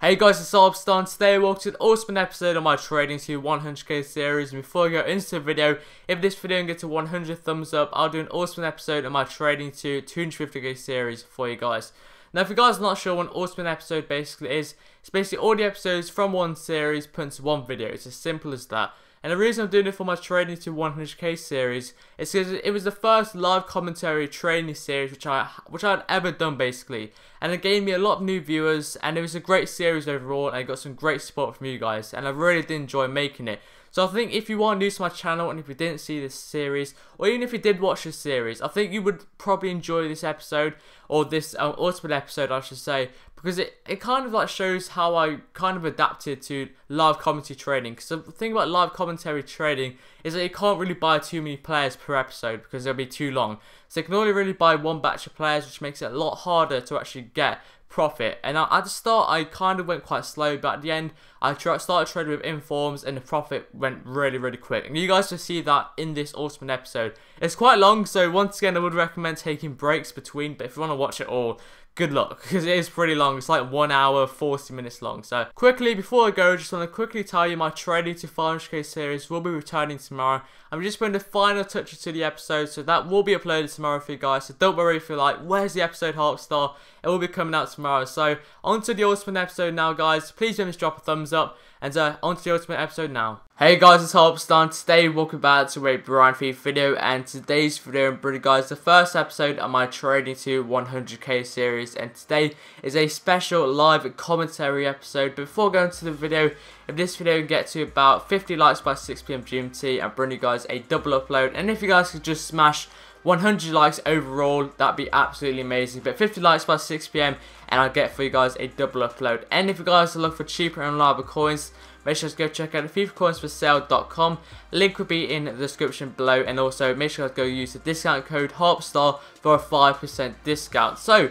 Hey guys, it's Albston. Today welcome to an awesome episode of my Trading to 100k series. And before we go into the video, if this video gets to 100 thumbs up, I'll do an awesome episode of my Trading to 250k series for you guys. Now if you guys are not sure what an awesome episode basically is, it's basically all the episodes from one series put into one video. It's as simple as that. And the reason I'm doing it for my Trading to 100k series is because it was the first live commentary training series which I had ever done basically, and it gave me a lot of new viewers, and it was a great series overall, and I got some great support from you guys, and I really did enjoy making it. So I think if you are new to my channel and if you didn't see this series, or even if you did watch this series, I think you would probably enjoy this episode, or this ultimate episode I should say, because it kind of like shows how I kind of adapted to live commentary trading. Because the thing about live commentary trading is that you can't really buy too many players per episode because they'll be too long. So you can only really buy one batch of players, which makes it a lot harder to actually get profit. And at the start I kind of went quite slow, but at the end I started trading with informs and the profit went really quick, and you guys will see that in this awesome episode. It's quite long, so once again I would recommend taking breaks between, but if you want to watch it all, good luck, because it is pretty long. It's like 1 hour 40 minutes long. So quickly before I go, just want to quickly tell you my Trading to 500k series will be returning tomorrow. I'm just putting the final touches to the episode, so that will be uploaded tomorrow for you guys. So don't worry if you're like, where's the episode, Harpstar? It will be coming out tomorrow. So on to the ultimate episode now, guys. Please don't miss drop a thumbs up, and on to the ultimate episode now. Hey guys, it's Harpstar. Today welcome back to a brand new video, and today's video I'm bringing guys the first episode of my Trading to 100k series, and today is a special live commentary episode. Before going to the video, if this video can get to about 50 likes by 6 PM GMT, I'll bring you guys a double upload, and if you guys could just smash 100 likes overall, that'd be absolutely amazing. But 50 likes by 6 PM and I'll get for you guys a double upload. And if you guys are looking for cheaper and reliable coins, make sure to go check out the FIFAcoinsforsale.com. Link will be in the description below, and also make sure to go use the discount code HARPSTAR for a 5% discount. So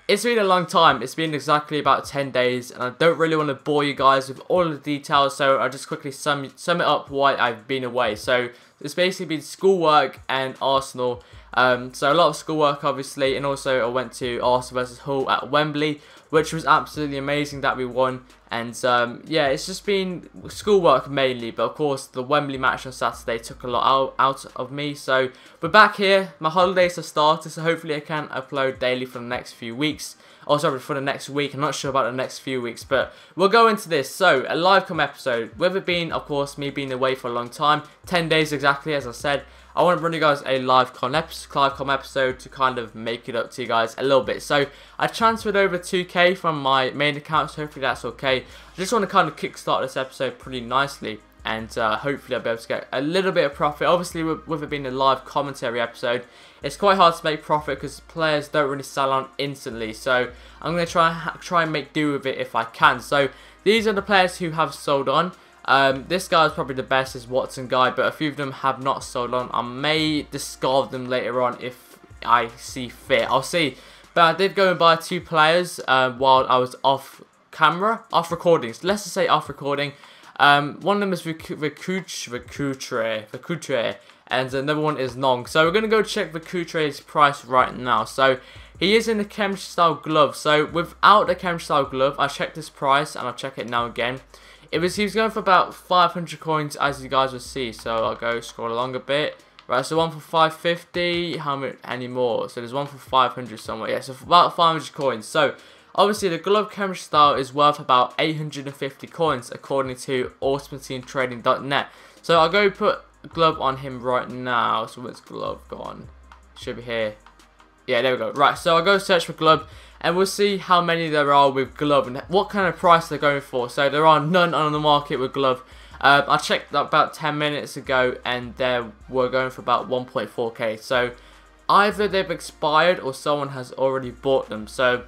it's been a long time. It's been exactly about 10 days, and I don't really want to bore you guys with all of the details, so I'll just quickly sum it up why I've been away. So it's basically been schoolwork and Arsenal. So a lot of schoolwork obviously, and also I went to Arsenal versus Hull at Wembley, which was absolutely amazing that we won. And yeah, it's just been schoolwork mainly, but of course the Wembley match on Saturday took a lot out of me. So we're back here, my holidays have started, so hopefully I can upload daily for the next few weeks. Oh sorry, for the next week. I'm not sure about the next few weeks, but we'll go into this. So a live com episode, with it being of course me being away for a long time, 10 days exactly as I said, I want to bring you guys a live com episode to kind of make it up to you guys a little bit. So I transferred over 2k from my main account, so hopefully that's okay. I just want to kind of kickstart this episode pretty nicely, and hopefully I'll be able to get a little bit of profit. Obviously with it being a live commentary episode, it's quite hard to make profit because players don't really sell on instantly. So I'm going to try and make do with it if I can. So these are the players who have sold on. This guy is probably the best, is Watson guy, but a few of them have not sold on. I may discard them later on if I see fit. I'll see. But I did go and buy 2 players while I was off recording. So let's just say off recording. One of them is Vicoutre, and another one is Nong. So we're going to go check Vicoutre's price right now. So he is in the chemistry style glove. So without the chemistry style glove, I checked his price, and I'll check it now again. He was going for about 500 coins, as you guys will see. So I'll go scroll along a bit. Right, so one for 550. How many anymore? So there's one for 500 somewhere. Yeah, so for about 500 coins. So obviously the glove chemistry style is worth about 850 coins according to ultimateteamtrading.net. So I'll go put a glove on him right now. So where's glove gone? Should be here. Yeah, there we go. Right, so I'll go search for glove, and we'll see how many there are with glove and what kind of price they're going for. So there are none on the market with glove. I checked that about 10 minutes ago, and they were going for about 1.4k. So either they've expired or someone has already bought them. So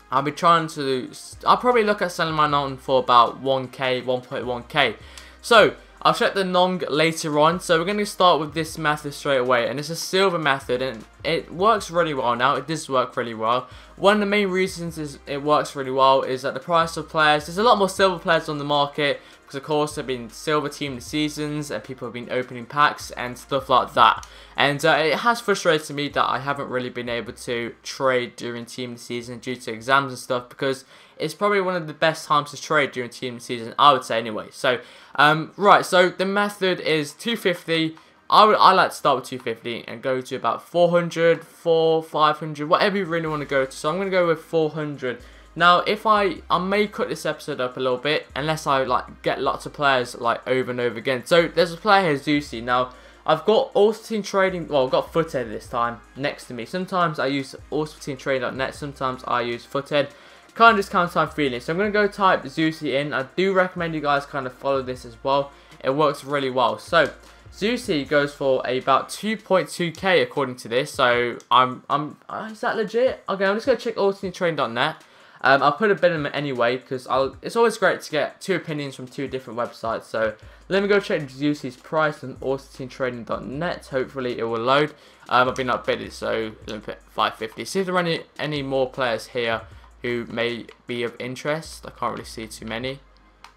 I'll probably look at selling my Nong for about 1k, 1.1k. So I'll check the Nong later on. So we're going to start with this method straight away, and it's a silver method, and it works really well now. It does work really well. One of the main reasons it works really well is that the price of players, there's a lot more silver players on the market, because of course there have been silver team seasons and people have been opening packs and stuff like that. And it has frustrated me that I haven't really been able to trade during team season due to exams and stuff, because it's probably one of the best times to trade during team season, I would say anyway. So, right, so the method is 250. I like to start with 250 and go to about 400, 500, whatever you really want to go to. So I'm going to go with 400. Now, if I may cut this episode up a little bit, unless I like get lots of players like over and over again. So there's a player here, Zeusy. Now, I've got Ultimate Trading, well, I've got Foothead this time next to me. Sometimes I use ultimateteamtrading.net, sometimes I use Foothead. Kind of just count time feeling. So I'm going to go type Zeusy in. I do recommend you guys kind of follow this as well. It works really well. So Zeusy goes for about 2.2k according to this. So is that legit? Okay, I'm just going to check ultimateteamtrading.net. I'll put a bid in it anyway because it's always great to get two opinions from two different websites. So let me go check Zeusy's price on ultimateteamtrading.net. Hopefully it will load. I've been upbidded, so let me put 550. See if there are any more players here who may be of interest. I can't really see too many.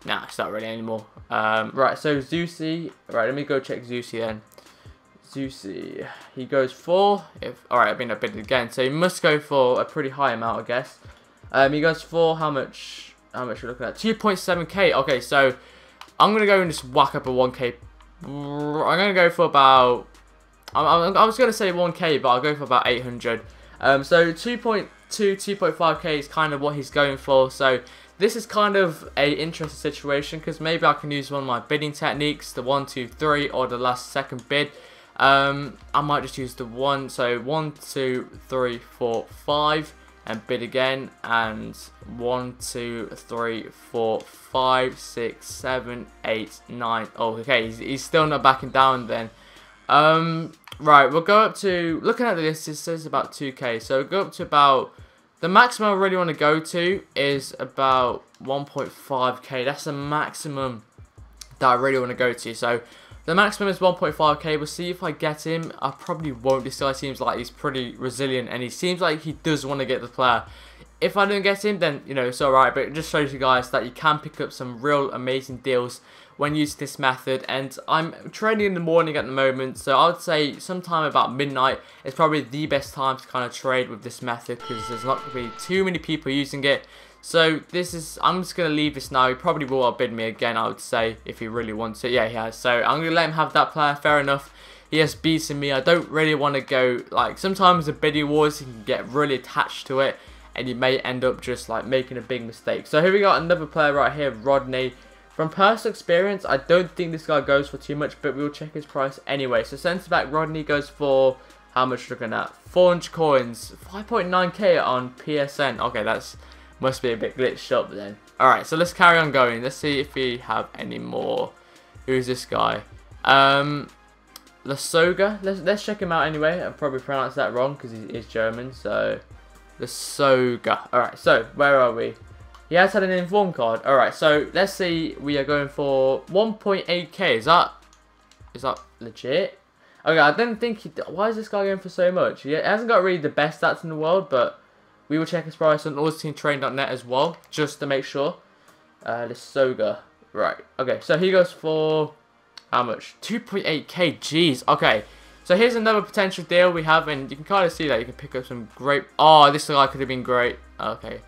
Nah, it's not really anymore. Right, so Zeusy. Right, let me go check Zeusy then. Zeusy, he goes for alright, I've been upbidded again. So he must go for a pretty high amount, I guess. He goes for how much we're looking at? 2.7k. Okay, so I'm gonna go and just whack up a 1k. I'm gonna go for about. I was gonna say 1k, but I'll go for about 800. So 2.2, 2.5k is kind of what he's going for. So this is kind of a interesting situation because maybe I can use one of my bidding techniques, the 1, 2, 3, or the last second bid. I might just use the one. So 1, 2, 3, 4, 5. And bid again, and 1, 2, 3, 4, 5, 6, 7, 8, 9. Oh, okay, he's still not backing down then. Right, we'll go up to, looking at this, it says about 2k. So we'll go up to about, the maximum I really want to go to is about 1.5k. That's the maximum that I really want to go to. So the maximum is 1.5k. We'll see if I get him. I probably won't. This guy seems like he's pretty resilient, and he seems like he does want to get the player. If I don't get him, then, you know, it's alright. But it just shows you guys that you can pick up some real amazing deals when using this method. And I'm trading in the morning at the moment, so I would say sometime about midnight is probably the best time to kind of trade with this method because there's not going to be too many people using it. So this is, I'm just going to leave this now. He probably will outbid me again, I would say, if he really wants it. Yeah, he has. So I'm going to let him have that player. Fair enough. He has beaten me. I don't really want to go, like, sometimes the bidding wars, you can get really attached to it, and you may end up just, like, making a big mistake. So here we got another player right here, Rodney. From personal experience, I don't think this guy goes for too much, but we'll check his price anyway. So centre back Rodney goes for, how much looking at? 400 coins. 5.9k on PSN. Okay, that's... must be a bit glitched up then. Alright, so let's carry on going. Let's see if we have any more. Who's this guy? Lasoga. Let's check him out anyway. I probably pronounced that wrong because he is German. So, Lasoga. Alright, so where are we? He has had an inform card. Alright, so let's see. We are going for 1.8k. Is that legit? Okay, I don't think he... Why is this guy going for so much? He hasn't got really the best stats in the world, but... we will check his price on ultimateteamtrading.net as well, just to make sure. Lasoga. Right. Okay, so he goes for... how much? 2.8k. Jeez. Okay. So here's another potential deal we have, and you can kind of see that you can pick up some great... oh, this guy could have been great. Okay.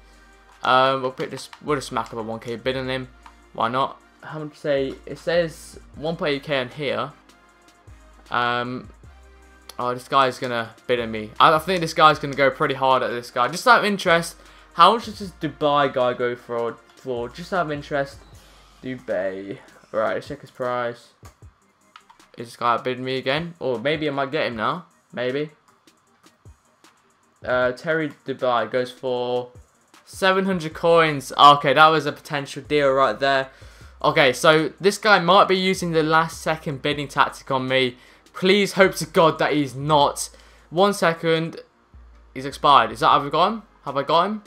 We'll pick this... we'll just smack up a 1k bid on him. Why not? How much say... it says 1.8k on here. Oh, this guy's gonna bid on me. I think this guy's gonna go pretty hard at this guy. Just out of interest, how much does this Dubai guy go for? Just out of interest, Dubai. Right, let's check his price. Is this guy bidding me again? Or maybe I might get him now. Maybe. Terry Dubai goes for 700 coins. Okay, that was a potential deal right there. Okay, so this guy might be using the last second bidding tactic on me. Please hope to God that he's not. 1 second. He's expired. Is that, have I got him? Have I got him?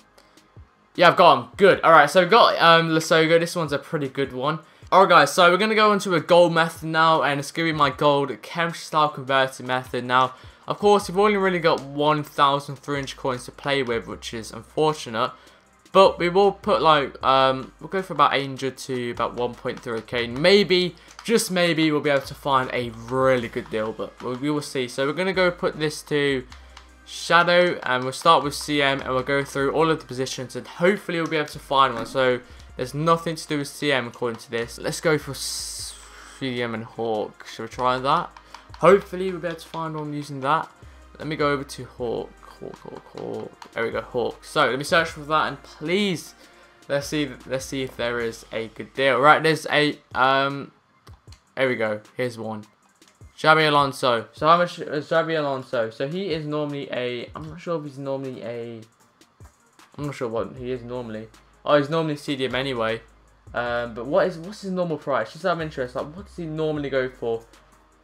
Yeah, I've got him. Good. Alright, so we've got Lasoga. This one's a pretty good one. Alright guys, so we're going to go into a gold method now, and it's going to be my gold chemistry style converter method. Now, of course, we've only really got 1,300 coins to play with, which is unfortunate. But we will put like, we'll go for about 800 to about 1.3k. Maybe, just maybe, we'll be able to find a really good deal, but we will see. So we're going to go put this to Shadow, and we'll start with CM, and we'll go through all of the positions, and hopefully we'll be able to find one. So there's nothing to do with CM according to this. Let's go for CM and Hawk. Should we try that? Hopefully we'll be able to find one using that. Let me go over to Hawk. There we go, Hawk. So let me search for that, and please, let's see if there is a good deal. Right, there's a there we go. Here's one. Xabi Alonso. So how much is Xabi Alonso? So he is normally a, I'm not sure if he's normally a, I'm not sure what he is normally. Oh, he's normally CDM anyway. But what's his normal price? Just out of interest, like what does he normally go for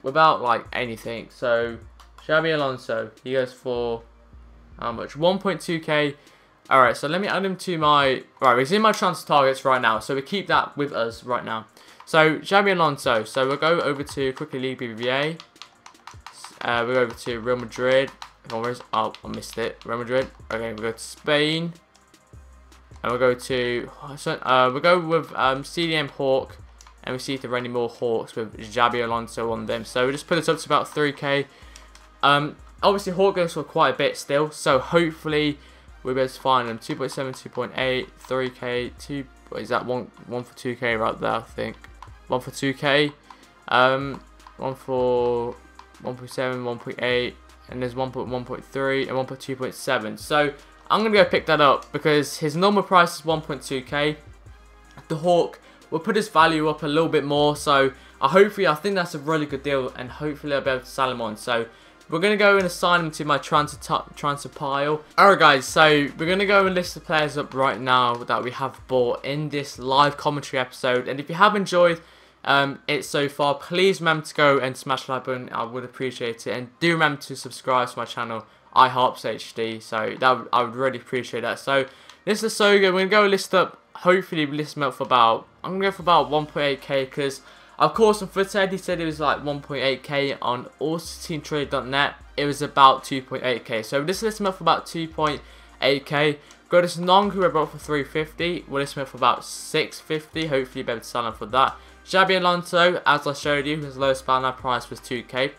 without like anything? So Xabi Alonso, he goes for how much? 1.2k. Alright, so let me add him to my, right, he's in my transfer targets right now, so we keep that with us right now. So, Xabi Alonso, so we'll go over to, quickly League BBVA, we'll go over to Real Madrid, oh, I missed it, Real Madrid, okay, we'll go to Spain, and we'll go to, we'll go with CDM Hawk, and we see if there are any more Hawks with Xabi Alonso on them. So, we'll just put this up to about 3k, obviously Hawk goes for quite a bit still, so hopefully we'll be able to find them, 2.7, 2.8, 3k, 2, what is that, one for 2k right there, I think. 1 for 2k, 1 for 1.7, 1.8, and there's 1.1.3 and 1.2.7. So I'm gonna go pick that up because his normal price is 1.2k. The Hawk will put his value up a little bit more. So I think that's a really good deal, and hopefully I'll be able to sell him on. So we're going to go and assign him to my transfer pile. Alright guys, so we're going to go and list the players up right now that we have bought in this live commentary episode. And if you have enjoyed it so far, please remember to go and smash the like button. I would appreciate it. And do remember to subscribe to my channel, iHarpsHD. So I would really appreciate that. So this is so good. We're going to go list up, hopefully list them up for about, I'm going to go for about 1.8k because of course, on Foothead, he said it was like 1.8k. On AutoTeamTrade.net, it was about 2.8k. So this list him up for about 2.8k. Got this Nong, who I bought for 350. We'll list him up for about 650. Hopefully, you'll be able to sell him for that. Xabi Alonso, as I showed you, his lowest banner price was 2k.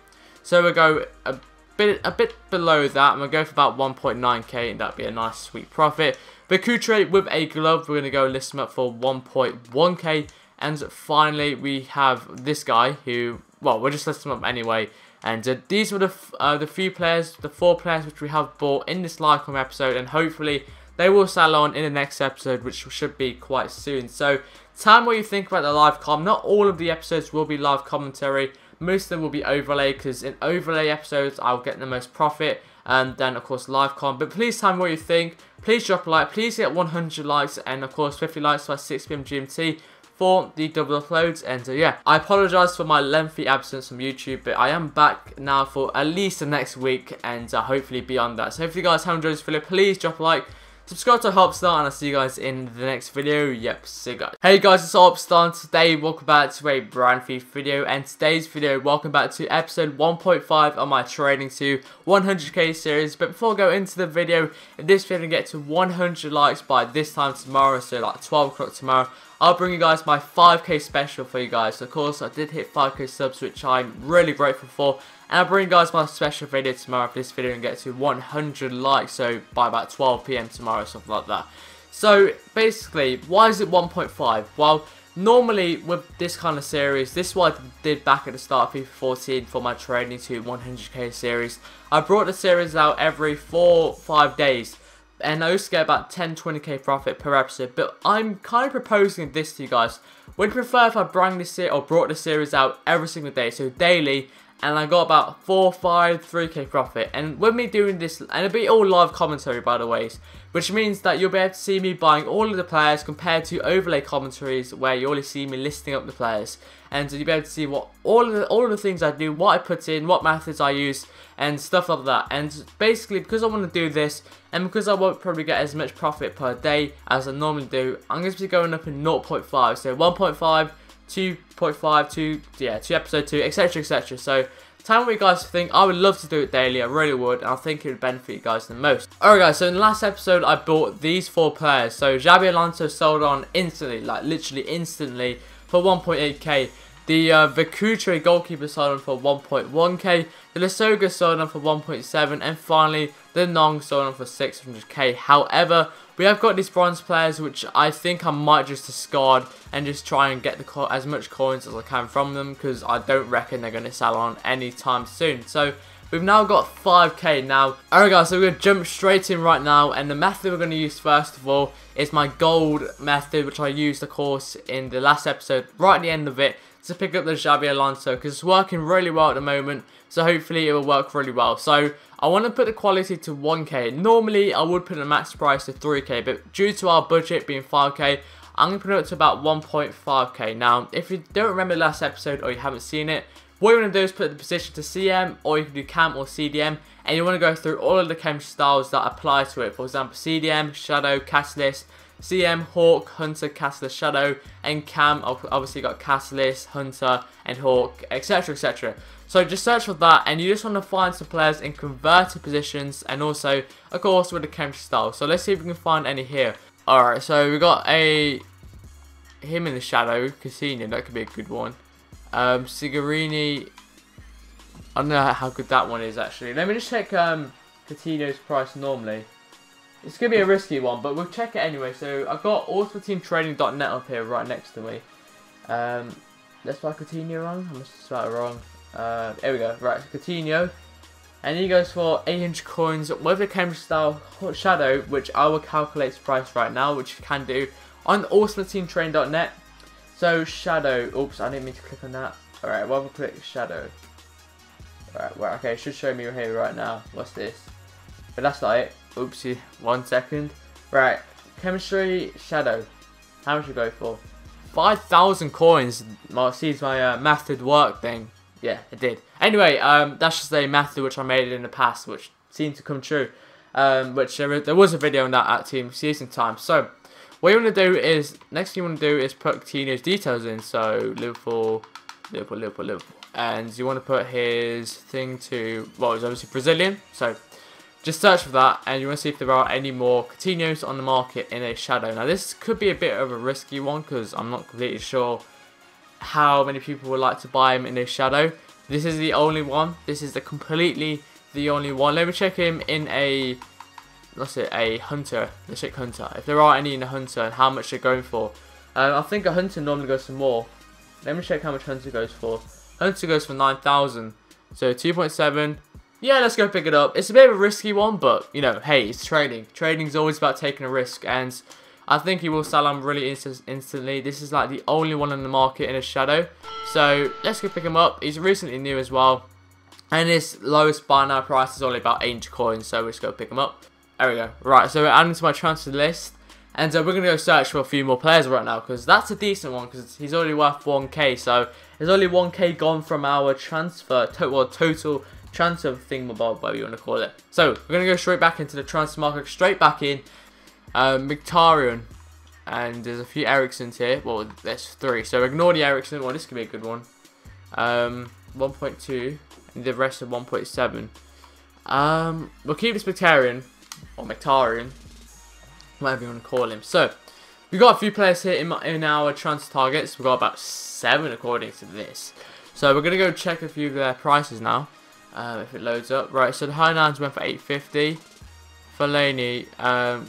So we'll go a bit below that, and we'll go for about 1.9k, and that'd be a nice sweet profit. But Couture with a glove, we're gonna go list him up for 1.1k. And finally, we have this guy who, well, we'll just list him up anyway. And these were the few players, the 4 players which we have bought in this live comment episode. And hopefully, they will sell on in the next episode, which should be quite soon. So, tell me what you think about the live com. Not all of the episodes will be live commentary. Most of them will be overlay, because in overlay episodes, I'll get the most profit. And then, of course, live com. But please tell me what you think. Please drop a like. Please get 100 likes. And, of course, 50 likes by 6 PM GMT. For the double uploads. And yeah, I apologise for my lengthy absence from YouTube, but I am back now for at least the next week, and hopefully beyond that. So hopefully you guys have enjoyed this video. Please drop a like, subscribe to Hopstar, and I'll see you guys in the next video. Yep, see you guys. Hey guys, it's Hopstar, and today welcome back to a brand new video. And today's video, welcome back to episode 1.5 of my Trading to 100k series. But before I go into the video, if this video can get to 100 likes by this time tomorrow, so like 12 o'clock tomorrow, I'll bring you guys my 5k special for you guys. Of course, I did hit 5k subs, which I'm really grateful for. And I'll bring you guys my special video tomorrow if this video can get to 100 likes. So by about 12 PM tomorrow, something like that. So basically, why is it 1.5? Well, normally with this kind of series, this is what I did back at the start of FIFA 14 for my Trading to 100k series. I brought the series out every 4-5 days. And I used to get about 10-20k profit per episode. But I'm kind of proposing this to you guys. Would you prefer if I brought this series out every single day, so daily, and I got about 4, 5, 3k profit? And with me doing this, and it'll be all live commentary by the way, which means that you'll be able to see me buying all of the players compared to overlay commentaries where you only see me listing up the players. And so you'll be able to see what all of the things I do, what I put in, what methods I use, and stuff like that. And basically, because I want to do this, and because I won't probably get as much profit per day as I normally do, I'm going to be going up in 0.5. So 1.5, 2.5, 2 episode 2, etc, etc. So tell me what you guys think. I would love to do it daily, I really would, and I think it would benefit you guys the most. Alright guys, so in the last episode I bought these 4 players. So Xabi Alonso sold on instantly, like literally instantly, for 1.8k. The Vikutre goalkeeper sold on for 1.1k, the Lasoga sold on for 1.7, and finally the Nong sold on for 600k. However, we have got these bronze players which I think I might just discard and just try and get as much coins as I can from them, because I don't reckon they're going to sell on anytime soon. So we've now got 5k now. Alright guys, so we're going to jump straight in right now, and the method we're going to use first of all is my gold method, which I used of course in the last episode right at the end of it, to pick up the Xabi Alonso, because it's working really well at the moment, so hopefully it will work really well. So I want to put the quality to 1k. Normally I would put the max price to 3k, but due to our budget being 5k, I'm going to put it up to about 1.5k. Now if you don't remember the last episode or you haven't seen it, what you want to do is put the position to CM, or you can do Cam or CDM, and you want to go through all of the chem styles that apply to it. For example, CDM, Shadow, Catalyst, CM, Hawk, Hunter, Catalyst, Shadow, and Cam, obviously got Catalyst, Hunter, and Hawk, etc, etc. So just search for that, and you just want to find some players in converted positions, and also, of course, with the chemistry style. So let's see if we can find any here. Alright, so we got him in the Shadow, Cassini, that could be a good one. Sigarini, I don't know how good that one is actually. Let me just check Coutinho's price normally. It's going to be a risky one, but we'll check it anyway. So I've got ultimateamtrading.net up here right next to me. Let's spell Coutinho wrong. I must have spelled it wrong. There we go. Right, so Coutinho. And he goes for 800 coins with the chemistry style Shadow, which I will calculate its price right now, which you can do on ultimateamtrading.net. So Shadow, oops, I didn't mean to click on that. Alright, well, we'll click Shadow. Alright, well, okay, it should show me here right now. What's this? But that's not it. Oopsie, 1 second. Right, chemistry Shadow. How much you go for? 5,000 coins. Well, sees my method work thing. Yeah, it did. Anyway, that's just a method which I made in the past, which seemed to come true. Which there was a video on that at Team Season Time. So what you want to do is, next thing you want to do is put Coutinho's details in. So Liverpool, and you want to put his thing to, well, it's obviously Brazilian. So just search for that, and you want to see if there are any more Coutinho's on the market in a Shadow. Now this could be a bit of a risky one, because I'm not completely sure how many people would like to buy him in a Shadow. This is the only one. This is completely the only one. Let me check him in a, what's it, a Hunter. Let's check Hunter. If there are any in a Hunter and how much they're going for. I think a Hunter normally goes for more. Let me check how much Hunter goes for. Hunter goes for 9,000. So 2.7. Yeah, let's go pick it up. It's a bit of a risky one, but, you know, hey, it's trading. Trading's always about taking a risk, and I think he will sell on really instantly. This is like the only one on the market in a Shadow. So let's go pick him up. He's recently new as well. And his lowest buy now price is only about 800 coins. So let's go pick him up. There we go. Right, so we're adding to my transfer list. And we're going to go search for a few more players right now, because that's a decent one, because he's already worth 1k. So there's only 1k gone from our transfer, total transfer thingamabob, whatever you want to call it. So we're going to go straight back into the transfer market, straight back in. Mkhitaryan, and there's a few Ericssons here. Well, there's 3, so ignore the Ericsson. Well, this could be a good one. 1.2, and the rest of 1.7. We'll keep this Mkhitaryan, or Mkhitaryan, whatever you want to call him. So we've got a few players here in our transfer targets. We've got about 7 according to this. So we're gonna go check a few of their prices now. If it loads up. Right, so the Hernans went for 850. Fellaini,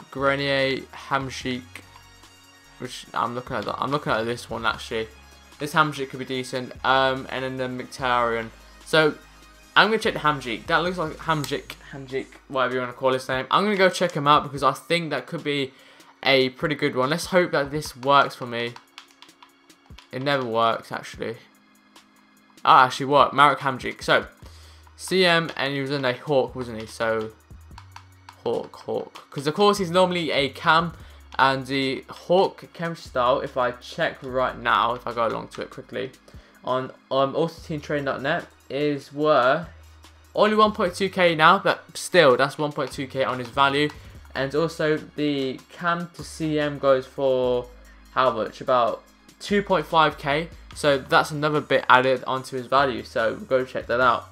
Grenier, Hamsik, which I'm looking at. I'm looking at this one actually. This Hamsik could be decent. And then the Mkhitaryan. So I'm gonna check the Hamsik. That looks like Hamsik, whatever you want to call his name. I'm gonna go check him out, because I think that could be a pretty good one. Let's hope that this works for me. It never works actually. Ah, actually worked. Marek Hamsik. So CM, and he was in a Hawk, wasn't he? So Hawk. Because of course he's normally a Cam, and the Hawk chem style, if I check right now, if I go along to it quickly, on ultimateamtrading.net, is worth only 1.2k now, but still, that's 1.2k on his value. And also the Cam to CM goes for how much? About 2.5k. So that's another bit added onto his value. So go check that out.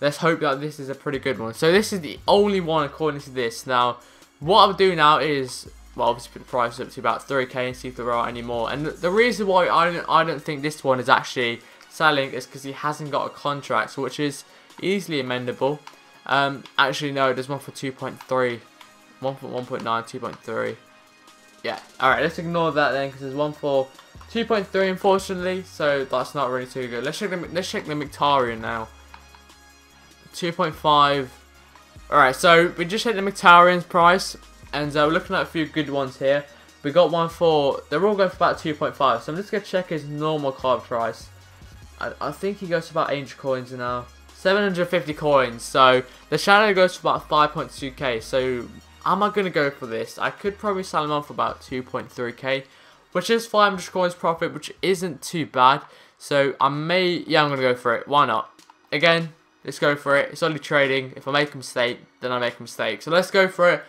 Let's hope that this is a pretty good one. So this is the only one according to this. Now, what I'll do now is, well, obviously put the price up to about 3k and see if there are any more. And the reason why I don't think this one is actually selling is because he hasn't got a contract, which is easily amendable. Actually, no, there's one for 2.3, 1.9, 2.3. Yeah, alright, let's ignore that then, because there's one for 2.3, unfortunately, so that's not really too good. Let's check the Mkhitaryan now. 2.5. Alright, so we just hit the Mkhitaryan's price, and we're looking at a few good ones here. We got one for, they're all going for about 2.5, so I'm just going to check his normal card price. I think he goes for about 800 coins now. 750 coins, so the shadow goes for about 5.2k, so am I going to go for this? I could probably sell him on for about 2.3k, which is 500 coins profit, which isn't too bad. So I'm going to go for it. Why not? Again, let's go for it. It's only trading. If I make a mistake, then I make a mistake. So let's go for it.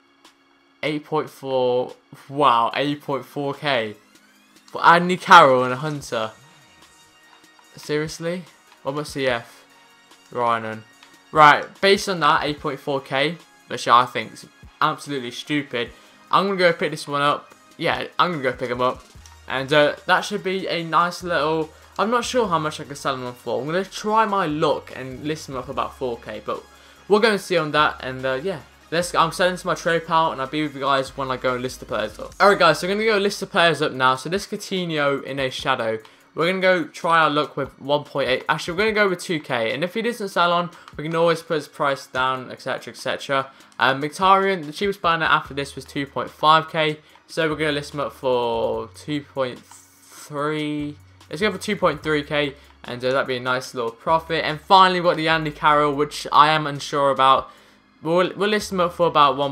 8.4. Wow, 8.4k for Andy Carroll and a Hunter. Seriously? What about CF? Ryan. Right, based on that, 8.4k, which I think is absolutely stupid. I'm going to go pick this one up. Yeah, I'm going to go pick him up. And that should be a nice little... I'm not sure how much I can sell him on for. I'm going to try my luck and list him up about 4k. But we're going to see on that. And yeah, I'm setting to my trade pal. And I'll be with you guys when I go and list the players up. Alright guys, so I'm going to go list the players up now. So this Coutinho in a shadow. We're going to go try our luck with 1.8. Actually, we're going to go with 2k. And if he doesn't sell on, we can always put his price down, etc, etc. Mkhitaryan, the cheapest buy after this was 2.5k. So we're going to list him up for 2.3. Let's go for 2.3k. And that'd be a nice little profit. And finally, we've got the Andy Carroll, which I am unsure about. We'll list him up for about 1.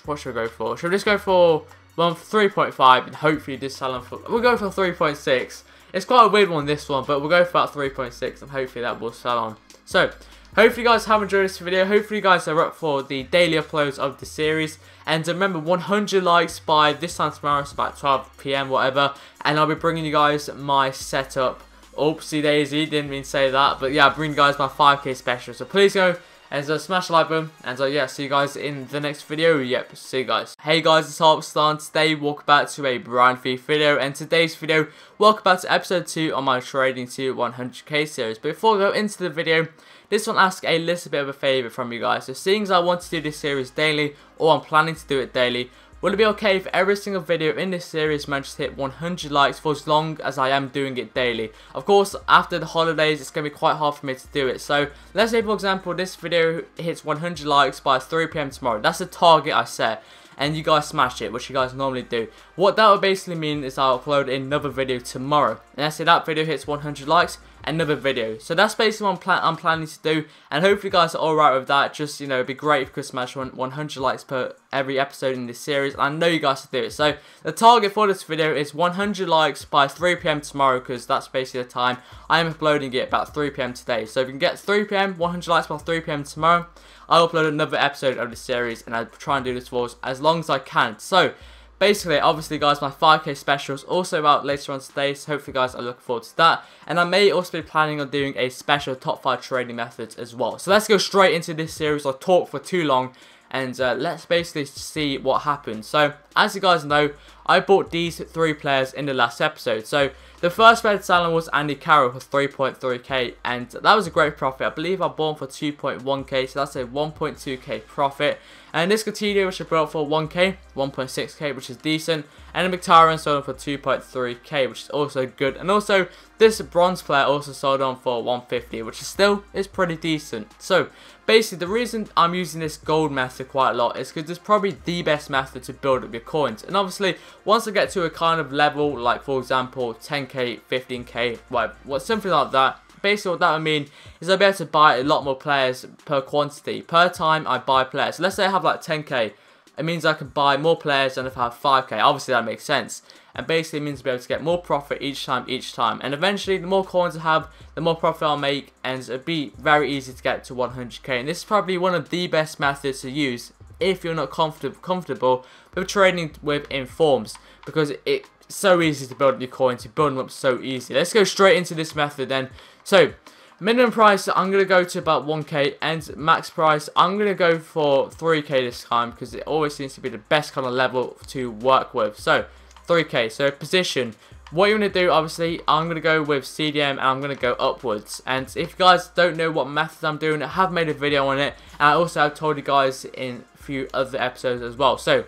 What should we go for? Should we just go for 3.5 and hopefully this sell on for... We'll go for 3.6. It's quite a weird one, this one, but we'll go for about 3.6 and hopefully that will sell on. So, hopefully you guys have enjoyed this video. Hopefully you guys are up for the daily uploads of the series. And remember, 100 likes by this time tomorrow, it's about 12 PM, whatever. And I'll be bringing you guys my setup. Oopsie daisy, didn't mean to say that. But yeah, I'll bring you guys my 5k special. So please go and smash the like button. And yeah, see you guys in the next video. Yep, see you guys. Hey guys, it's Harpstar. Today, welcome back to a brand new video. And today's video, welcome back to episode 2 on my Trading to 100k series. But before we go into the video, this one asks a little bit of a favour from you guys. So seeing as I want to do this series daily, or I'm planning to do it daily, will it be okay if every single video in this series manages to hit 100 likes for as long as I am doing it daily? Of course, after the holidays, it's going to be quite hard for me to do it. So, let's say for example, this video hits 100 likes by 3 PM tomorrow. That's the target I set. And you guys smash it, which you guys normally do. What that would basically mean is I'll upload another video tomorrow. And let's say that video hits 100 likes, another video. So that's basically what I'm planning to do. And hopefully you guys are alright with that. Just, you know, it'd be great if you could smash 100 likes per every episode in this series. And I know you guys will do it. So the target for this video is 100 likes by 3 PM tomorrow. Because that's basically the time I am uploading it, about 3 PM today. So if we can get 3 PM, 100 likes by 3 PM tomorrow, I'll upload another episode of this series. And I'll try and do this for as long as I can. So basically, obviously guys, my 5k special is also out later on today, so hopefully guys are looking forward to that. And I may also be planning on doing a special top 5 trading methods as well. So let's go straight into this series. I'll talk for too long, and let's basically see what happens. So as you guys know, I bought these 3 players in the last episode. So the first red salon was Andy Carroll for 3.3k, and that was a great profit. I believe I bought him for 2.1k, so that's a 1.2k profit. And this Coutinho, which I bought for 1k, 1.6k, which is decent. And the Mkhitaryan sold on for 2.3k, which is also good. And also, this bronze player also sold on for 150, which is pretty decent. So, basically, the reason I'm using this gold method quite a lot is because it's probably the best method to build up your coins. And obviously, once I get to a kind of level, like for example, 10k, 15k, something like that, basically what that would mean is I'll be able to buy a lot more players per quantity. Per time I buy players. So let's say I have like 10k. It means I can buy more players than if I have 5k. Obviously that makes sense. And basically it means I'll be able to get more profit each time. And eventually the more coins I have, the more profit I'll make. And it'll be very easy to get to 100k. And this is probably one of the best methods to use if you're not comfortable with trading with informs. Because it's so easy to build your coins. You build them up so easy. Let's go straight into this method then. So, minimum price, I'm going to go to about 1k, and max price, I'm going to go for 3k this time, because it always seems to be the best kind of level to work with. So, 3k. So, position, what you want to do, obviously, I'm going to go with CDM and I'm going to go upwards. And if you guys don't know what method I'm doing, I have made a video on it. And I also have told you guys in a few other episodes as well. So,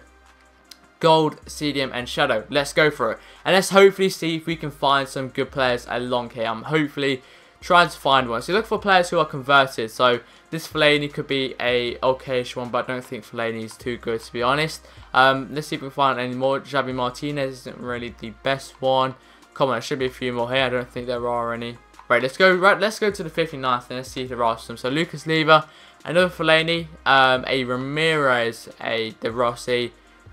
gold, CDM and shadow. Let's go for it. And let's hopefully see if we can find some good players along here. I'm hopefully trying to find one. So look for players who are converted. So this Fellaini could be a okayish one, but I don't think Fellaini is too good, to be honest. Let's see if we can find any more. Javi Martinez isn't really the best one. Come on, there should be a few more here. I don't think there are any. Right, let's go to the 59th and let's see if there are some. So Lucas Leiva, another Fellaini, a Ramirez, a De Rossi,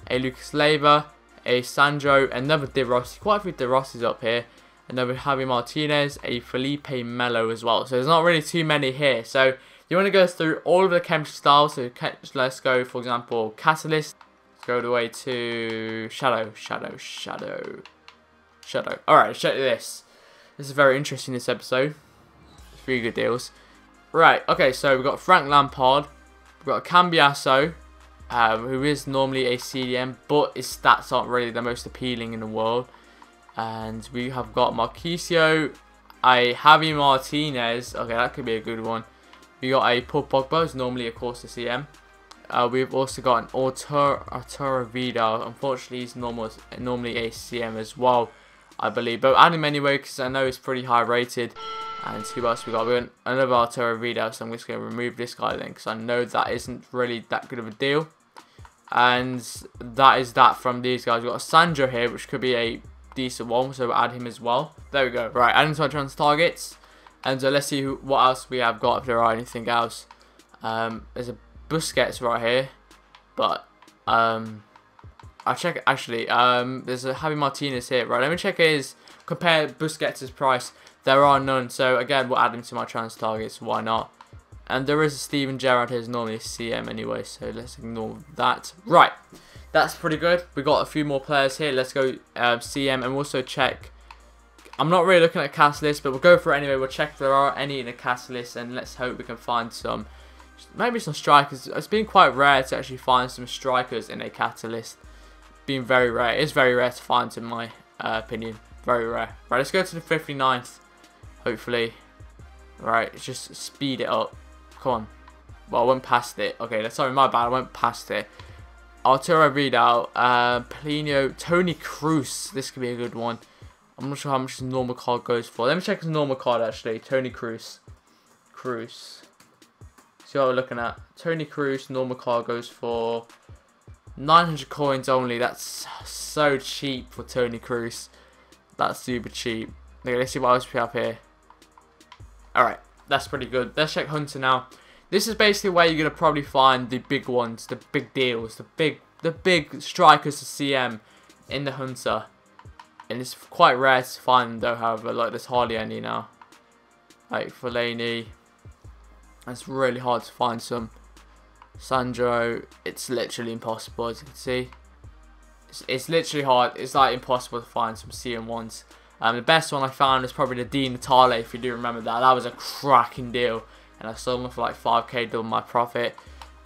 a Lucas Leiva, a Sandro, another De Rossi, quite a few De Rossis up here, another Javi Martinez, a Felipe Melo as well. So there's not really too many here. So you want to go through all of the chemistry styles. So let's go, for example, Catalyst. Let's go all the way to Shadow. Alright, check this. This is very interesting, this episode. 3 good deals. Right, okay, so we've got Frank Lampard. We've got Cambiasso, who is normally a CDM, but his stats aren't really the most appealing in the world. And we have got Marquisio, a Javi Martinez. Okay, that could be a good one. We got a Paul Pogba, who's normally, of course, a CM. We've also got an Arturo Vidal. Unfortunately, he's normally a CM as well, I believe. But add him anyway, because I know he's pretty high rated. And who else we got? We got another Arturo Vidal, so I'm just going to remove this guy then, because I know that isn't really that good of a deal. And that is that from these guys. We've got a Sandro here, which could be a decent one, so we'll add him as well. There we go. Right, adding to our transfer targets. And let's see what else we have got, if there are anything else. There's a Busquets right here, but I'll check. Actually, there's a Javi Martinez here. Right, let me check compare Busquets' price. There are none, so again, we'll add him to my transfer targets. Why not? And there is a Steven Gerrard here, who's normally a CM anyway, so let's ignore that. Right, that's pretty good. We got a few more players here. Let's go CM and also check. I'm not really looking at a cast list, but we'll go for it anyway. We'll check if there are any in the cast list, and let's hope we can find some. Maybe some strikers. It's been quite rare to actually find some strikers in a catalyst. Being very rare. It's very rare to find, in my opinion. Very rare. Right, let's go to the 59th. Hopefully. Right, just speed it up. Come on. Well, I went past it. Okay, sorry, my bad. I went past it. Arturo Vidal, Polino, Tony Cruz. This could be a good one. I'm not sure how much his normal card goes for. Let me check his normal card, actually. Tony Cruz. See what we're looking at. Tony Cruz, normal card goes for 900 coins only. That's so cheap for Tony Cruz. That's super cheap. Okay, let's see what else we have here. Alright, that's pretty good. Let's check Hunter now. This is basically where you're going to probably find the big ones, the big deals, the big strikers to CM in the Hunter. And it's quite rare to find them though, however. Like, there's hardly any now. Like, Fellaini. It's really hard to find some. Sandro, it's literally impossible, as you can see. It's literally hard. It's like impossible to find some CM1s. The best one I found is probably the Di Natale, if you do remember that. That was a cracking deal. And I sold them for like 5k, double my profit.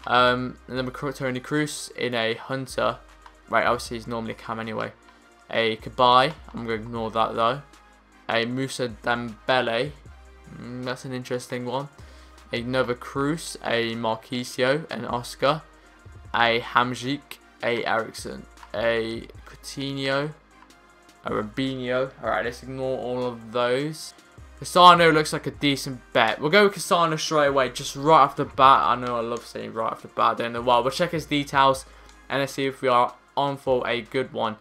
And then we got Tony Cruz in a Hunter. Right, obviously he's normally a cam anyway. A Kabai, I'm going to ignore that though. A Musa Dembele, that's an interesting one. A Nova Cruz, a Marquisio, an Oscar, a Hamzik, a Ericsson, a Coutinho, a Robinho. Alright, let's ignore all of those. Cassano looks like a decent bet. We'll go with Cassano straight away, just right off the bat. I know I love saying right off the bat, I don't know why. We'll check his details and let's see if we are on for a good one.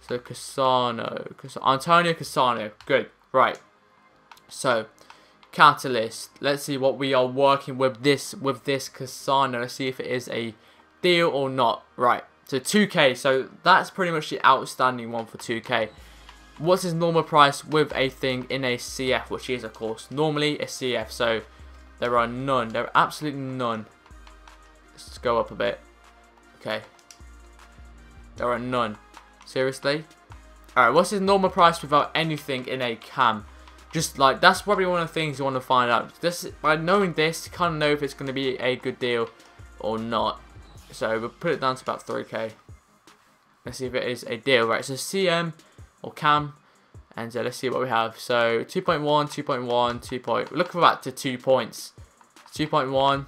So Cassano, Antonio Cassano, good, right. So Catalyst, let's see what we are working with this Cassano. Let's see if it is a deal or not. Right, so 2k, so that's pretty much the outstanding one for 2k. What's his normal price with a thing in a CF, which is of course normally a CF, so there are none, there are absolutely none. Let's go up a bit. Okay, there are none. Seriously? Alright, what's his normal price without anything in a cam? Just like, that's probably one of the things you want to find out. This, by knowing this, you kind of know if it's going to be a good deal or not. So we'll put it down to about 3k. Let's see if it is a deal. Right, so CM or cam, And let's see what we have. So 2.1, 2.1, 2 point. We're looking for about to 2 points. 2.1,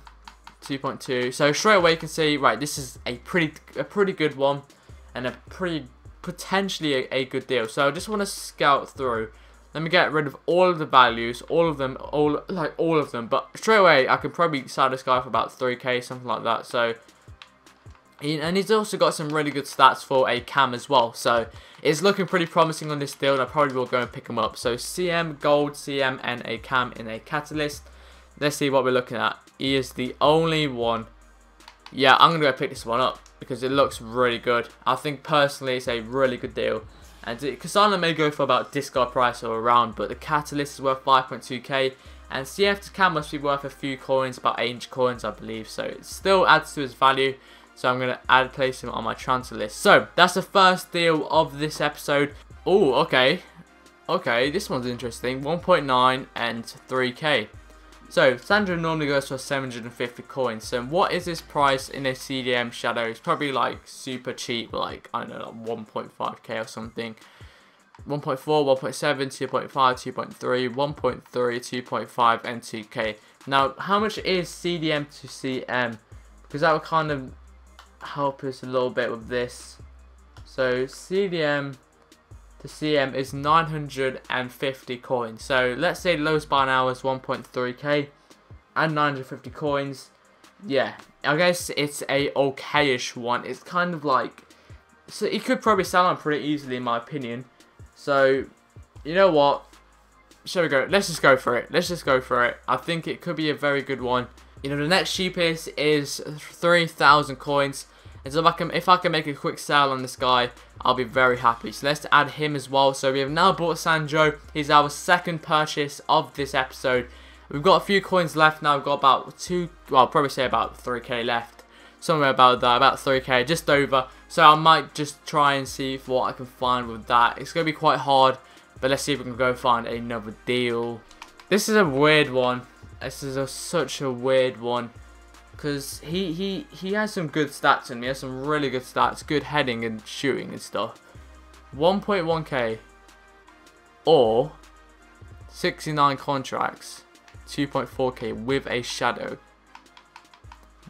2.2. So straight away you can see, right, this is a pretty good one, and a pretty potentially a good deal. So I just want to scout through. Let me get rid of all of the values, all of them. But straight away I can probably sell this guy for about 3k, something like that. So. And he's also got some really good stats for a cam as well. So it's looking pretty promising on this deal, and I probably will go and pick him up. So CM, gold, CM, and a cam in a catalyst. Let's see what we're looking at. He is the only one. Yeah, I'm going to go pick this one up because it looks really good. I think personally it's a really good deal. And Kasana may go for about discard price or around, but the catalyst is worth 5.2k. And CF to cam must be worth a few coins, about 800 coins I believe. So it still adds to his value. So I'm going to place him on my transfer list. So that's the first deal of this episode. Oh, okay. Okay, this one's interesting. 1.9 and 3k. So Sandro normally goes for 750 coins. So what is this price in a CDM shadow? It's probably like super cheap, like I don't know, like 1.5k or something. 1.4, 1.7, 2.5, 2.3, 1.3, 2.5 and 2k. Now, how much is CDM to CM? Because that would kind of help us a little bit with this. So CDM to CM is 950 coins. So let's say the lowest buy now is 1.3k and 950 coins. Yeah, I guess it's a okayish one. It's kind of like, so it could probably sell on pretty easily in my opinion. So you know what, shall we go? Let's just go for it. Let's just go for it. I think it could be a very good one. You know, the next cheapest is 3,000 coins. And so if I can make a quick sale on this guy, I'll be very happy. So let's add him as well. So we have now bought Sandro. He's our second purchase of this episode. We've got a few coins left now. We've got about I'll probably say about 3k left. Somewhere about that, about 3k, just over. So I might just try and see what I can find with that. It's going to be quite hard, but let's see if we can go find another deal. This is a weird one. This is such a weird one. Because he has some good stats in me. He has some really good stats. Good heading and shooting and stuff. 1.1k. Or 69 contracts. 2.4k with a shadow.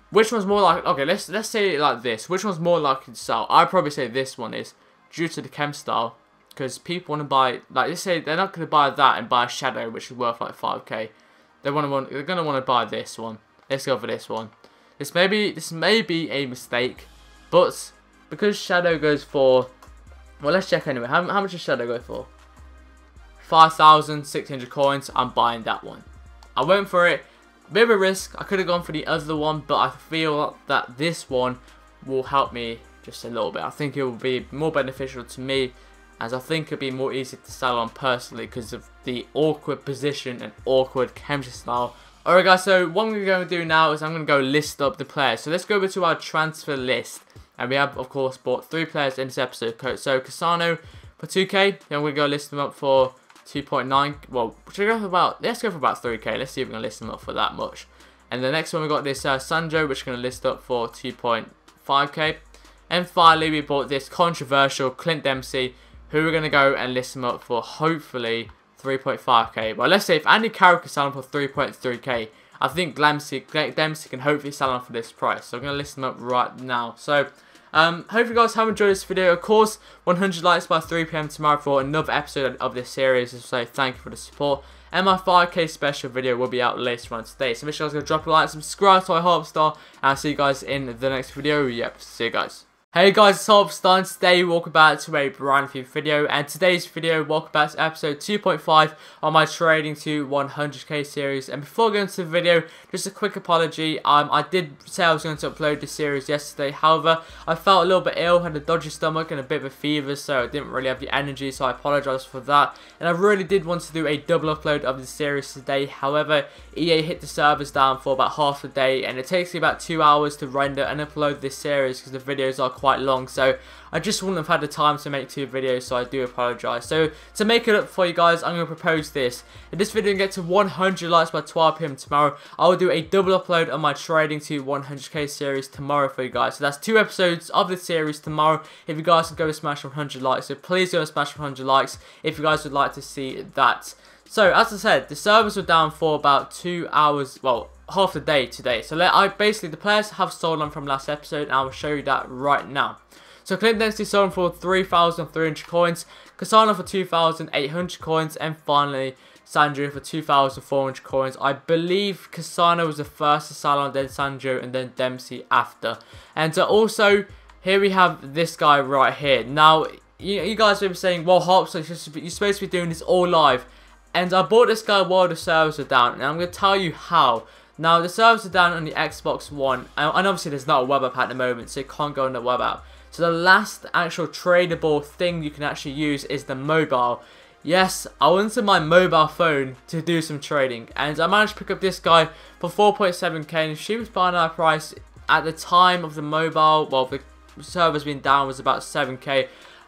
Which one's more like... Okay, let's say it like this. Which one's more likely to sell? I'd probably say this one is. Due to the chem style. Because people want to buy... Like, let's say they're not going to buy that and buy a shadow which is worth like 5k. They're going to want to buy this one. Let's go for this one. This may be a mistake, but because Shadow goes for, well, let's check anyway. How much does Shadow go for? 5,600 coins. I'm buying that one. I went for it. Bit of a risk. I could have gone for the other one, but I feel that this one will help me just a little bit. I think it will be more beneficial to me, as I think it'll be more easy to sell on personally because of the awkward position and awkward chemistry style. Alright guys, so what I'm going to do now is I'm going to go list up the players. So let's go over to our transfer list. And we have, of course, bought 3 players in this episode. So Casano for 2k. Then we're going to go list them up for 2.9. Well, let's go for about 3k. Let's see if we're going to list them up for that much. And the next one we got this Sandro, which we're going to list up for 2.5k. And finally, we bought this controversial Clint Dempsey, who we're going to go and list him up for hopefully 3.5k. Well, let's say if Andy Carroll can sell him for 3.3k, I think Dempsey can hopefully sell him for this price. So I'm going to list him up right now. So hope you guys have enjoyed this video. Of course, 100 likes by 3 PM tomorrow for another episode of this series. So thank you for the support. And my 5k special video will be out later on today. So make sure you guys go drop a like, subscribe to my Harpstar, and I'll see you guys in the next video. Yep, see you guys. Hey guys, it's Harpstar, and today welcome back to a brand new video. And today's video, welcome back to episode 2.5 on my trading to 100k series. And before going into the video, just a quick apology. I did say I was going to upload this series yesterday. However, I felt a little bit ill, had a dodgy stomach and a bit of a fever, so I didn't really have the energy. So I apologise for that. And I really did want to do a double upload of the series today. However, EA hit the servers down for about half a day, and it takes me about 2 hours to render and upload this series because the videos are quite quite long, so I just wouldn't have had the time to make 2 videos, so I do apologise. So to make it up for you guys, I'm going to propose this. If this video can get to 100 likes by 12 PM tomorrow, I will do a double upload on my Trading to 100k series tomorrow for you guys. So that's 2 episodes of the series tomorrow if you guys can go and smash 100 likes. So please go and smash 100 likes if you guys would like to see that. So as I said, the servers were down for about 2 hours, well, half the day today. So basically the players have stolen from last episode, and I will show you that right now. So Clint Dempsey sold for 3,300 coins, Cassano for 2,800 coins, and finally Sandro for 2,400 coins. I believe Cassano was the first to sell on, then Sandro, and then Dempsey after. And also, here we have this guy right here. Now, you guys will be saying, well, Hops, you're supposed to be doing this all live. And I bought this guy while the servers were down, and I'm going to tell you how. Now, the servers are down on the Xbox One, and obviously there's not a web app at the moment, so you can't go on the web app. So the last actual tradable thing you can actually use is the mobile. Yes, I went to my mobile phone to do some trading, and I managed to pick up this guy for 4.7k, and she was buying our price at the time of the mobile, well, the servers being down, was about 7k.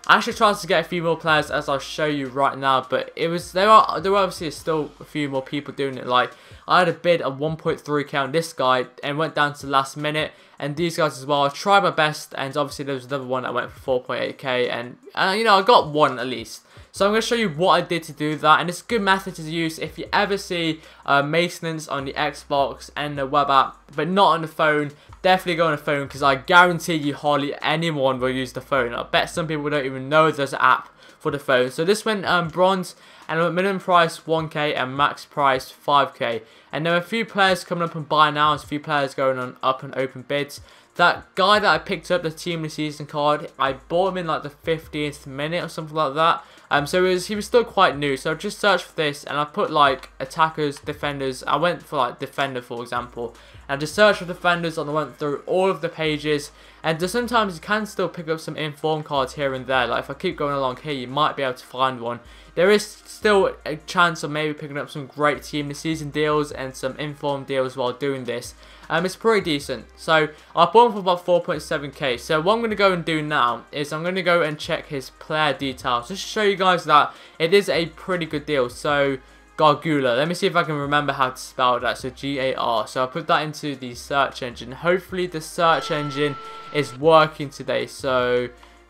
I actually tried to get a few more players, as I'll show you right now, but there were obviously still a few more people doing it. Like, I had a bid of 1.3k on this guy and went down to the last minute, and these guys as well. I tried my best, and obviously there was another one that went for 4.8k, and you know, I got one at least. So I'm going to show you what I did to do that, and it's a good method to use if you ever see maintenance on the Xbox and the web app, but not on the phone. Definitely go on the phone, because I guarantee you hardly anyone will use the phone. I bet some people don't even know there's an app for the phone. So this went bronze, and minimum price 1k and max price 5k. And there are a few players coming up and buying now. There's a few players going on up and open bids. That guy that I picked up, the Team of the Season card, I bought him in like the 15th minute or something like that. So he was still quite new. So I just searched for this, and I put like attackers, defenders. I went for like defender, for example. And I just searched for defenders, and I went through all of the pages. And just sometimes you can still pick up some inform cards here and there. Like if I keep going along here, you might be able to find one. There is still a chance of maybe picking up some great Team of the Season deals and some inform deals while doing this. It's pretty decent. So I bought him for about 4.7k. So what I'm going to go and do now is I'm going to go and check his player details, just to show you guys that it is a pretty good deal. So Gargula, let me see if I can remember how to spell that. So G-A-R. So I'll put that into the search engine. Hopefully the search engine is working today. So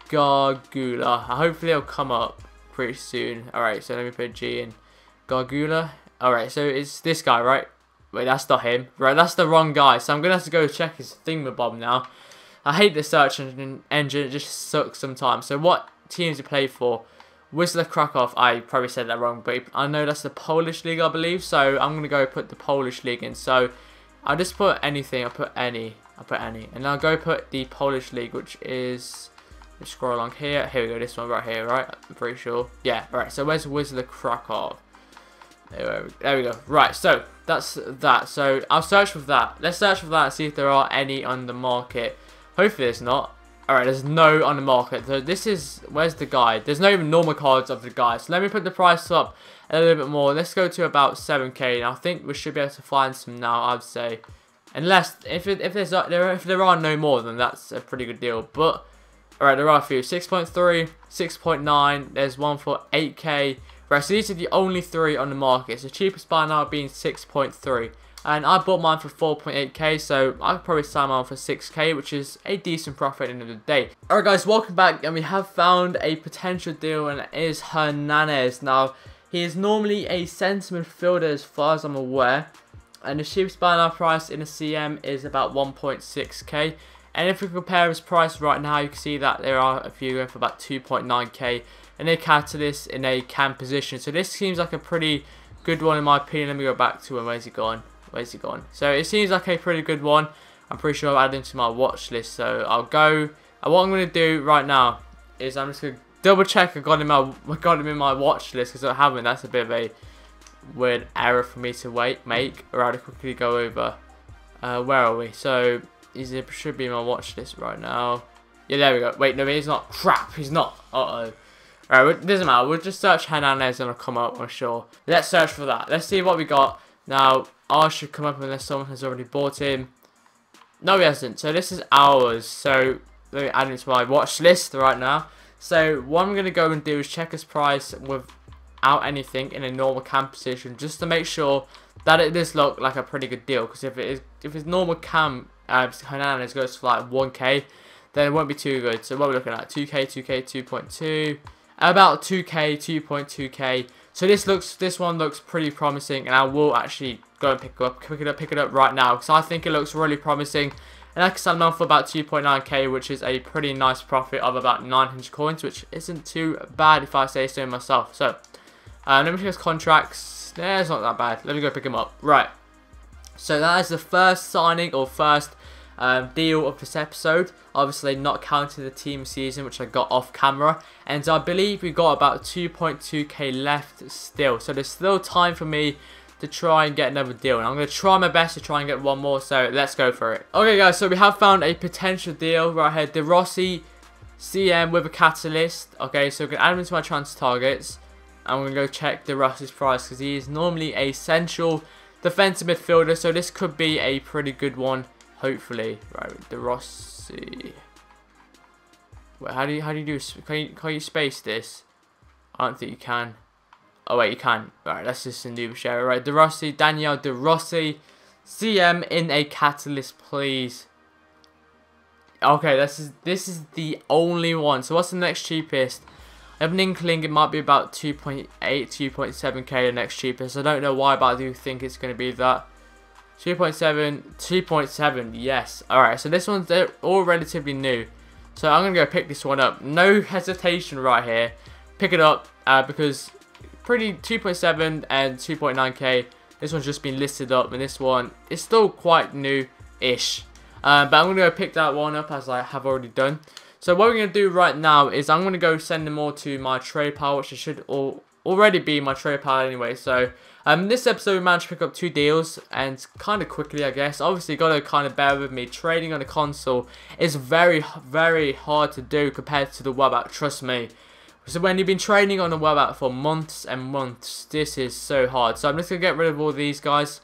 Gargula, hopefully it'll come up pretty soon. Alright, so let me put G in. Gargula. Alright, so it's this guy, right? Wait, that's not him. Right, that's the wrong guy. So I'm going to have to go check his thingamabob now. I hate the search engine. It just sucks sometimes. So what teams he played for? Wisla Krakow. I probably said that wrong, but I know that's the Polish league, I believe. So I'm going to go put the Polish league in. So I'll just put anything. I'll put any. And I'll go put the Polish league, which is... Let's scroll along here. Here we go. This one right here, right? I'm pretty sure. Yeah, right. So where's Wisla Krakow? There we go. Right, so that's that. So I'll search for that. Let's search for that and see if there are any on the market. Hopefully there's not. Alright, there's no on the market. So this is, where's the guide? There's no even normal cards of the guide. So let me put the price up a little bit more. Let's go to about 7k. And I think we should be able to find some now, I'd say. Unless, if there are no more, then that's a pretty good deal. But, alright, there are a few. 6.3, 6.9. There's one for 8k. Right, so these are the only 3 on the market. So cheapest buy now being 6.3. And I bought mine for 4.8k, so I'll probably sell mine for 6k, which is a decent profit at the end of the day. Alright guys, welcome back, and we have found a potential deal, and it is Hernandez. Now, he is normally a centre midfielder as far as I'm aware. And the cheapest buy now price in the CM is about 1.6k. And if we compare his price right now, you can see that there are a few going for about 2.9k. And they catalyst in a cam position. So this seems like a pretty good one in my opinion. Let me go back to him. Where's he gone? So it seems like a pretty good one. I'm pretty sure I've added him to my watch list. So I'll go. And what I'm going to do right now is I'm just going to double check I got him in my watch list, because I haven't. That's a bit of a weird error for me to make. Or I'll quickly go over. Where are we? So he should be in my watch list right now. Yeah, there we go. Wait, no, he's not. Crap, he's not. Uh-oh. Alright, it doesn't matter. We'll just search Hernandez and it'll come up, I'm sure. Let's search for that. Let's see what we got. Now, ours should come up unless someone has already bought him. No, he hasn't. So this is ours. So let me add it to my watch list right now. So what I'm going to go and do is check his price without anything in a normal cam position, just to make sure that it does look like a pretty good deal. Because if it's normal cam, Hernandez goes for like 1k, then it won't be too good. So what are we looking at? 2k, 2k, 2.2, about 2k, 2.2k. So this one looks pretty promising, and I will actually go and pick it up right now, because I think it looks really promising. And I can sell them for about 2.9k, which is a pretty nice profit of about 900 coins, which isn't too bad if I say so myself. So let me check his contracts. Yeah, it's not that bad. Let me go pick him up. Right. So that is the first signing, or first deal of this episode, obviously not counting the team season, which I got off camera, and I believe we got about 2.2k left still, so there's still time for me to try and get another deal, and I'm going to try my best to try and get one more, so let's go for it. Okay guys, so we have found a potential deal right here, De Rossi CM with a catalyst. Okay, so we're going to add him into my transfer targets, and we're going to go check De Rossi's price, because he is normally a central defensive midfielder, so this could be a pretty good one. Hopefully. Right, De Rossi. Wait, how do you do? Can you space this? I don't think you can. Oh wait, you can. Right, that's just a new share. Right, De Rossi, Daniel De Rossi, CM in a catalyst, please. Okay, this is the only one. So what's the next cheapest? I have an inkling it might be about 2.8, 2.7k the next cheapest. I don't know why, but I do think it's going to be that. 2.7, yes. Alright, so this one's, they're all relatively new. So I'm going to go pick this one up. No hesitation right here. Pick it up because pretty 2.7 and 2.9k. This one's just been listed up, and this one is still quite new-ish. But I'm going to go pick that one up, as I have already done. So what we're going to do right now is I'm going to go send them all to my trade pile, which should already be my trade pile anyway. So this episode we managed to pick up 2 deals, and kind of quickly, I guess. Obviously got to kind of bear with me. Trading on a console is very, very hard to do compared to the web app, trust me. So when you've been trading on the web app for months and months, this is so hard. So I'm just going to get rid of all these guys.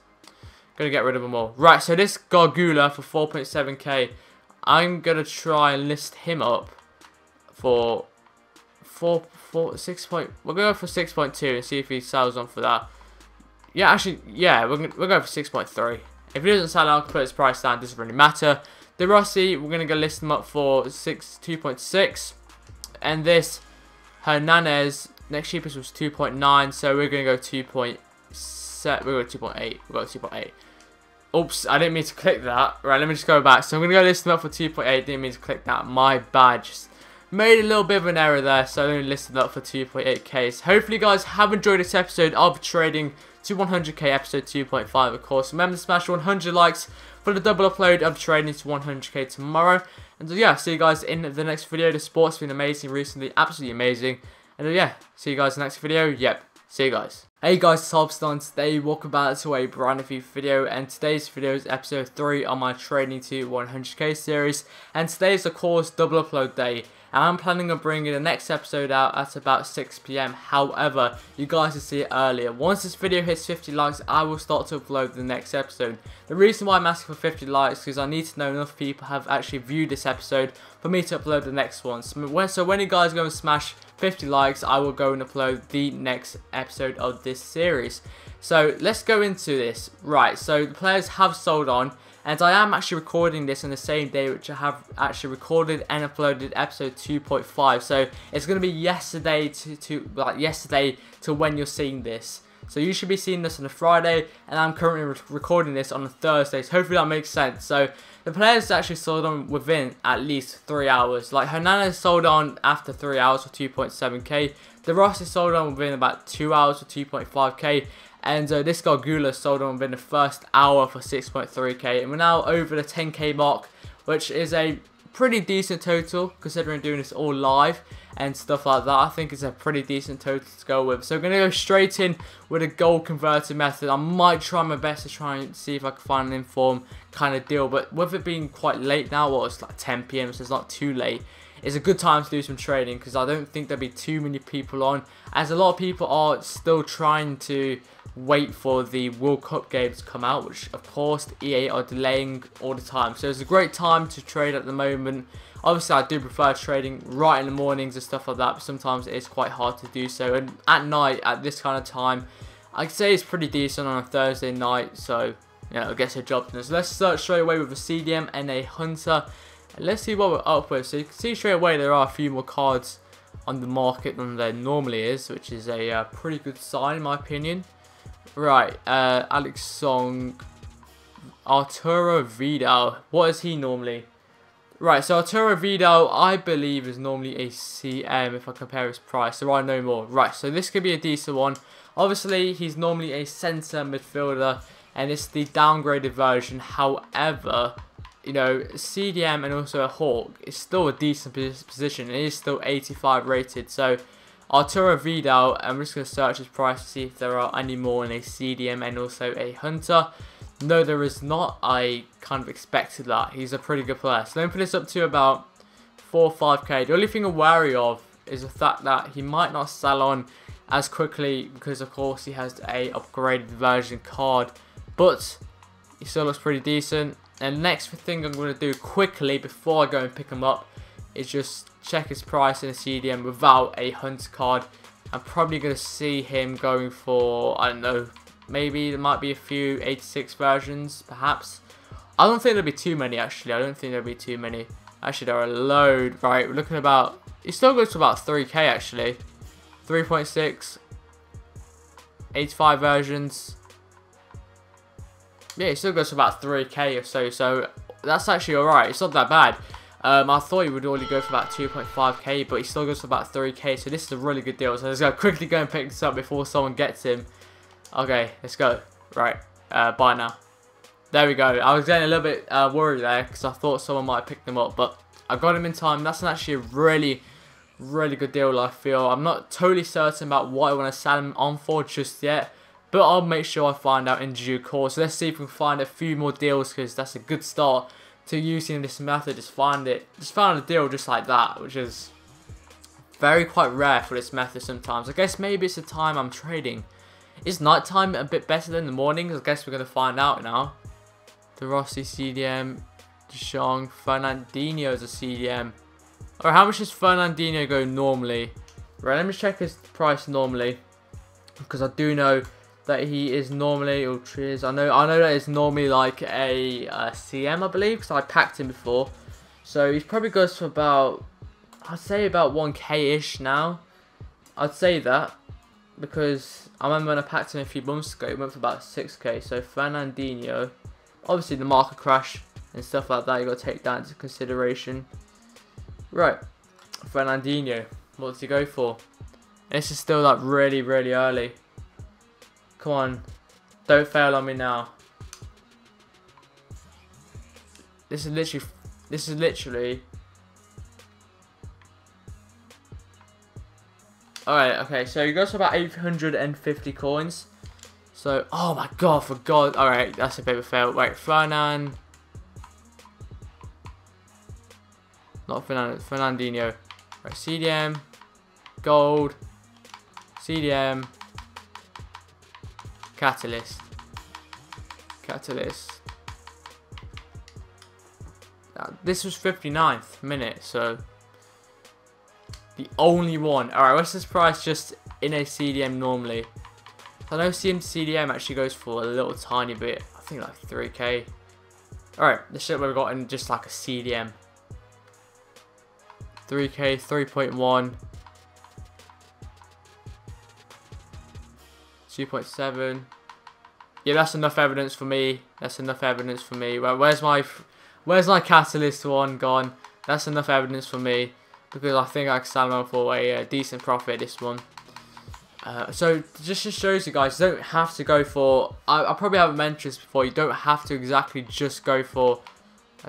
Going to get rid of them all. Right, so this Gargula for 4.7k, I'm going to try and list him up for 6 point. We're going to go for 6.2 and see if he sells on for that. Yeah, actually, yeah, we're going for 6.3. If he doesn't sell, I'll put his price down. Doesn't really matter. De Rossi, we're going to go list him up for 2.6. And this Hernandez, next cheapest was 2.9. So we're going to go 2.7. We're going to go 2.8. We're going to go 2.8. Oops, I didn't mean to click that. Right, let me just go back. So I'm going to go list him up for 2.8. Didn't mean to click that. My bad. Just made a little bit of an error there. So I'm going to list it up for 2.8k. So hopefully you guys have enjoyed this episode of trading to 100k, episode 2.5 of course. Remember to smash 100 likes for the double upload of trading to 100k tomorrow. And yeah, see you guys in the next video. The sport's been amazing recently, absolutely amazing. And yeah, see you guys in the next video. Yep, see you guys. Hey guys, it's Hobston. Today, welcome back to a brand new video, and today's video is episode 3 on my trading to 100k series. And today is of course double upload day, and I'm planning on bringing the next episode out at about 6 PM. However, you guys will see it earlier. Once this video hits 50 likes, I will start to upload the next episode. The reason why I'm asking for 50 likes is because I need to know enough people have actually viewed this episode for me to upload the next one. So when you guys go and smash 50 likes, I will go and upload the next episode of this series. So let's go into this. Right, so the players have sold on, and I am actually recording this on the same day which I have actually recorded and uploaded episode 2.5. So it's going to be yesterday to when you're seeing this. So you should be seeing this on a Friday, and I'm currently recording this on a Thursday. So hopefully that makes sense. So the players actually sold on within at least 3 hours. Like Hernandez sold on after 3 hours for 2.7k. De Rossi sold on within about 2 hours for 2.5k. And this Gargula sold on within the first hour for 6.3k. And we're now over the 10k mark, which is a pretty decent total considering doing this all live and stuff like that. I think it's a pretty decent total to go with. So we're going to go straight in with a gold converter method. I might try my best to try and see if I can find an inform kind of deal. But with it being quite late now, well, it's like 10 PM, so it's not too late. It's a good time to do some trading because I don't think there'll be too many people on, as a lot of people are still trying to wait for the World Cup game to come out, which of course EA are delaying all the time. So it's a great time to trade at the moment. Obviously, I do prefer trading right in the mornings and stuff like that, but sometimes it is quite hard to do so. And at night, at this kind of time, I'd say it's pretty decent on a Thursday night, so you know, it gets the job done. So let's start straight away with a CDM and a Hunter. And let's see what we're up with. So you can see straight away there are a few more cards on the market than there normally is, which is a pretty good sign in my opinion. Right, Alex Song, Arturo Vidal. What is he normally? Right, so Arturo Vidal, I believe, is normally a CM if I compare his price. There are no more. Right, so this could be a decent one. Obviously, he's normally a centre midfielder, and it's the downgraded version. However, you know, CDM and also a Hawk is still a decent position. It is still 85 rated. So, Arturo Vidal, I'm just going to search his price to see if there are any more in a CDM and also a Hunter. No, there is not. I kind of expected that. He's a pretty good player. So let me put this up to about 4 or 5k. The only thing I'm wary of is the fact that he might not sell on as quickly because of course he has a upgraded version card, but he still looks pretty decent. And the next thing I'm going to do quickly before I go and pick him up is just check his price in a CDM without a Hunter card. I'm probably going to see him going for, I don't know, maybe there might be a few 86 versions perhaps. I don't think there'll be too many actually. I don't think there'll be too many. Actually, there are a load. Right, we're looking about, it still goes to about 3k actually. 3.6, 85 versions. Yeah, it still goes to about 3k or so, so that's actually alright. It's not that bad. I thought he would only go for about 2.5k, but he still goes for about 3k, so this is a really good deal. So let's go quickly go and pick this up before someone gets him. Okay, let's go. Right, buy now. There we go. I was getting a little bit worried there because I thought someone might pick them up, but I got him in time. That's actually a really good deal, I feel. I'm not totally certain about what I want to sell him on for just yet, but I'll make sure I find out in due course. Let's see if we can find a few more deals, because that's a good start to using this method. Just found a deal just like that, which is quite rare for this method sometimes. I guess maybe it's the time I'm trading. Is nighttime a bit better than the mornings? I guess we're going to find out now. De Rossi CDM, De Jong, Fernandinho is a CDM. Alright, how much does Fernandinho go normally? Right, let me check his price normally, because I do know that he is normally, I know that it's normally like a CM, I believe, because I packed him before. So he probably goes for about, I'd say about 1k-ish now. I'd say that, because I remember when I packed him a few months ago, it went for about 6k. So Fernandinho, obviously the market crash and stuff like that, you got to take that into consideration. Right, Fernandinho, what does he go for? And this is still like really early. Come on, don't fail on me now. This is literally. Alright, okay, so he goes for about 850 coins. So, oh my god, for God. Alright, that's a bit of a fail. Wait, Fernandinho. Right, CDM, gold, CDM, catalyst. Now, this was 59th minute, so the only one. Alright, what's this price just in a CDM normally? I know CDM actually goes for a little tiny bit. I think like 3k. Alright, the shit we've got in just like a CDM. 3k, 3.1. 2.7. Yeah, that's enough evidence for me. Well, where's my catalyst one gone? That's enough evidence for me, because I think I can sell them for a decent profit this one. So just shows you guys, you don't have to go for. I probably haven't mentioned this before. You don't have to exactly just go for.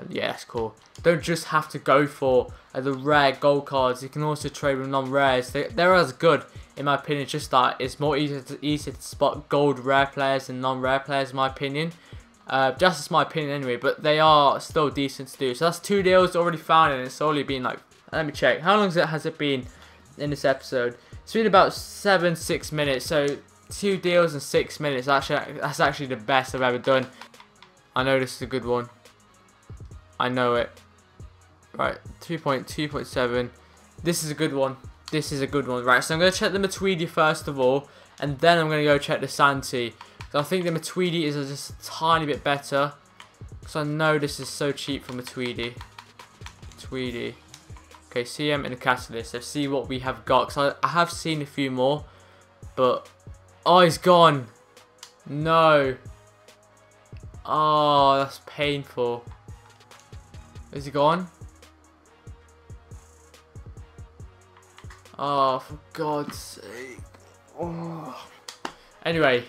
Yeah, that's cool. Don't just have to go for the rare gold cards. You can also trade with non-rares. They're as good, in my opinion. Just that it's more easy to spot gold rare players than non-rare players, in my opinion. Just my opinion anyway. But they are still decent to do. So that's 2 deals already found, and it's only been like. Let me check. How long has it been in this episode? It's been about 7-6 minutes. So 2 deals in 6 minutes. That's actually the best I've ever done. I know this is a good one. I know it. Right, 2.7. This is a good one. This is a good one. Right, so I'm going to check the Matuidi first of all, and then I'm going to go check the Santi. So I think the Matuidi is just a tiny bit better, because I know this is so cheap for Matuidi. Okay, CM in the catalyst. Let's see what we have got, because I have seen a few more, but... Oh, he's gone. No. Oh, that's painful. Is he gone? Oh, for God's sake. Oh. Anyway,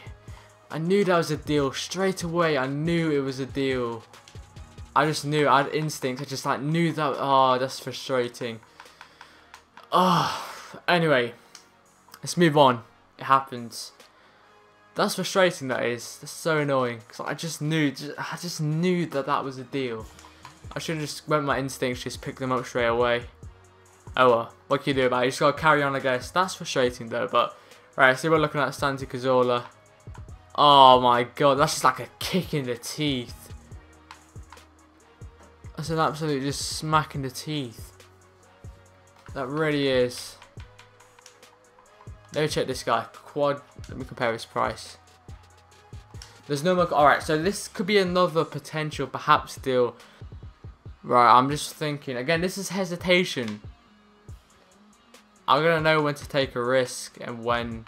I knew that was a deal. Straight away, I knew it was a deal. I just knew. I had instinct. I just like knew that. Oh, that's frustrating. Oh. Anyway, let's move on. It happens. That's frustrating, that is. That's so annoying. Because I just knew that was a deal. I should have just went with my instincts, just pick them up straight away. Oh well, what can you do about it? You just gotta carry on, I guess. That's frustrating though, but... Right, so we're looking at Santi Cazorla. Oh my god, that's just like a kick in the teeth. That's an absolute just smack in the teeth. That really is. Let me check this guy. Quad, let me compare his price. There's no more... Alright, so this could be another potential, perhaps, deal. Right, I'm just thinking. Again, this is hesitation. I'm gonna know when to take a risk and when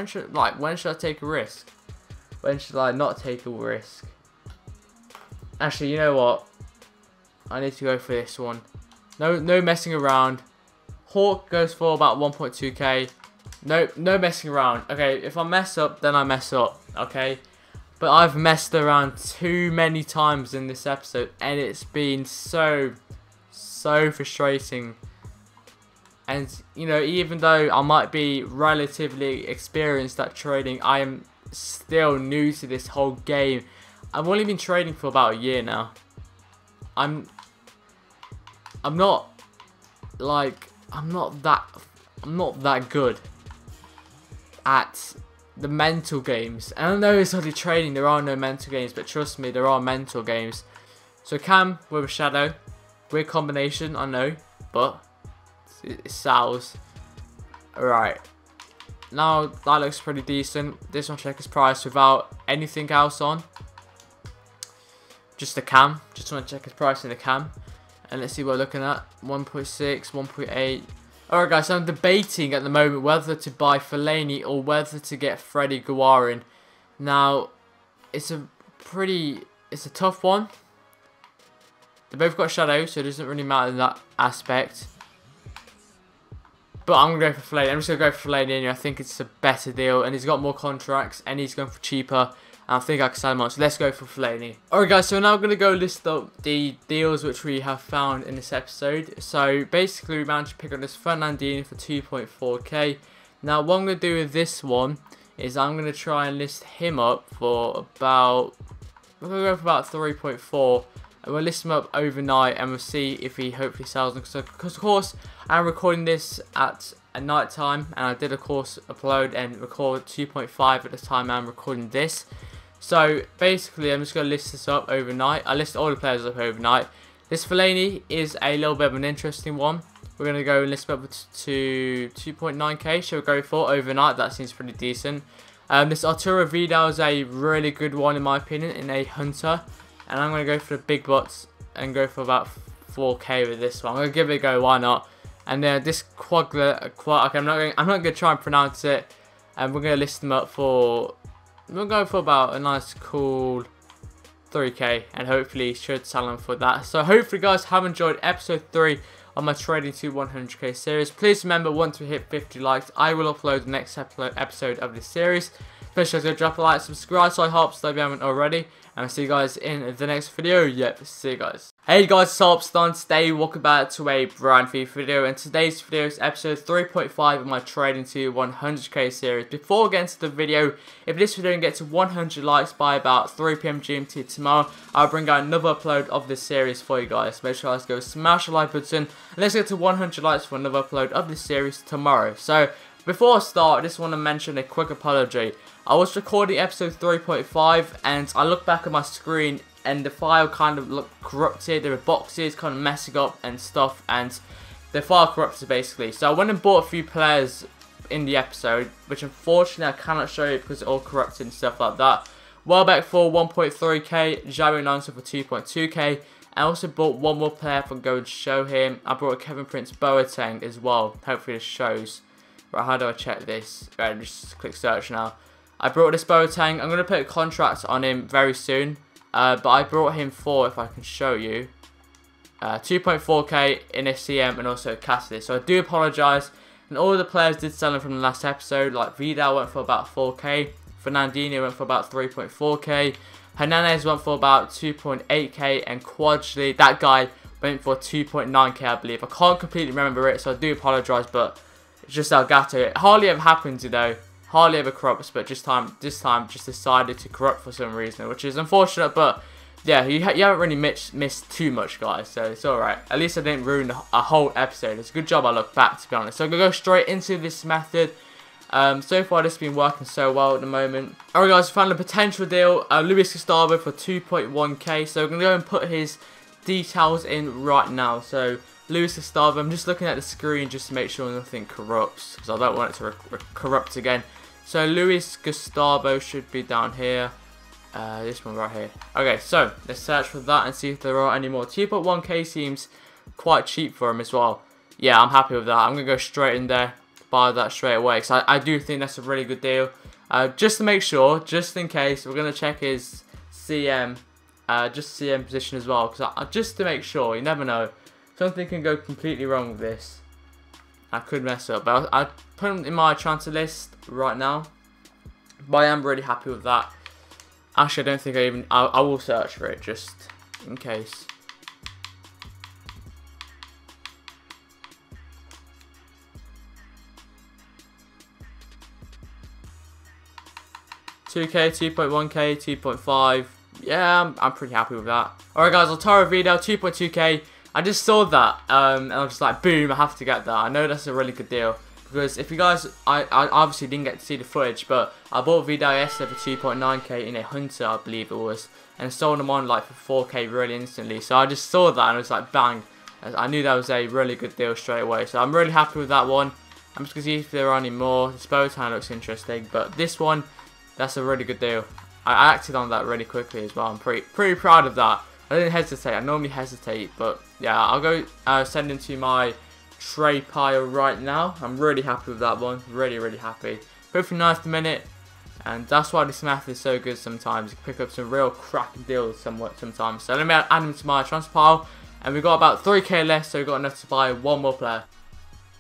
should I take a risk? When should I not take a risk? Actually, you know what? I need to go for this one. No messing around. Hawk goes for about 1.2k. No messing around. Okay, if I mess up, then I mess up. Okay, but I've messed around too many times in this episode, and it's been so frustrating. And, you know, even though I might be relatively experienced at trading, I am still new to this whole game. I've only been trading for about a year now. I'm not that good at the mental games. And I know it's only trading, there are no mental games, but trust me, there are mental games. So Cam with a shadow. Weird combination, I know, but it sells. Alright, now that looks pretty decent. This one, check his price without anything else on, just the cam. Just want to check his price in the cam, and let's see what we're looking at. 1.6, 1.8. Alright guys, so I'm debating at the moment whether to buy Fellaini or whether to get Freddie Guarin. Now it's a tough one. They both got shadow, so it doesn't really matter in that aspect. But I'm going to go for Fellaini. I'm just going to go for Fellaini anyway. I think it's a better deal. And he's got more contracts. And he's going for cheaper. And I think I can sell him on. So let's go for Fellaini. Alright guys, so now I'm going to go list up the deals which we have found in this episode. So basically we managed to pick up this Fernandinho for 2.4k. Now what I'm going to do with this one is I'm going to try and list him up for about... We're going to go for about 3.4. And we'll list him up overnight and we'll see if he hopefully sells them. Because of course I'm recording this at night time, and I did of course upload and record 2.5 at the time I'm recording this. So basically I'm just going to list this up overnight. I list all the players up overnight. This Fellaini is a little bit of an interesting one. We're going to go and list him up to 2.9k. Shall we go for overnight? That seems pretty decent. This Arturo Vidal is a really good one in my opinion, in a hunter. And I'm going to go for the big bots and go for about 4k with this one. I'm going to give it a go, why not? And this okay, I'm not going to try and pronounce it. And we're going to list them up for, we'll go for about a nice cool 3k. And hopefully should sell them for that. So hopefully guys have enjoyed episode 3 of my Trading to 100k series. Please remember, once we hit 50 likes, I will upload the next episode of this series. Especially so drop a like, subscribe so I hope so if you haven't already. And I'll see you guys in the next video. Yep, see you guys. Hey guys, it's Hopston. Today, welcome back to a brand new video. And today's video is episode 3.5 of my Trading to 100k series. Before getting to the video, if this video gets to 100 likes by about 3 PM GMT tomorrow, I'll bring out another upload of this series for you guys. Make sure you guys go smash the like button. And let's get to 100 likes for another upload of this series tomorrow. So, Before I start, I just want to mention a quick apology. I was recording episode 3.5 and I looked back at my screen and the file kind of looked corrupted. There were boxes kind of messing up and stuff, and the file corrupted basically. So I went and bought a few players in the episode, which unfortunately I cannot show you because it's all corrupted and stuff like that. Welbeck for 1.3k, Xabi Alonso for 2.2k. I also bought one more player for go and show him. I brought Kevin Prince Boateng as well. Hopefully this shows. Right, how do I check this? Right, just click search now. I brought this Boateng. I'm going to put a contract on him very soon. But I brought him for, if I can show you, 2.4k in a CM and also a Cassidy. So I do apologise. And all the players did sell him from the last episode. Like Vidal went for about 4k. Fernandinho went for about 3.4k. Hernandez went for about 2.8k, and Quadri, that guy, went for 2.9k, I believe. I can't completely remember it, so I do apologise, but it's just Elgato. It hardly ever happens, you know. Hardly ever corrupts, but this time just decided to corrupt for some reason, which is unfortunate, but yeah, you haven't really missed too much, guys, so it's alright. At least I didn't ruin a whole episode. It's a good job I look back, to be honest. So I'm going to go straight into this method. So far this has been working so well at the moment. Alright guys, we found a potential deal. Luis Gustavo for 2.1k. So we're going to go and put his details in right now. So Luis Gustavo, I'm just looking at the screen just to make sure nothing corrupts, because I don't want it to corrupt again. So Luis Gustavo should be down here. This one right here. Okay, so let's search for that and see if there are any more. 2.1k seems quite cheap for him as well. Yeah, I'm happy with that. I'm going to go straight in there. Buy that straight away, because I do think that's a really good deal. Just to make sure, just in case, we're going to check his CM, just CM position as well, because just to make sure, you never know, something can go completely wrong with this. I could mess up, but I put him in my transfer list right now, but I am really happy with that. Actually, I don't think I will search for it, just in case. 2k, 2.1k, 2.5. Yeah, I'm pretty happy with that. Alright guys, Lautaro Vidal, 2.2k. I just saw that, and I was just like, boom, I have to get that. I know that's a really good deal. Because if you guys, I obviously didn't get to see the footage, but I bought Vidal yesterday for 2.9k in a Hunter, I believe it was. And sold them on like for 4k really instantly. So I just saw that and I was like, bang. I knew that was a really good deal straight away. So I'm really happy with that one. I'm just going to see if there are any more. This Boateng looks interesting, but this one, that's a really good deal. I acted on that really quickly as well. I'm pretty proud of that. I didn't hesitate. I normally hesitate, but yeah, I'll go send him to my trade pile right now. I'm really happy with that one. Really happy. Both for 9th minute, and that's why this math is so good sometimes. You can pick up some real cracking deals sometimes. So let me add him to my transfer pile, and we've got about 3k left, so we've got enough to buy one more player.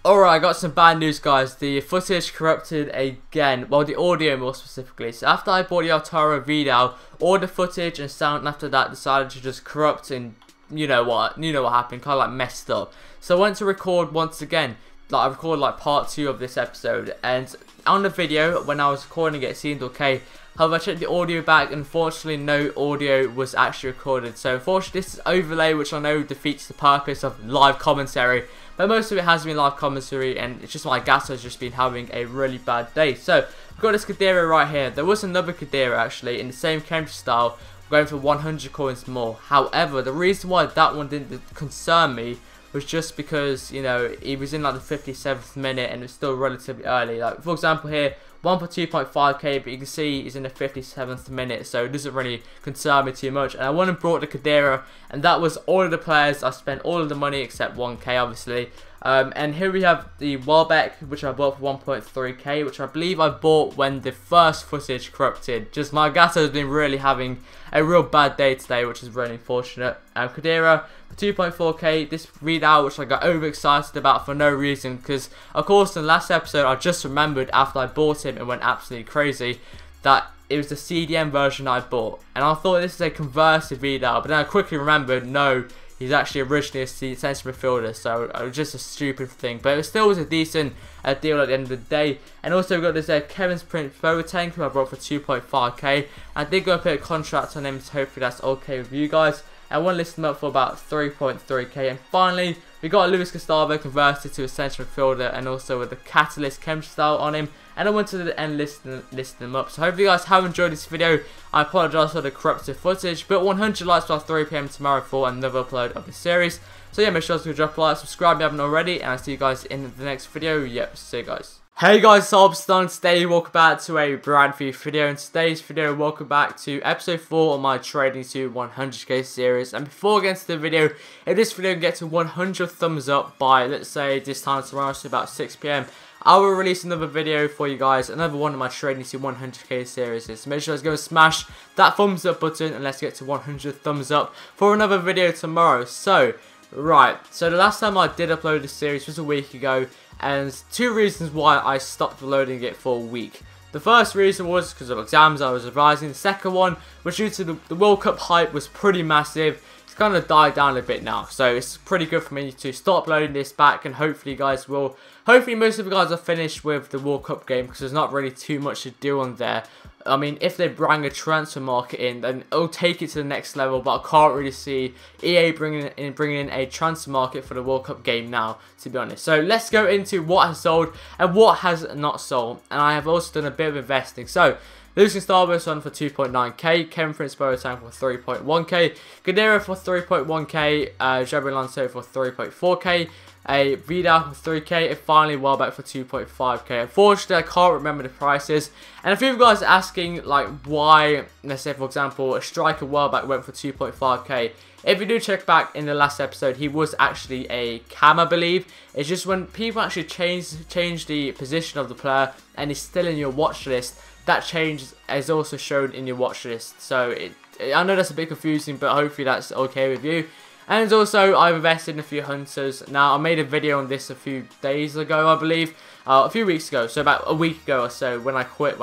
Alright, I got some bad news guys. The footage corrupted again. Well, the audio more specifically. So after I bought the Lautaro Vidal, all the footage and sound after that decided to just corrupt, and you know what happened, kind of like messed up. So I went to record once again. Like I recorded like part 2 of this episode, and on the video when I was recording it seemed okay. However, I checked the audio back, and unfortunately no audio was actually recorded. So unfortunately this is overlay, which I know defeats the purpose of live commentary. But most of it has been live commentary, and it's just like Gatto's just been having a really bad day. So, we've got this Kadira right here. There was another Kadira actually in the same chemistry style, going for 100 coins more. However, the reason why that one didn't concern me was just because, you know, he was in like the 57th minute and it was still relatively early. Like, for example here, one for 2.5k, but you can see he's in the 57th minute, so it doesn't really concern me too much. And I went and brought the Kadira, and that was all of the players. I spent all of the money except 1k, obviously. And here we have the Welbeck, which I bought for 1.3k, which I believe I bought when the first footage corrupted. Just my Gatto has been really having a real bad day today, which is really unfortunate. Kadira for 2.4k, this Vidal, which I got overexcited about for no reason, because of course in the last episode I just remembered after I bought him and went absolutely crazy that it was the CDM version I bought, and I thought this is a converted Vidal, but then I quickly remembered no, he's actually originally a centre midfielder, so it was just a stupid thing. But it still was a decent deal at the end of the day. And also we've got this Kevin Prince Boateng, who I brought for 2.5k. I did go put a contract on him, so hopefully that's okay with you guys. and one listed them up for about 3.3k. And finally, we got Luis Gustavo converted to a central midfielder, and also with the Catalyst chemistry style on him. And I went to the end listing them up. So hopefully you guys have enjoyed this video. I apologise for the corrupted footage, but 100 likes by 3 PM tomorrow for another upload of the series. So yeah, make sure to drop a like, subscribe if you haven't already, and I'll see you guys in the next video. Yep, see you guys. Hey guys, so I'm today. Welcome back to a brand new video. In today's video, welcome back to episode 4 of my Trading to 100k series. And before I get into the video, if this video can get to 100 thumbs up by, let's say, this time tomorrow, so about 6 PM, I will release another video for you guys, another one of my Trading to 100k series. So make sure to go smash that thumbs up button, and let's get to 100 thumbs up for another video tomorrow. So, right, so the last time I did upload this series was a week ago, and 2 reasons why I stopped uploading it for a week. The first reason was because of exams I was revising. The second one was due to the World Cup hype was pretty massive. It's kind of died down a bit now, so it's pretty good for me to start uploading this back, and hopefully you guys will, hopefully most of you guys are finished with the World Cup game, because there's not really too much to do on there. I mean, if they bring a transfer market in, then it'll take it to the next level, but I can't really see EA bringing in a transfer market for the World Cup game now, to be honest. So let's go into what has sold and what has not sold, and I have also done a bit of investing. So Lucian Starburst on for 2.9k, Kevin Prince Boateng for 3.1k, Gadera for 3.1k, Javier Alonso for 3.4k, a Vidal for 3k, and finally Welbeck for 2.5k. Unfortunately, I can't remember the prices, and a few of you guys are asking like why, let's say for example, a striker Welbeck went for 2.5k. If you do check back in the last episode, he was actually a cam, I believe. It's just when people actually change the position of the player and he's still in your watch list, that change is also shown in your watch list. So I know that's a bit confusing, but hopefully that's okay with you. And also, I've invested in a few hunters. Now, I made a video on this a few days ago, I believe. A few weeks ago, so about a week ago or so, when I quit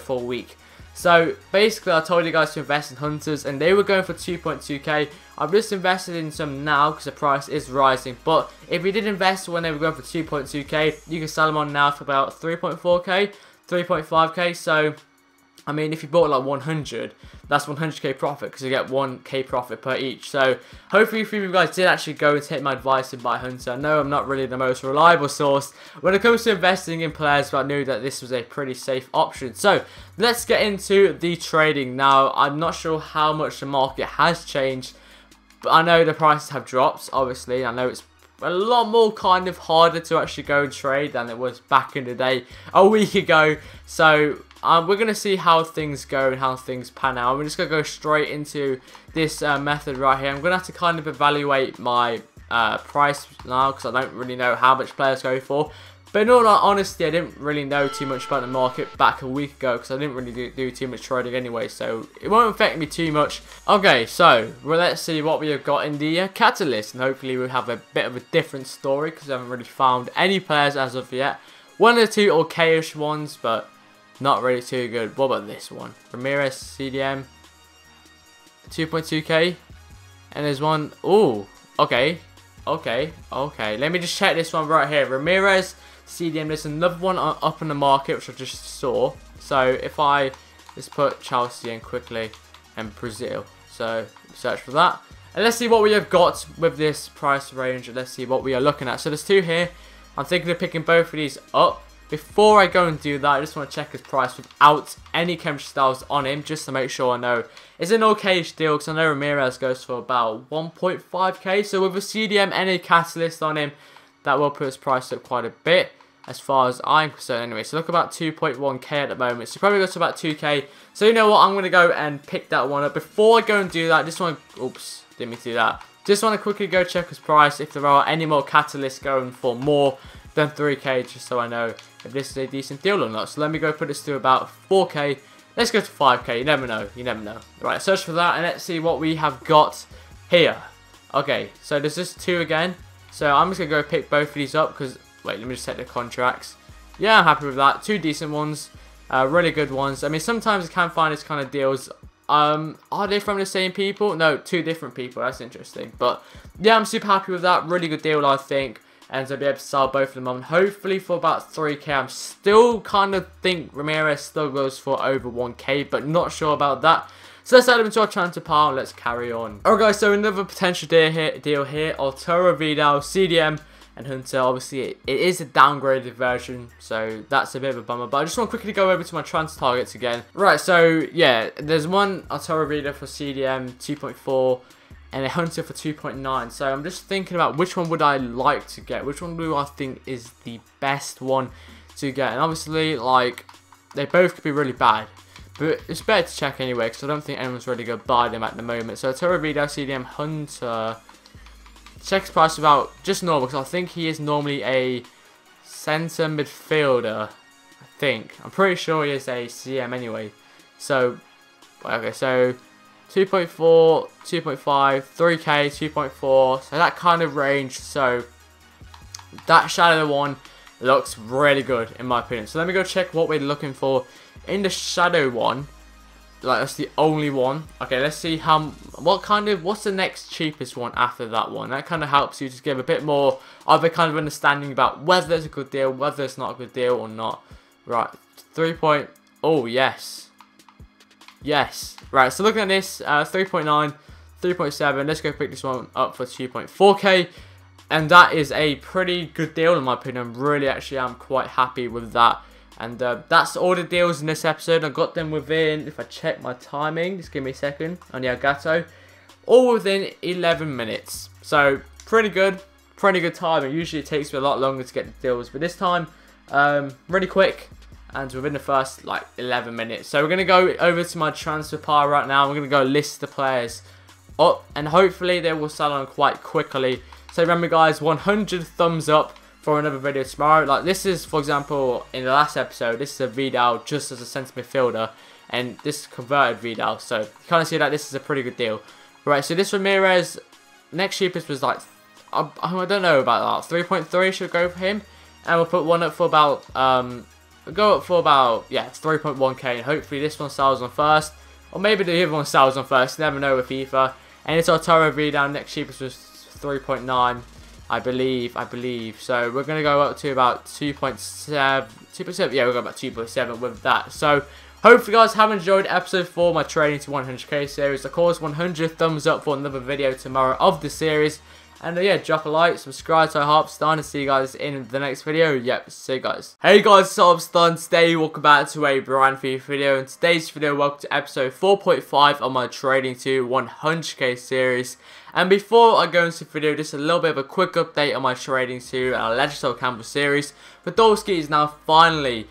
for a week. So, basically, I told you guys to invest in hunters, and they were going for 2.2k. I've just invested in some now, because the price is rising. But, if you did invest when they were going for 2.2k, you can sell them on now for about 3.4k, 3.5k, so I mean, if you bought like 100, that's 100k profit, because you get 1k profit per each. So hopefully a few of you guys did actually go and take my advice and buy Hunter. I know I'm not really the most reliable source when it comes to investing in players, but I knew that this was a pretty safe option. So let's get into the trading. Now, I'm not sure how much the market has changed, but I know the prices have dropped, obviously. I know it's a lot more kind of harder to actually go and trade than it was back in the day a week ago. So we're going to see how things go and how things pan out. We're just going to go straight into this method right here. I'm going to have to kind of evaluate my price now, because I don't really know how much players go for. But in all honesty, I didn't really know too much about the market back a week ago, because I didn't really do too much trading anyway, so it won't affect me too much. Okay, so well, let's see what we have got in the Catalyst, and hopefully we'll have a bit of a different story, because I haven't really found any players as of yet. One or two okayish ones, but not really too good. What about this one? Ramirez, CDM, 2.2k, and there's one, ooh, okay. Let me just check this one right here. Ramirez, CDM, there's another one up in the market which I just saw. So if I just put Chelsea in quickly and Brazil, so search for that, and let's see what we have got with this price range, and let's see what we are looking at. So there's 2 here. I'm thinking of picking both of these up. Before I go and do that, I just want to check his price without any chemistry styles on him, just to make sure I know it's an okay deal, because I know Ramirez goes for about 1.5k. So with a CDM and a Catalyst on him, that will put his price up quite a bit, as far as I'm concerned anyway. So look, about 2.1k at the moment, so probably goes to about 2k. So you know what, I'm going to go and pick that one up. Before I go and do that, I just want to, oops, didn't mean to do that. Just want to quickly go check his price, if there are any more Catalysts going for more than 3k, just so I know if this is a decent deal or not. So let me go put this to about 4k. Let's go to 5k. You never know. You never know. Right, search for that, and let's see what we have got here. Okay, so there's just 2 again. So I'm just going to go pick both of these up, because, wait, let me just set the contracts. Yeah, I'm happy with that. 2 decent ones. Really good ones. I mean, sometimes you can find this kind of deals. Are they from the same people? No, 2 different people. That's interesting. But yeah, I'm super happy with that. Really good deal, I think. And to be able to sell both of them on, hopefully for about 3k. I'm still kind of think Ramirez still goes for over 1k, but not sure about that. So let's add them into our transfer pile and let's carry on. Alright guys, so another potential deal here. Arturo Vidal, CDM, and Hunter. Obviously, it is a downgraded version, so that's a bit of a bummer. But I just want to quickly go over to my transfer targets again. Right, so yeah, there's one Arturo Vidal for CDM 2.4 and a Hunter for 2.9. So I'm just thinking about which one would I like to get. Which one do I think is the best one to get? And obviously, like, they both could be really bad. But it's better to check anyway, because I don't think anyone's really going to buy them at the moment. So Arturo Vidal, CDM, Hunter. Check his price about just normal, because I think he is normally a centre midfielder. I think. I'm pretty sure he is a CM anyway. So, okay, so 2.4, 2.5, 3k, 2.4. So that kind of range. So that shadow one looks really good in my opinion. So let me go check what we're looking for in the shadow one. Like, that's the only one. Okay, let's see what's the next cheapest one after that one. That kind of helps you just give a bit more of a kind of understanding about whether it's a good deal, whether it's not a good deal or not. Right, 3. Oh, yes. Yes. Right, so looking at this, 3.9, 3.7. Let's go pick this one up for 2.4k. And that is a pretty good deal in my opinion. Really, actually, I'm quite happy with that. And that's all the deals in this episode. I got them within, if I check my timing, just give me a second, on the Elgato, all within 11 minutes. So, pretty good timing. Usually it takes me a lot longer to get the deals, but this time, really quick, and within the first, like, 11 minutes. So, we're going to go over to my transfer pile right now. We're going to go list the players up, and hopefully they will sell on quite quickly. So, remember guys, 100 thumbs up for another video tomorrow. Like, this is, for example, in the last episode, this is a Vidal just as a centre midfielder, and this is converted Vidal, so you kind of see that this is a pretty good deal. Right, so this Ramirez, next cheapest was like, I don't know about that, 3.3 should go for him, and we'll put one up for about, go up for about, yeah, 3.1k, and hopefully this one sells on first, or maybe the other one sells on first, you never know with FIFA. And it's Arturo Vidal, next cheapest was 3.9. I believe. So we're going to go up to about 2.7. Yeah, we'll go about 2.7 with that. So hopefully guys have enjoyed episode 4 of my Trading to 100k series. Of course, 100 thumbs up for another video tomorrow of the series. And yeah, drop a like, subscribe to Hopstar, and see you guys in the next video. Yep, see you guys. Hey guys, it's Hopstar. Today, welcome back to a brand new video. In today's video, welcome to episode 4.5 of my Trading to 100k series. And before I go into the video, just a little bit of a quick update on my Trading to Legendary Campbell series. Podolski is now finally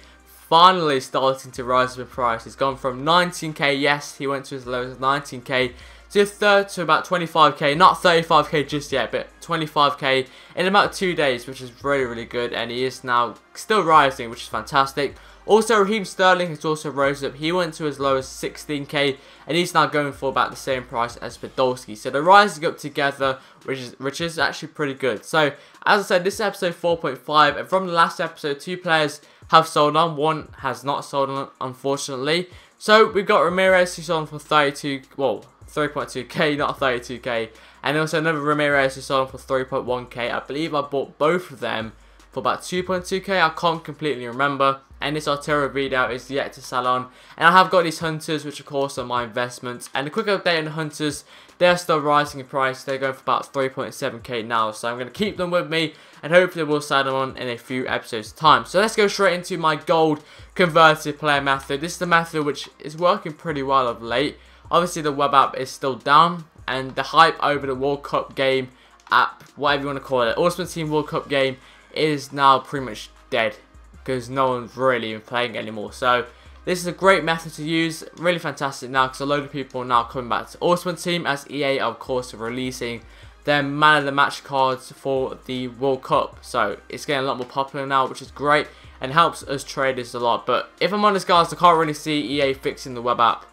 starting to rise in price. He's gone from 19k, yes, he went to as low as 19k. to about 25k, not 35k just yet, but 25k in about 2 days, which is really good, and he is now still rising, which is fantastic. Also, Raheem Sterling has also rose up. He went to as low as 16k, and he's now going for about the same price as Podolski. So they're rising up together, which is actually pretty good. So, as I said, this is episode 4.5, and from the last episode, 2 players have sold on, 1 has not sold on, unfortunately. So we've got Ramirez, who sold on for 3.2k, not 32k, and also another Ramirez who sold for 3.1k. I believe I bought both of them for about 2.2k. I can't completely remember. And this Arturo Vidal is yet to sell on. And I have got these Hunters, which of course are my investments. And a quick update on the Hunters, they're still rising in price. They're going for about 3.7k now. So I'm going to keep them with me, and hopefully we'll sell them on in a few episodes time. So let's go straight into my gold converted player method. This is the method which is working pretty well of late. Obviously the web app is still down, and the hype over the World Cup game app, whatever you want to call it, Ultimate Team World Cup game, is now pretty much dead, because no one's really even playing anymore. So this is a great method to use, really fantastic now, because a load of people are now coming back to Ultimate Team, as EA of course are releasing their man of the match cards for the World Cup. So it's getting a lot more popular now, which is great, and helps us traders a lot. But if I'm honest guys, I can't really see EA fixing the web app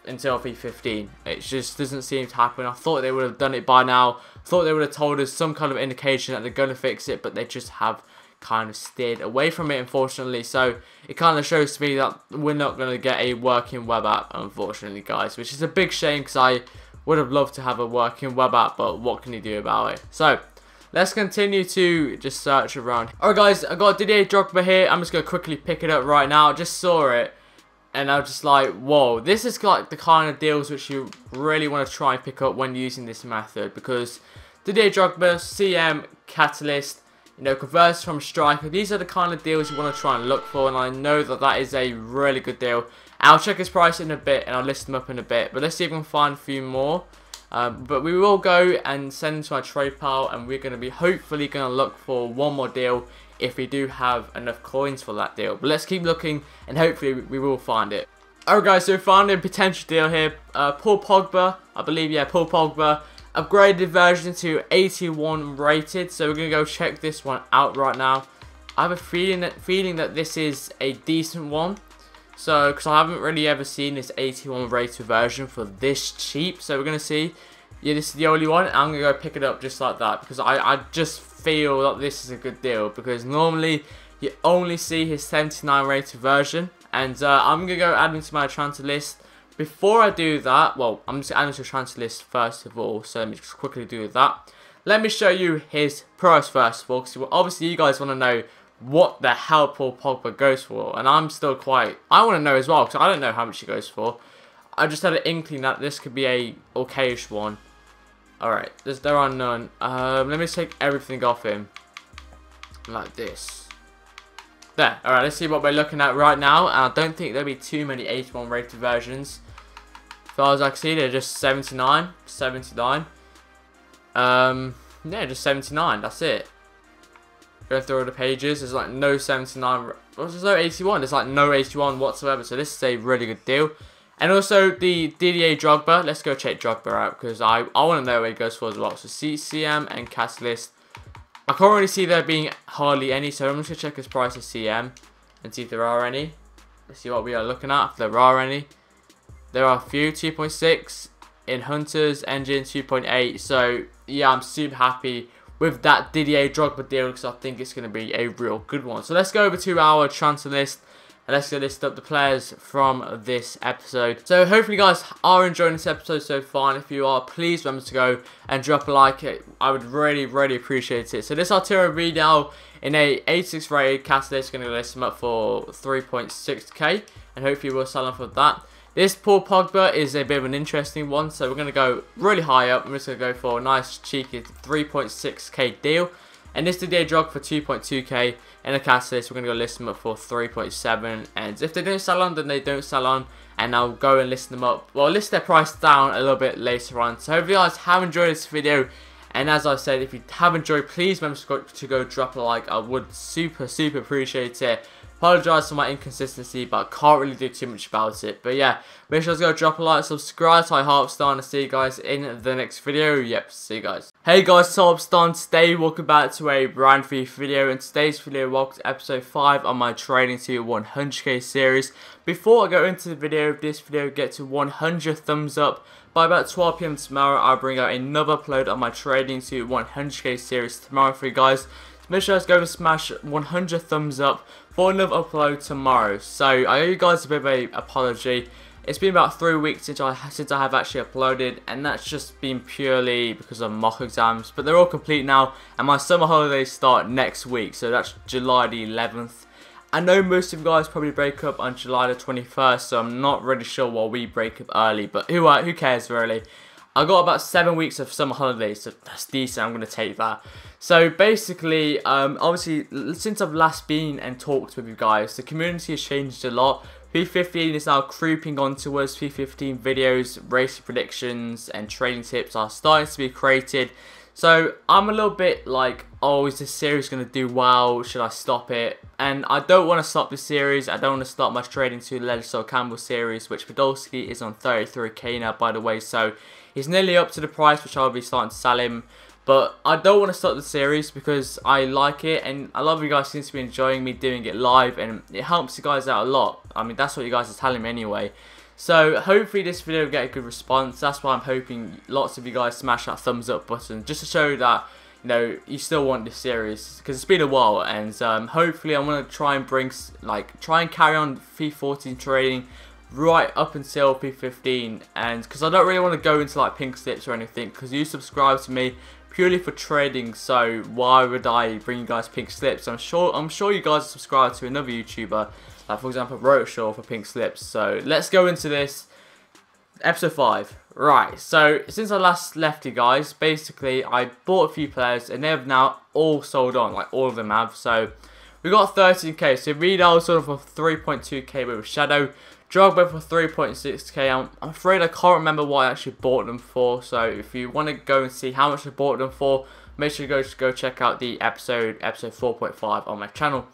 until V15. It just doesn't seem to happen. I thought they would have done it by now. I thought they would have told us some kind of indication that they're going to fix it, but they just have kind of steered away from it, unfortunately. So it kind of shows to me that we're not going to get a working web app, unfortunately guys, which is a big shame, because I would have loved to have a working web app, but what can you do about it? So let's continue to just search around. Alright guys, I got Didier Drogba here. I'm just going to quickly pick it up right now. I just saw it, And I was just like, whoa, this is like the kind of deals which you really want to try and pick up when using this method, because Didier Drogba, CM, Catalyst, you know, converts from striker, these are the kind of deals you want to try and look for, and I know that that is a really good deal. I'll check his price in a bit and I'll list them up in a bit, but let's see if we can find a few more. But we will go and send them to our trade pile, and we're going to be hopefully going to look for one more deal if we do have enough coins for that deal. But let's keep looking and hopefully we will find it. Alright guys, so we found a potential deal here. Paul Pogba, I believe, yeah, Paul Pogba. Upgraded version to 81 rated, so we're going to go check this one out right now. I have a feeling that this is a decent one. So, because I haven't really ever seen this 81 rated version for this cheap. So we're going to see. Yeah, this is the only one. I'm going to go pick it up just like that, because I just feel that this is a good deal. Because normally you only see his 79 rated version. And I'm going to go add him to my transfer list. Before I do that, well, I'm just adding to the transfer list first of all. So let me just quickly do that. Let me show you his price first of all. Because obviously you guys want to know what the hell Paul Pogba goes for, and I'm still quite, I want to know as well, because I don't know how much he goes for. I just had an inkling that this could be a okayish one. Alright, there are none. Let me take everything off him, like this. There, alright, let's see what we're looking at right now, and I don't think there'll be too many 81 rated versions. As far as I can see, they're just 79, yeah, just 79, that's it. Go through all the pages, there's like no 79, well, there's no 81, there's like no 81 whatsoever, so this is a really good deal. And also the Didier Drogba, let's go check Drogba out, because I want to know where he goes for as well. So CM and Catalyst, I can't really see there being hardly any, so I'm just going to check his price of CM, and see if there are any. Let's see what we are looking at, if there are any. There are a few, 2.6, in Hunters, Engine 2.8, so yeah, I'm super happy with that Didier Drogba deal, because I think it's going to be a real good one. So let's go over to our transfer list, and let's go list up the players from this episode. So hopefully you guys are enjoying this episode so far, and if you are, please remember to go and drop a like. I would really appreciate it. So this Arturo Vidal in a 86 rated Catalyst, going to list him up for 3.6k, and hopefully we'll sell him for that. This Paul Pogba is a bit of an interesting one, so we're going to go really high up. I'm just going to go for a nice cheeky 3.6k deal. And this Didier Drogba for 2.2k. And the Catalyst, we're going to go list them up for 3.7. And if they don't sell on, then they don't sell on. And I'll go and list them up. Well, I'll list their price down a little bit later on. So hopefully you guys have enjoyed this video. And as I said, if you have enjoyed, please remember to go drop a like. I would super appreciate it. Apologise for my inconsistency, but I can't really do too much about it. But yeah, make sure to go drop a like, subscribe to Hearthstone, and see you guys in the next video. Yep, see you guys. Hey guys, it's Hearthstone. Today, welcome back to a brand new video. In today's video, welcome to episode 5 on my Trading to 100k series. Before I go into the video, if this video gets to 100 thumbs up, by about 12 PM tomorrow, I'll bring out another upload on my Trading to 100k series tomorrow for you guys. So make sure to go and smash 100 thumbs up for another upload tomorrow. So I owe you guys a bit of an apology. It's been about 3 weeks since I have actually uploaded, and that's just been purely because of mock exams. But they're all complete now, and my summer holidays start next week, so that's July the 11th. I know most of you guys probably break up on July the 21st, so I'm not really sure why we break up early, but who cares really. I got about 7 weeks of summer holidays, so that's decent. I'm going to take that. So basically, obviously, since I've last been and talked with you guys, the community has changed a lot. P15 is now creeping onto us. P15 videos, race predictions, and trading tips are starting to be created. So I'm a little bit like, oh, is this series going to do well? Should I stop it? And I don't want to stop this series. I don't want to start my Trading to Ledger Campbell series, which Podolski is on 33k now, by the way. So he's nearly up to the price, which I'll be starting to sell him. But I don't want to stop the series because I like it, and a lot of you guys seem to be enjoying me doing it live, and it helps you guys out a lot. I mean, that's what you guys are telling me anyway. So hopefully this video will get a good response. That's why I'm hoping lots of you guys smash that thumbs up button, just to show that, you know, you still want this series, because it's been a while. And hopefully I'm going to try and carry on P14 trading right up until P15, and because I don't really want to go into like pink slips or anything, because you subscribe to me purely for trading. So why would I bring you guys pink slips? I'm sure you guys are subscribed to another YouTuber, like for example Rotoshaw, for pink slips. So let's go into this. Episode 5. Right, so since I last left you guys, basically I bought a few players and they have now all sold on, like all of them have. So we got 13k. So Vidal sort of for 3.2k with Shadow, Drogba for 3.6k. I'm afraid I can't remember what I actually bought them for. So if you want to go and see how much I bought them for, make sure you go check out the episode 4.5 on my channel.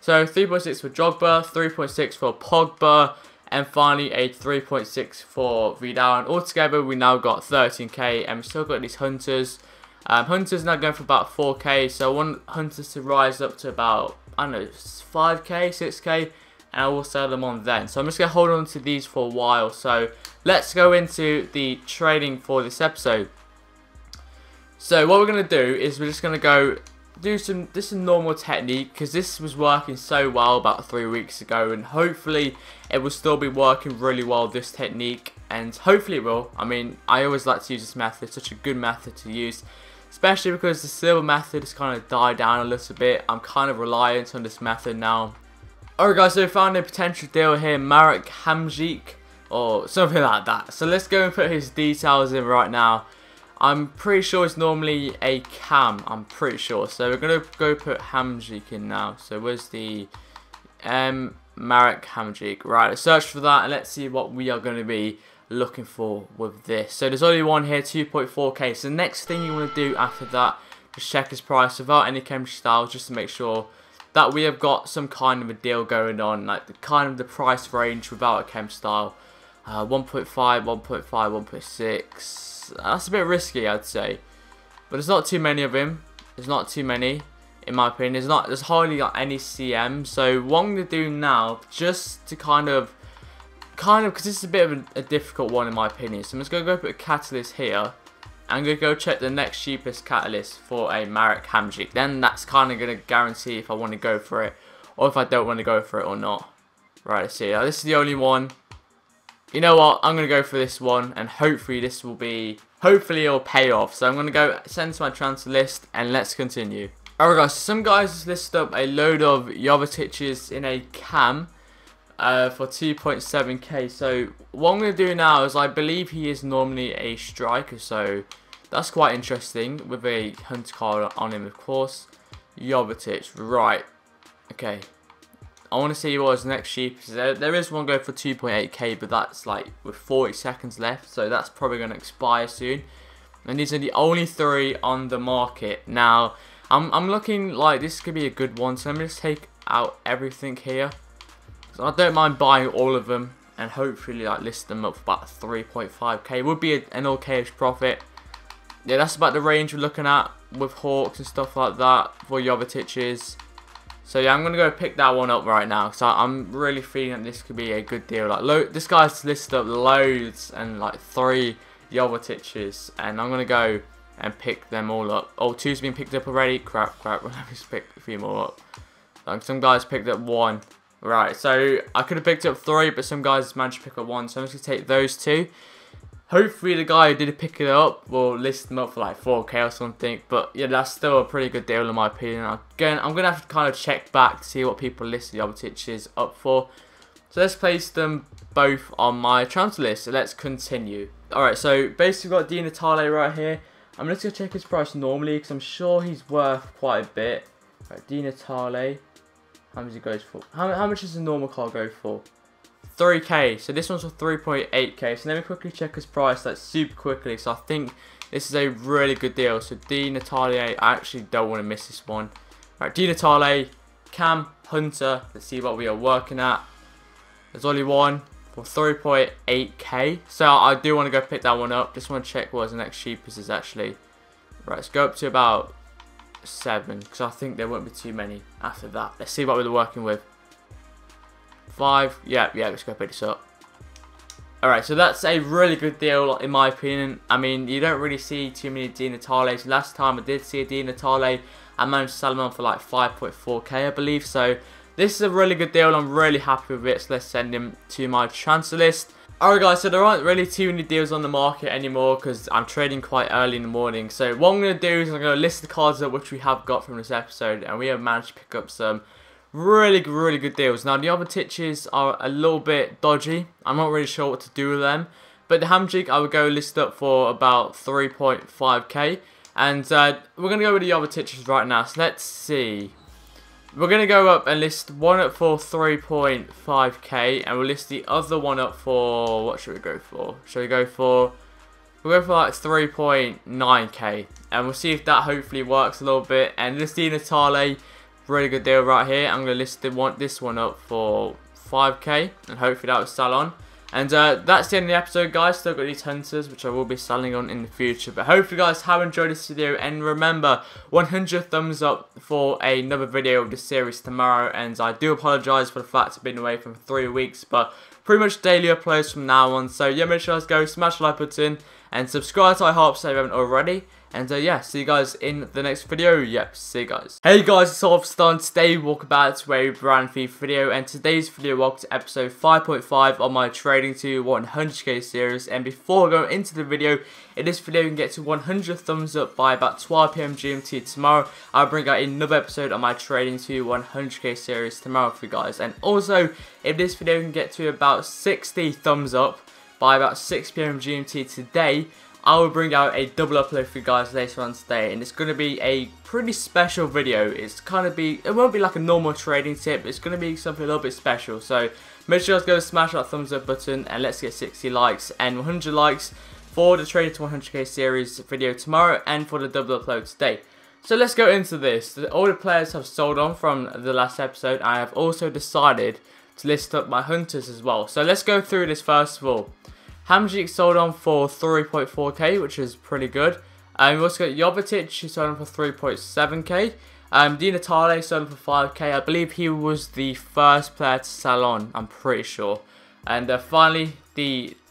So 3.6 for Drogba, 3.6 for Pogba, and finally a 3.6 for Vidal, and altogether we now got 13k, and we still got these hunters. Hunters now going for about 4k, so I want hunters to rise up to about, I don't know, 5k, 6k, and I will sell them on then. So I'm just going to hold on to these for a while. So let's go into the trading for this episode. So what we're going to do is we're just going to go do this normal technique, because this was working so well about 3 weeks ago, and hopefully it will still be working really well, this technique, and hopefully it will. I mean, I always like to use this method. It's such a good method to use, especially because the silver method has kind of died down a little bit. I'm kind of reliant on this method now. Alright guys, so we found a potential deal here, Marek Hamzik or something like that. So let's go and put his details in right now. I'm pretty sure it's normally a cam, I'm pretty sure. So we're going to go put Hamzik in now. So where's the Marek Hamzik? Right, let's search for that and let's see what we are going to be looking for with this. So there's only one here, 2.4k. So the next thing you want to do after that, just check his price without any chemistry styles, just to make sure that we have got some kind of a deal going on, like the price range without a chem style. 1.5, 1.5, 1.6. That's a bit risky, I'd say, but there's not too many of him. There's not too many, in my opinion. There's hardly like any CM. So what I'm gonna do now, just to kind of, because this is a bit of a difficult one in my opinion. So I'm just gonna go put a catalyst here. I'm gonna go check the next cheapest catalyst for a Marek Hamzik. Then that's kind of gonna guarantee if I want to go for it or if I don't want to go for it or not. Right, let's see. This is the only one. You know what, I'm going to go for this one, and hopefully this will be, hopefully it'll pay off. So I'm going to go send to my transfer list, and let's continue. Alright guys, some guys listed up a load of Jovicic's in a cam for 2.7k. So what I'm going to do now is, I believe he is normally a striker, so that's quite interesting, with a hunter card on him of course. Jovic, right, okay. I want to see what his next cheapest is. There is one going for 2.8k, but that's like with 40 seconds left, so that's probably going to expire soon. And these are the only 3 on the market. Now, I'm looking like this could be a good one, so let me just take out everything here. So I don't mind buying all of them and hopefully like list them up for about 3.5k. Would be an okayish profit. Yeah, that's about the range we're looking at with Hawks and stuff like that for Jovicic's. So yeah, I'm going to go pick that one up right now. So I'm really feeling that this could be a good deal. Like this guy's listed up loads and like 3 Jovicic's. And I'm going to go and pick them all up. Oh, 2's been picked up already. Crap. Let me just pick a few more up. Like some guys picked up 1. Right, so I could have picked up 3, but some guys managed to pick up 1. So I'm just going to take those 2. Hopefully the guy who did pick it up will list them up for like 4k or something. But yeah, that's still a pretty good deal in my opinion. Again, I'm going to have to kind of check back to see what people listed Jovicic's up for. So let's place them both on my transfer list. So let's continue. Alright, so basically we've got Di Natale right here. I'm just going to check his price normally, because I'm sure he's worth quite a bit. Right, Di Natale. How much he goes for? How much does a normal car go for? 3k. So this one's for 3.8k. So let me quickly check his price like super quickly. So I think this is a really good deal. So Di Natale, I actually don't want to miss this one. Right, Di Natale, Cam, Hunter. Let's see what we are working at. There's only one for 3.8k. So I do want to go pick that one up. Just want to check what the next cheapest is actually. Right, let's go up to about 7, because I think there won't be too many after that. Let's see what we're working with. 5, yeah, let's go pick this up. Alright, so that's a really good deal in my opinion. I mean, you don't really see too many Di Natales. Last time I did see a Di Natale, I managed to sell them on for like 5.4k I believe. So this is a really good deal. I'm really happy with it. So let's send him to my transfer list. Alright guys, so there aren't really too many deals on the market anymore because I'm trading quite early in the morning. So what I'm going to do is I'm going to list the cards up which we have got from this episode, and we have managed to pick up some really good deals. Now the other titches are a little bit dodgy. I'm not really sure what to do with them. But the Hamjig I would go list up for about 3.5k. And we're going to go with the other titches right now. So let's see. We're going to go up and list one up for 3.5k, and we'll list the other one up for, what should we go for? We'll go for like 3.9k, and we'll see if that hopefully works a little bit. And this Di Natale, really good deal right here. I'm going to list this one up for 5k, and hopefully that will sell on. And that's the end of the episode, guys. Still got these hunters, which I will be selling on in the future. But hopefully, guys, have enjoyed this video. And remember, 100 thumbs up for another video of this series tomorrow. And I do apologise for the fact I've been away for 3 weeks. But pretty much daily uploads from now on. So, yeah, make sure you guys go smash the like button. And subscribe to iHeart if you haven't already. And yeah, see you guys in the next video. Yep, see you guys. Hey guys, it's Stan. Today, welcome back to a brand new video. And today's video, welcome to episode 5.5 on my Trading to 100k series. And before going into the video, in this video, you can get to 100 thumbs up by about 12 PM GMT tomorrow. I'll bring out another episode on my Trading to 100k series tomorrow for you guys. And also, if this video can get to about 60 thumbs up by about 6 PM GMT today, I will bring out a double upload for you guys later on today, and it's going to be a pretty special video. It won't be like a normal trading tip, it's going to be something a little bit special. So make sure you guys go smash that thumbs up button, and let's get 60 likes and 100 likes for the Trading to 100k series video tomorrow and for the double upload today. So let's go into this. All the players have sold on from the last episode. I have also decided to list up my hunters as well. So let's go through this first of all. Hamjik sold on for 3.4k, which is pretty good. We also got Jovetic, who sold on for 3.7k. Di Natale sold on for 5k. I believe he was the first player to sell on, I'm pretty sure. And finally,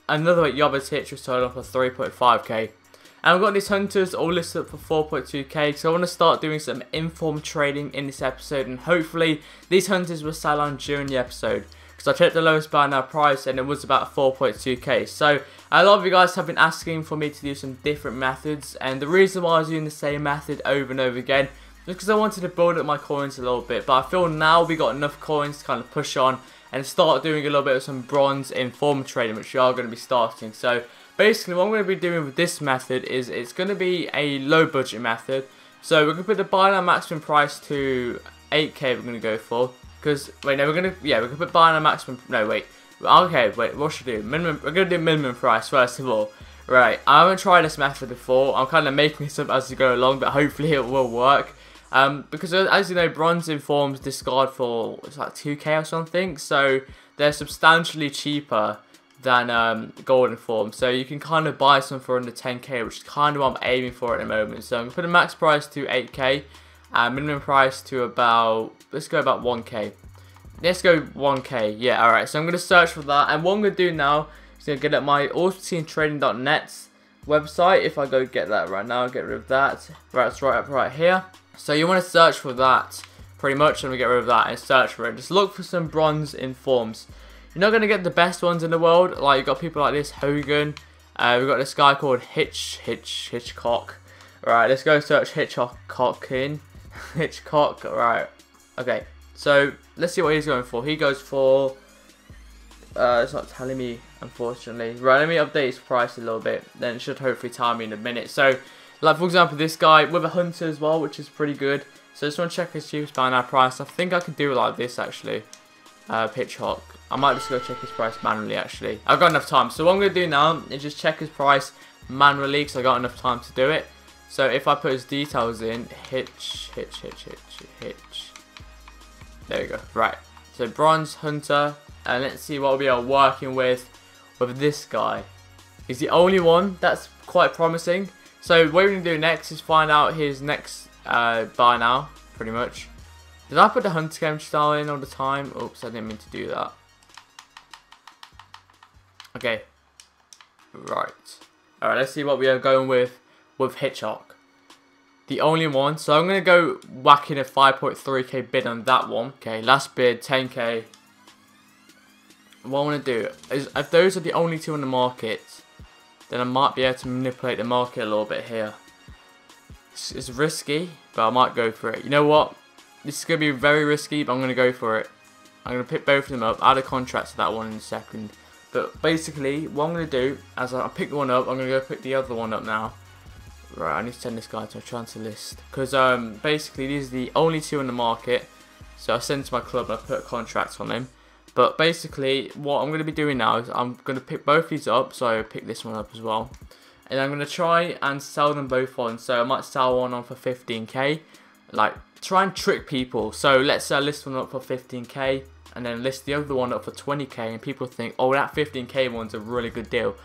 another Jovetic was sold on for 3.5k. And we've got these hunters all listed up for 4.2k. So I want to start doing some informed trading in this episode, and hopefully these hunters will sell on during the episode. So I checked the lowest buy now price, and it was about 4.2k. So a lot of you guys have been asking for me to do some different methods, and the reason why I was doing the same method over and over again was because I wanted to build up my coins a little bit. But I feel now we got enough coins to kind of push on and start doing a little bit of some bronze informed trading, which we are going to be starting. So basically what I'm going to be doing with this method is it's going to be a low budget method. So we're going to put the buy now maximum price to 8k. We're going to go for. Because, wait, no, we can put buy now maximum, no, wait, okay, wait, what should we do? We're going to do minimum price first of all. Right, I haven't tried this method before, I'm kind of making this up as we go along, but hopefully it will work. Because, as you know, bronze informs discard for, it's like 2k or something, so they're substantially cheaper than gold informs. So you can kind of buy some for under 10k, which is kind of what I'm aiming for at the moment. So I'm going to put the max price to 8k. Minimum price to about, let's go about 1k. Let's go 1k, yeah, alright. So I'm going to search for that, and what I'm going to do now is going to get at my AutoTeamTrading.net website. If I go get that right now, get rid of that. Right, it's right up right here. So you want to search for that, pretty much, and we get rid of that and search for it. Just look for some bronze informs. You're not going to get the best ones in the world, like you've got people like this, Hogan. We've got this guy called Hitchcock. Alright, let's go search Hitchcock in. Hitchcock, right, okay, so let's see what he's going for. He goes for, it's not telling me, unfortunately. Right, let me update his price a little bit, then it should hopefully tell me in a minute. So, like for example, this guy with a hunter as well, which is pretty good. So I just want to check his cheapest buy now price. I think I can do it like this actually. Hitchcock, I might just go check his price manually actually. I've got enough time, so what I'm going to do now is just check his price manually, because I got enough time to do it. So if I put his details in, Hitch. There we go. Right. So bronze hunter, and let's see what we are working with this guy. He's the only one. That's quite promising. So what we're gonna do next is find out his next buy now, pretty much. Did I put the hunter game style in all the time? Oops, I didn't mean to do that. Okay. Right. Alright, let's see what we are going with Hitchcock. The only one. So I'm going to go whack in a 5.3k bid on that one. Okay, last bid, 10k. what I want to do is, if those are the only two on the market, then I might be able to manipulate the market a little bit here. It's risky, but I might go for it. You know what? This is going to be very risky, but I'm going to go for it. I'm going to pick both of them up. Add a contract to that one in a second. But basically, what I'm going to do, as I pick one up, I'm going to go pick the other one up now. Right, I need to send this guy to a transfer list. Because basically, these are the only two in the market. So I send to my club and I put a contract on him. But basically, what I'm going to be doing now is I'm going to pick both these up. So I pick this one up as well. And I'm going to try and sell them both on. So I might sell one on for 15k. Like, try and trick people. So let's list one up for 15k. And then list the other one up for 20k. And people think, oh, that 15k one's a really good deal.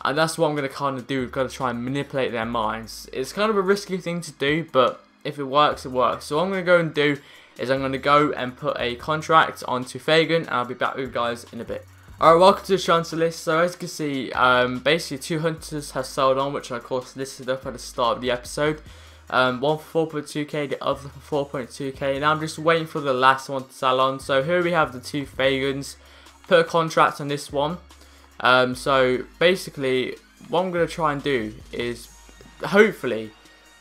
And that's what I'm going to kind of do. Got to try and manipulate their minds. It's kind of a risky thing to do. But if it works, it works. So what I'm going to go and do is I'm going to go and put a contract onto Fagan. And I'll be back with you guys in a bit. Alright, welcome to the transfer list. So as you can see, basically 2 hunters have sold on, which I of course listed up at the start of the episode. One for 4.2k, the other for 4.2k. Now I'm just waiting for the last one to sell on. So here we have the 2 Fagans. Put a contract on this one. So basically, what I'm going to try and do is, hopefully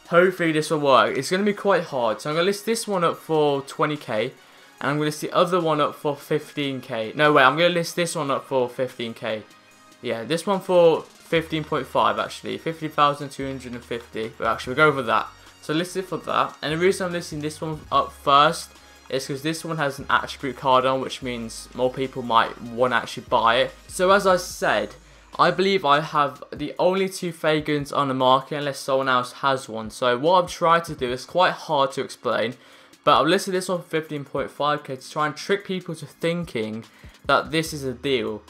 this will work. It's going to be quite hard. So I'm going to list this one up for 20k. And I'm going to list the other one up for 15k. No, wait, I'm going to list this one up for 15k. Yeah, this one for 15.5 actually. 50,250. But actually, we'll go over that. So list it for that. And the reason I'm listing this one up first is because this one has an attribute card on, which means more people might want to actually buy it. So as I said, I believe I have the only 2 Fagans on the market unless someone else has one. So what I've tried to do is quite hard to explain. But I've listed this one for 15.5k to try and trick people to thinking that this is a deal.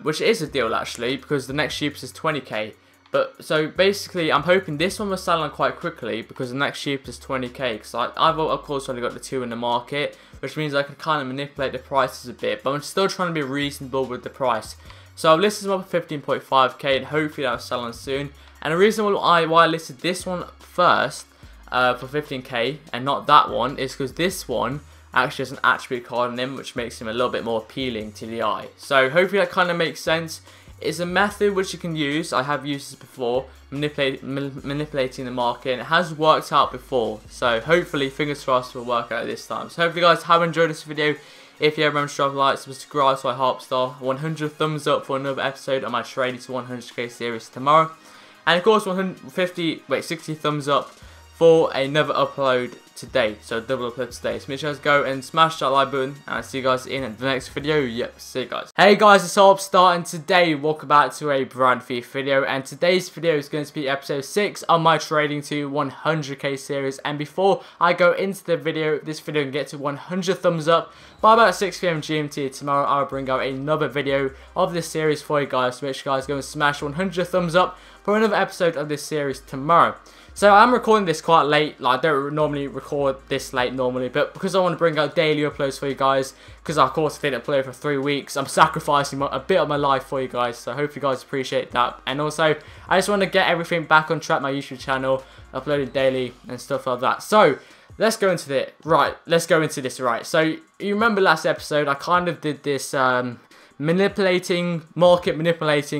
Which is a deal actually, because the next cheapest is 20k. But so basically, I'm hoping this one will sell on quite quickly because the next cheapest is 20k. Because I've of course only got the 2 in the market, which means I can kind of manipulate the prices a bit. But I'm still trying to be reasonable with the price. So I've listed them up for 15.5k and hopefully that'll sell on soon. And the reason why I listed this one first for 15k and not that one is because this one actually has an attribute card on him, which makes him a little bit more appealing to the eye. So hopefully that kind of makes sense. It's a method which you can use. I have used this before, manipulating the market, and it has worked out before. So hopefully, fingers crossed, will work out this time. So hopefully you guys have enjoyed this video. If you have, remember to drop a like, subscribe to my Harpstar. 100 thumbs up for another episode of my Trading to 100k series tomorrow. And of course 60 thumbs up for another upload today. So double upload today. So make sure you guys go and smash that like button. And I'll see you guys in the next video. Yep, see you guys. Hey guys, it's Harpstar, and today welcome back to a brand new video. And today's video is going to be episode 6 on my Trading to 100k series. And before I go into the video, this video can get to 100 thumbs up by about 6 PM GMT. Tomorrow I'll bring out another video of this series for you guys. So make sure you guys go and smash 100 thumbs up for another episode of this series tomorrow. So I'm recording this quite late. Like, I don't normally record this late normally, but because I want to bring out daily uploads for you guys, because of course I didn't upload for 3 weeks, I'm sacrificing a bit of my life for you guys. So I hope you guys appreciate that. And also, I just want to get everything back on track, my YouTube channel, uploading daily and stuff like that. So let's go into it. Right, let's go into this. Right, so you remember last episode, I kind of did this market manipulating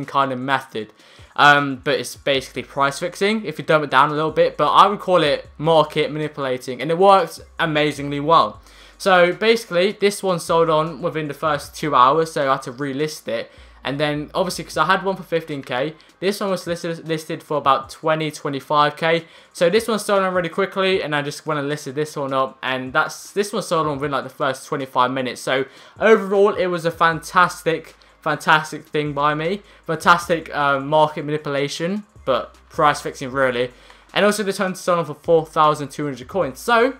kind of method. But it's basically price fixing if you dumb it down a little bit, but I would call it market manipulating, and it worked amazingly well. So basically this one sold on within the first 2 hours, so I had to relist it. And then obviously because I had one for 15k, this one was listed for about 20-25k. So this one sold on really quickly, and I just went and listed this one up, and this one sold on within like the first 25 minutes. So overall it was a fantastic thing by me. Fantastic market manipulation, but price fixing really. And also the turn to sell on for 4,200 coins. So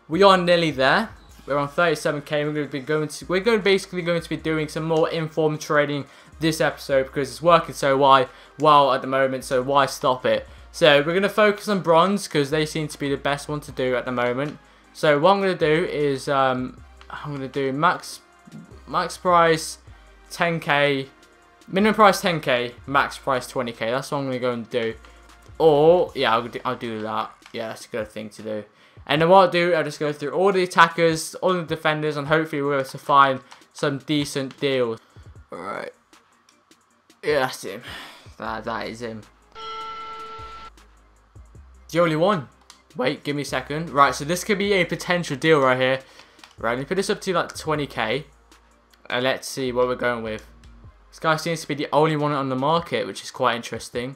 we are nearly there. We're on 37k. We're basically going to be doing some more informed trading this episode because it's working so well at the moment. So why stop it? So we're going to focus on bronze because they seem to be the best one to do at the moment. So what I'm going to do is I'm going to do max price 10k, minimum price 10k, max price 20k. That's what I'm going to go and do. Or, yeah, I'll do that. Yeah, that's a good thing to do. And then what I'll do, I'll just go through all the attackers, all the defenders, and hopefully we're able to find some decent deals. Alright. Yeah, that's him. That is him. The only one. Wait, give me a second. Right, so this could be a potential deal right here. Right, let me put this up to like 20k. And let's see what we're going with. This guy seems to be the only one on the market, which is quite interesting.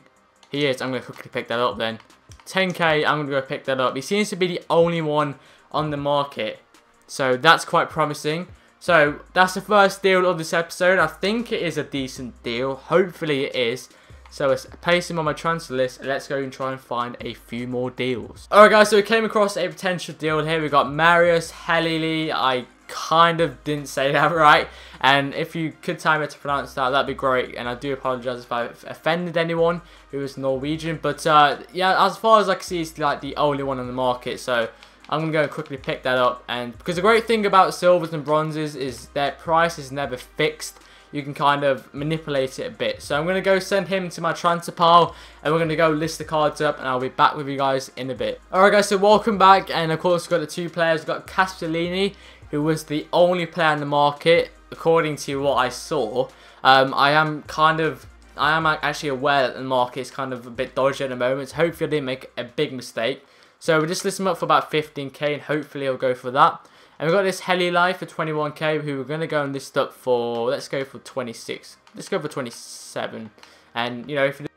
He is. I'm going to quickly pick that up then. 10k, I'm going to go pick that up. He seems to be the only one on the market. So that's quite promising. So that's the first deal of this episode. I think it is a decent deal. Hopefully it is. So let's place him on my transfer list and let's go and try and find a few more deals. Alright guys, so we came across a potential deal here. We got Marius Helili. I kind of didn't say that right. And if you could tell me to pronounce that, that'd be great. And I do apologise if I offended anyone who is Norwegian. But yeah, as far as I can see, it's like the only one on the market. So I'm going to go and quickly pick that up. And because the great thing about silvers and bronzes is their price is never fixed. You can kind of manipulate it a bit. So I'm going to go send him to my transfer pile. And we're going to go list the cards up. And I'll be back with you guys in a bit. Alright guys, so welcome back. And of course, we've got the two players. We've got Castellini, who was the only player in the market, according to what I saw. I am actually aware that the market is kind of a bit dodgy at the moment. So hopefully I didn't make a big mistake. So we'll just list him up for about 15k and hopefully I'll go for that. And we've got this Heli Life for 21k, who we're going to go and list up for, let's go for 26. Let's go for 27. And, you know, if you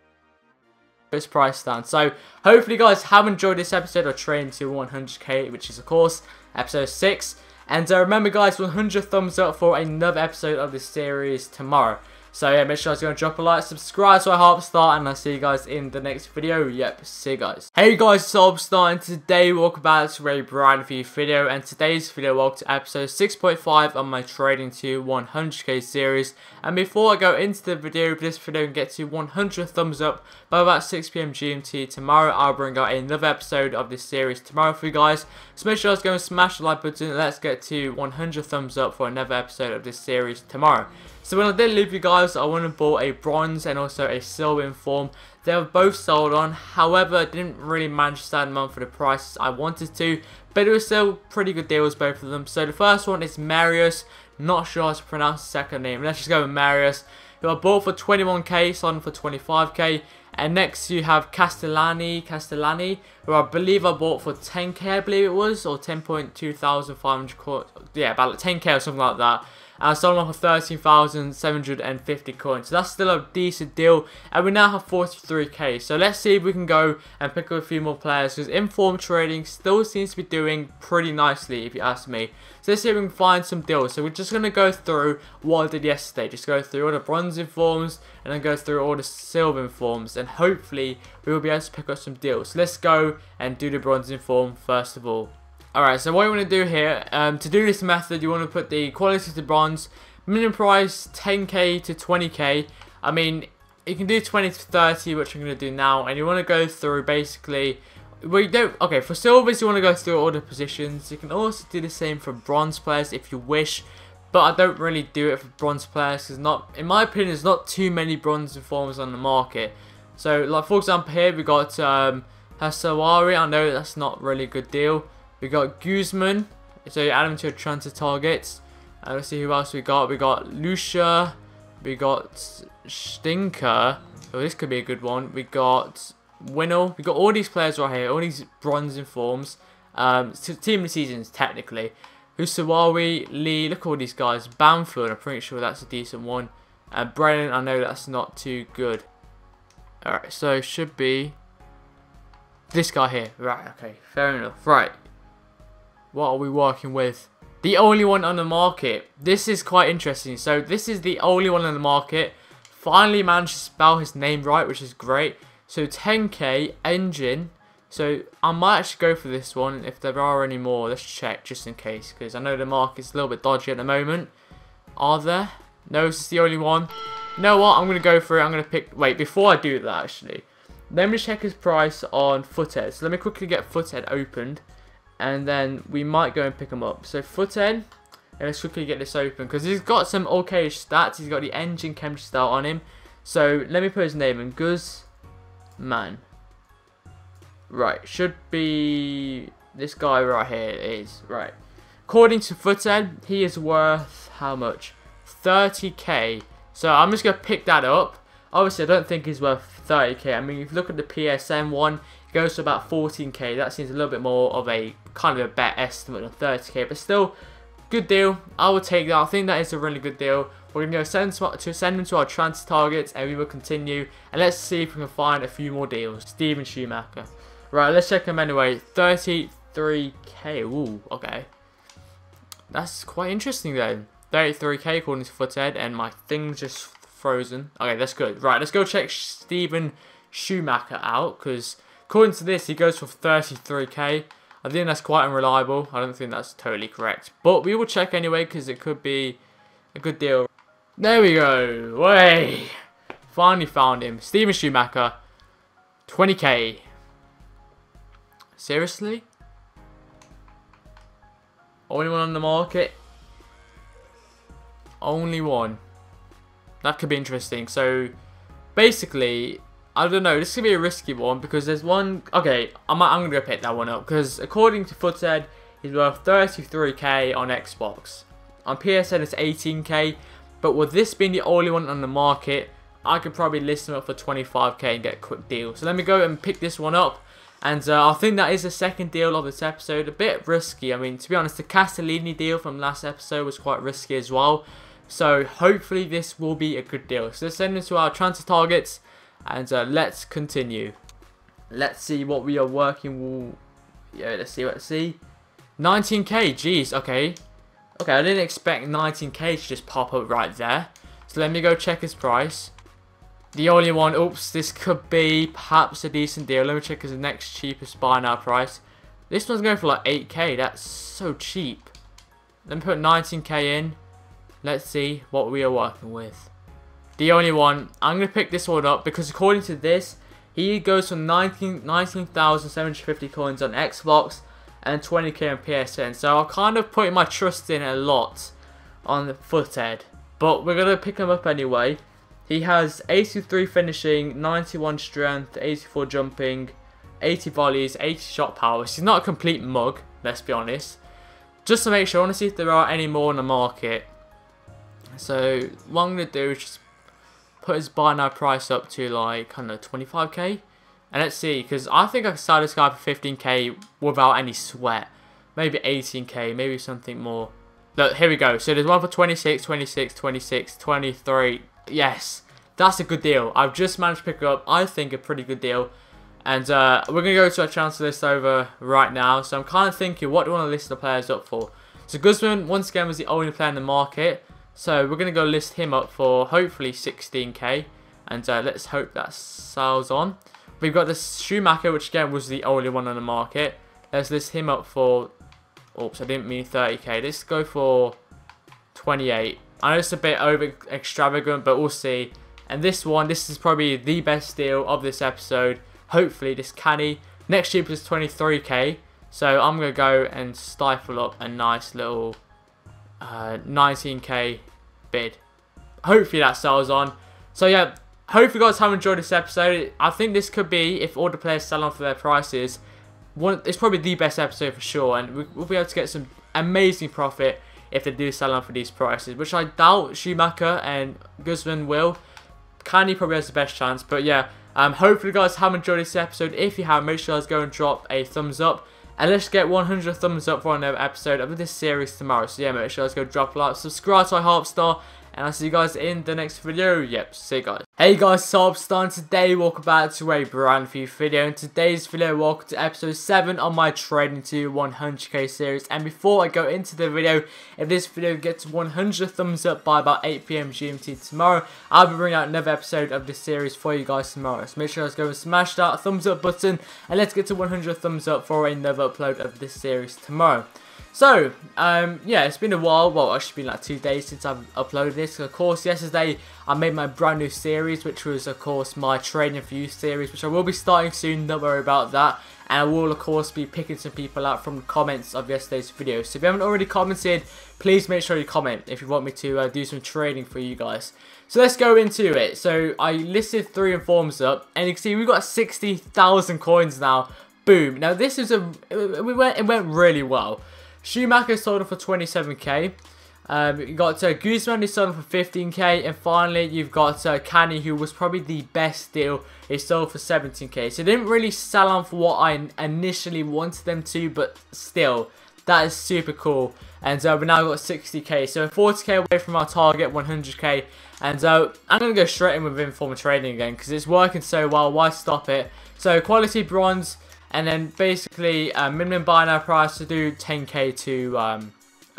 this price down. So, hopefully you guys have enjoyed this episode of Train to 100k, which is, of course, episode 6. And remember, guys, 100 thumbs up for another episode of this series tomorrow. So, yeah, make sure you guys go and drop a like, subscribe to our Harpstar, and I'll see you guys in the next video. Yep, see you guys. Hey guys, it's Harpstar, and today, welcome back to a brand new video, and today's video, welcome to episode 6.5 on my Trading to 100k series. And before I go into the video, this video can get to 100 thumbs up by about 6 PM GMT tomorrow. I'll bring out another episode of this series tomorrow for you guys. So make sure you guys go and smash the like button, and let's get to 100 thumbs up for another episode of this series tomorrow. So when I did leave you guys, I went and bought a bronze and also a silver inform. They were both sold on, however, I didn't really manage to stand them on for the prices I wanted to, but it was still pretty good deals, both of them. So the first one is Marius, not sure how to pronounce the second name, let's just go with Marius, who I bought for 21k, sold them for 25k. And next you have Castellani, who I believe I bought for 10k, I believe it was, or 10,250 coins, yeah, about 10k or something like that. And I sold them for 13,750 coins. So that's still a decent deal. And we now have 43k. So let's see if we can go and pick up a few more players. Because inform trading still seems to be doing pretty nicely, if you ask me. So let's see if we can find some deals. So we're just going to go through what I did yesterday. Just go through all the bronze informs. And then go through all the silver informs. And hopefully we will be able to pick up some deals. So let's go and do the bronze inform first of all. Alright, so what you want to do here, to do this method, you want to put the quality to bronze, minimum price 10k to 20k. I mean, you can do 20 to 30, which I'm going to do now, and you want to go through basically, well, you don't, okay, for silvers you want to go through all the positions. You can also do the same for bronze players if you wish, but I don't really do it for bronze players, because not, in my opinion, there's not too many bronze informs on the market. So, like for example here, we got Hasawari. I know that's not really a good deal. We got Guzman, so you add him to your transfer targets. And let's see who else we got. We got Lucia, we got Stinker. Oh, this could be a good one. We got Winnell. We got all these players right here, all these bronze informs. Team of the seasons, technically. Husawawi, Lee, look at all these guys. Bamford, I'm pretty sure that's a decent one. And Brennan, I know that's not too good. Alright, so it should be this guy here. Right, okay, fair enough. Right. What are we working with? The only one on the market. This is quite interesting. So this is the only one on the market. Finally managed to spell his name right, which is great. So 10k engine. So I might actually go for this one. If there are any more, let's check just in case. Because I know the market's a little bit dodgy at the moment. Are there? No, this is the only one. You know what? I'm going to go for it. I'm going to pick... Wait, before I do that actually. Let me check his price on Foothead. So let me quickly get Foothead opened. And then we might go and pick him up. So Foothead, let's quickly get this open. Because he's got some okay stats. He's got the engine chemistry style on him. So let me put his name in. Guzman. Right, should be this guy right here. It is. Right. according to Foothead, he is worth how much? 30k. So I'm just going to pick that up. Obviously, I don't think he's worth 30k. I mean, if you look at the PSN one, it goes to about 14k. That seems a little bit more of a kind of a better estimate than 30k. But still, good deal. I will take that. I think that is a really good deal. We're going to send him to our transfer targets, and we will continue. And let's see if we can find a few more deals. Steven Schumacher. Right, let's check him anyway. 33k. Ooh, okay. That's quite interesting then. 33k according to Foothead, and my thing's just frozen. Okay, that's good. Right, let's go check Steven Schumacher out, because according to this, he goes for 33k. I think that's quite unreliable. I don't think that's totally correct. But we will check anyway, because it could be a good deal. There we go. Way. Finally found him. Steven Schumacher. 20k. Seriously? Only one on the market? Only one. That could be interesting. So, basically, I don't know. This could be a risky one because there's one. Okay, I'm going to pick that one up because according to Foothead, he's worth 33k on Xbox. On PSN, it's 18k. But with this being the only one on the market, I could probably list him up for 25k and get a quick deal. So let me go and pick this one up. And I think that is the second deal of this episode. A bit risky. I mean, to be honest, the Castellini deal from last episode was quite risky as well. So hopefully this will be a good deal. So let's send it to our transfer targets. And let's continue. Let's see what we are working with. Yeah, let's see. 19k, jeez, okay. Okay, I didn't expect 19k to just pop up right there. So let me go check his price. The only one, oops, this could be perhaps a decent deal. Let me check his next cheapest buy now price. This one's going for like 8k, that's so cheap. Let me put 19k in. Let's see what we are working with. The only one, I'm going to pick this one up because according to this, he goes for 19,750 coins on Xbox and 20k on PSN. So I'm kind of putting my trust in a lot on the Foothead. But we're going to pick him up anyway. He has 83 finishing, 91 strength, 84 jumping, 80 volleys, 80 shot power. So he's not a complete mug, let's be honest. Just to make sure, I want to see if there are any more on the market. So what I'm going to do is just put his buy now price up to like, I don't know, 25k. And let's see, because I think I can sell this guy for 15k without any sweat. Maybe 18k, maybe something more. Look, here we go. So there's one for 26, 26, 26, 23. Yes, that's a good deal. I've just managed to pick up, I think, a pretty good deal. And we're going to go to our transfer list over right now. So I'm kind of thinking, what do I want to list the players up for? So Guzman, once again, was the only player in the market. So we're going to go list him up for hopefully 16k. And let's hope that sells on. We've got this Schumacher, which again was the only one on the market. Let's list him up for, oops, I didn't mean 30k. Let's go for 28. I know it's a bit over extravagant, but we'll see. And this one, this is probably the best deal of this episode. Hopefully, this canny. Next cheapest is 23k. So I'm going to go and stifle up a nice little 19k bid. Hopefully that sells on. So yeah, hopefully you guys have enjoyed this episode. I think this could be, if all the players sell on for their prices, it's probably the best episode for sure. And we'll be able to get some amazing profit if they do sell on for these prices, which I doubt Schumacher and Guzman will. Canny probably has the best chance, but yeah, hopefully you guys have enjoyed this episode. If you have, make sure you guys go and drop a thumbs up, and let's get 100 thumbs up for another episode of this series tomorrow. So yeah, make sure you guys go drop a like, subscribe to iHeartStar, and I'll see you guys in the next video. Yep, see you guys. Hey guys, Substar, and today welcome back to a brand new video. In today's video, welcome to episode 7 on my Trading to 100k series. And before I go into the video, if this video gets 100 thumbs up by about 8 PM GMT tomorrow, I'll be bringing out another episode of this series for you guys tomorrow. So make sure you guys go and smash that thumbs up button, and let's get to 100 thumbs up for another upload of this series tomorrow. So, yeah, it's been a while, well, it's been like 2 days since I've uploaded this. Of course, yesterday I made my brand new series, which was, of course, my Trading for You series, which I will be starting soon, don't worry about that. And I will, of course, be picking some people out from the comments of yesterday's video. So if you haven't already commented, please make sure you comment if you want me to do some trading for you guys. So let's go into it. So I listed 3 informs up, and you can see we've got 60,000 coins now. Boom. Now this is it went really well. Schumacher sold him for 27k. You got Guzman, who sold him for 15k, and finally you've got Canny, who was probably the best deal. He sold for 17k. So they didn't really sell on for what I initially wanted them to, but still, that is super cool. And we now got 60k, so 40k away from our target, 100k. And I'm going to go straight in with informal trading again, because it's working so well. Why stop it? So quality bronze, and then basically minimum buy now price to do 10k to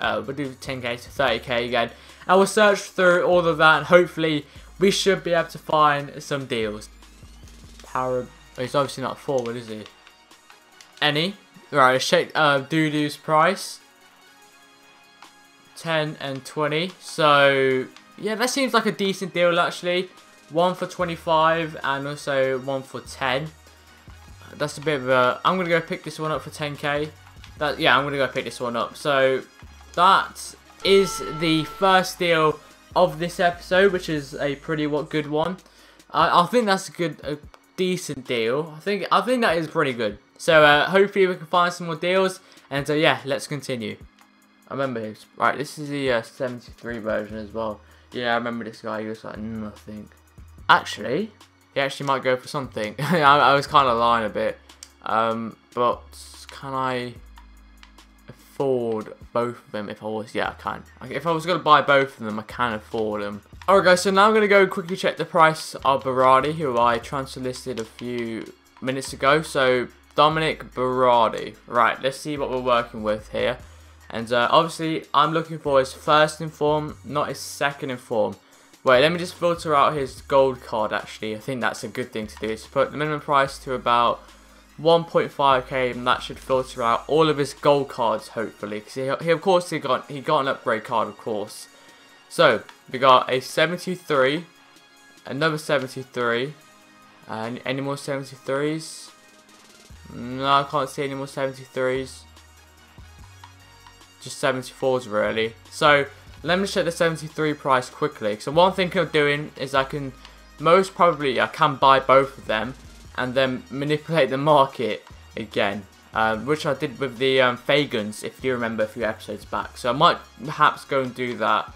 we'll do 10k to 30k again. I will search through all of that, and hopefully we should be able to find some deals. Power, he's obviously not forward, is he? Any? Right, let's check Doodoo's price. 10 and 20. So yeah, that seems like a decent deal actually. One for 25 and also one for 10. That's a bit of a. I'm gonna go pick this one up for 10k. Yeah, I'm gonna go pick this one up. So that is the first deal of this episode, which is a pretty good one. I think that's a decent deal. I think that is pretty good. So hopefully we can find some more deals. And yeah, let's continue. I remember his. Right, this is the 73 version as well. Yeah, I remember this guy. He was like nothing. Actually, he actually might go for something. I was kind of lying a bit. But can I afford both of them if I was? Yeah, I can. If I was going to buy both of them, I can afford them. Alright guys, so now I'm going to go quickly check the price of Berardi, who I transfer listed a few minutes ago. So Dominic Berardi. Right, let's see what we're working with here. And obviously, I'm looking for his first in form, not his second in form. Wait, let me just filter out his gold card, actually. I think that's a good thing to do. Is put the minimum price to about 1.5k, and that should filter out all of his gold cards, hopefully. Because he of course, he got an upgrade card, of course. So, we got a 73, another 73, and any more 73s? No, I can't see any more 73s. Just 74s really. So let me check the 73 price quickly. So one thing I'm doing is I can I can buy both of them and then manipulate the market again, which I did with the Fagans, if you remember a few episodes back. So I might perhaps go and do that.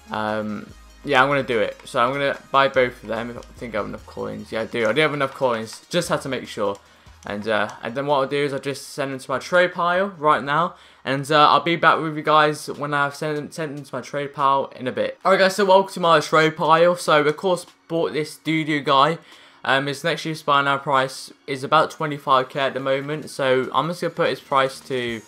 Yeah, I'm gonna do it. So I'm gonna buy both of them. If I think I have enough coins. Yeah, I do. I do have enough coins. Just had to make sure. And then what I'll do is I'll just send them to my trade pile right now. And I'll be back with you guys when I've sent them to my trade pile in a bit. Alright guys, so welcome to my trade pile. So of course bought this Doodoo guy. His next year's buy now price is about 25k at the moment. So I'm just going to put his price to,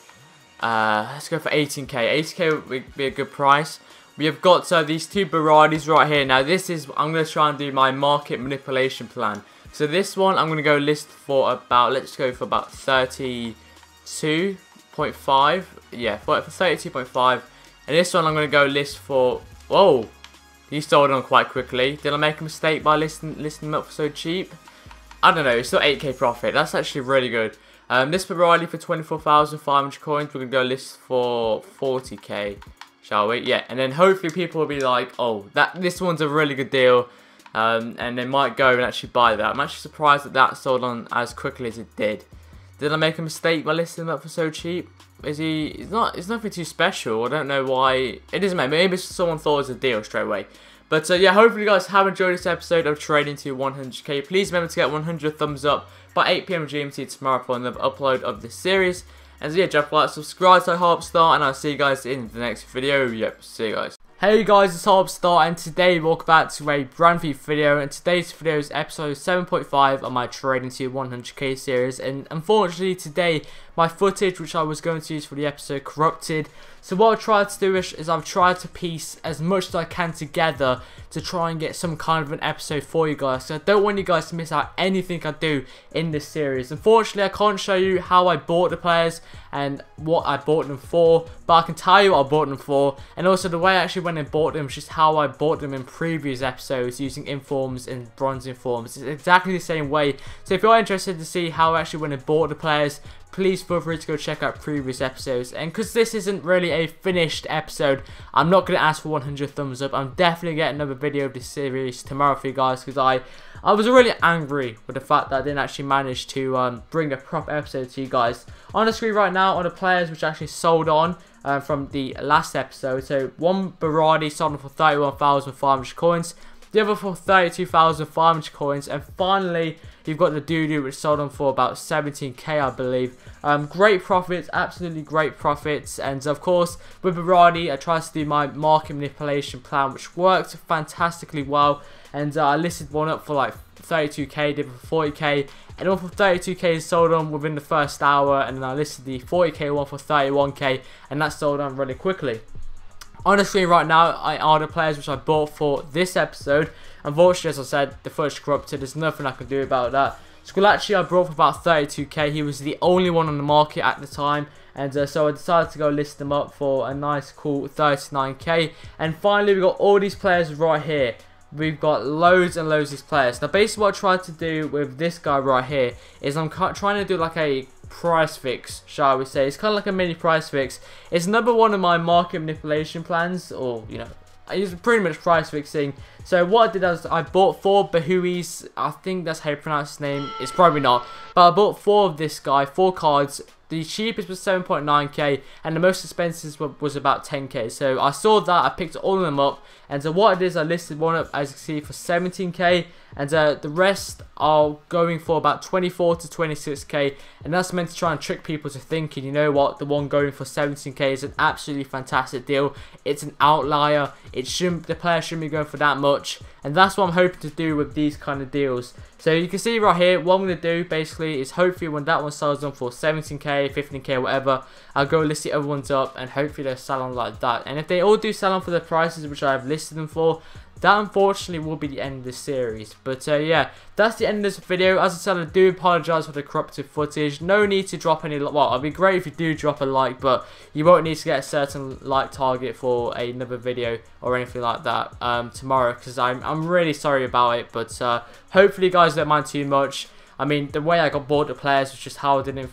let's go for 18k. 80k would be a good price. We have got these two Berardis right here. Now this is, I'm going to try and do my market manipulation plan. So this one I'm going to go list for about, let's go for about 32.5. Yeah, for 32.5. And this one I'm going to go list for, whoa, he sold on quite quickly. Did I make a mistake by listing them up for so cheap? I don't know, it's still 8k profit. That's actually really good. This Berardi for 24,500 coins. We're going to go list for 40k, shall we? Yeah, and then hopefully people will be like, oh, this one's a really good deal. And they might go and actually buy that. I'm actually surprised that that sold on as quickly as it did. Did I make a mistake by listing them up for so cheap? It's nothing too special. I don't know why. It doesn't matter. Maybe someone thought it was a deal straight away. But yeah, hopefully you guys have enjoyed this episode of Trading to 100k. Please remember to get 100 thumbs up by 8 PM GMT tomorrow for another upload of this series. And so yeah, drop a like, subscribe to Harpstar, and I'll see you guys in the next video. Yep, see you guys. Hey guys, it's Harpstar, and today welcome back to a brand new video. And today's video is episode 7.5 of my Trading to 100k series. And unfortunately today my footage which I was going to use for the episode corrupted. So what I've tried to do is I've tried to piece as much as I can together to try and get some kind of an episode for you guys. So I don't want you guys to miss out anything I do in this series. Unfortunately, I can't show you how I bought the players and what I bought them for, but I can tell you what I bought them for, and also the way I actually went and bought them, just how I bought them in previous episodes using informs and bronze informs. It's exactly the same way. So if you're interested to see how I actually went and bought the players, please feel free to go check out previous episodes. And because this isn't really a finished episode, I'm not going to ask for 100 thumbs up. I'm definitely getting another video of this series tomorrow for you guys, because I was really angry with the fact that I didn't actually manage to bring a proper episode to you guys. On the screen right now are the players which actually sold on from the last episode. So one Berardi sold on for 31,500 coins, the other for 32,500 coins, and finally you've got the Doodoo which sold on for about 17k, I believe. Great profits, absolutely great profits. And of course with Berardi I tried to do my market manipulation plan, which worked fantastically well, and I listed one up for like 32k, did for 40k, and one for 32k sold on within the first hour, and then I listed the 40k one for 31k, and that sold on really quickly. On the screen right now are the players which I bought for this episode. Unfortunately, as I said, the footage corrupted. There's nothing I can do about that. Actually, I brought for about 32k. He was the only one on the market at the time, and so I decided to go list them up for a nice cool 39k. And finally, we got all these players right here. We've got loads and loads of these players. Now, basically what I tried to do with this guy right here is I'm trying to do like a price fix, shall we say. It's kind of like a mini price fix. It's number one of my market manipulation plans, or, you know, it's pretty much price fixing. So what I did was I bought 4 Bahuis. I think that's how you pronounce his name. It's probably not. But I bought 4 of this guy, 4 cards. The cheapest was 7.9k, and the most expensive was about 10k. So I saw that, I picked all of them up, and so what it is, I listed one up, as you can see, for 17k, and the rest are going for about 24 to 26k, and that's meant to try and trick people to thinking, you know what, the one going for 17k is an absolutely fantastic deal. It's an outlier. The player shouldn't be going for that much, and that's what I'm hoping to do with these kind of deals. So you can see right here, what I'm going to do basically is hopefully when that one sells on for 17k, 15k, whatever, I'll go list the other ones up, and hopefully they'll sell on like that. And if they all do sell on for the prices which I've listed them for, that unfortunately will be the end of this series. But yeah, that's the end of this video. As I said, I do apologise for the corrupted footage. No need to drop any, well, it'd be great if you do drop a like, but you won't need to get a certain like target for another video or anything like that tomorrow, because I'm really sorry about it. But hopefully you guys don't mind too much. I mean, the way I got bought the players was just how I did in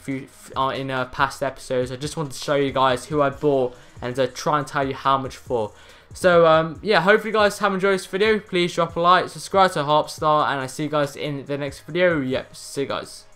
past episodes. I just wanted to show you guys who I bought and try and tell you how much for. So, yeah, hopefully you guys have enjoyed this video. Please drop a like, subscribe to Harpstar, and I see you guys in the next video. Yep, see you guys.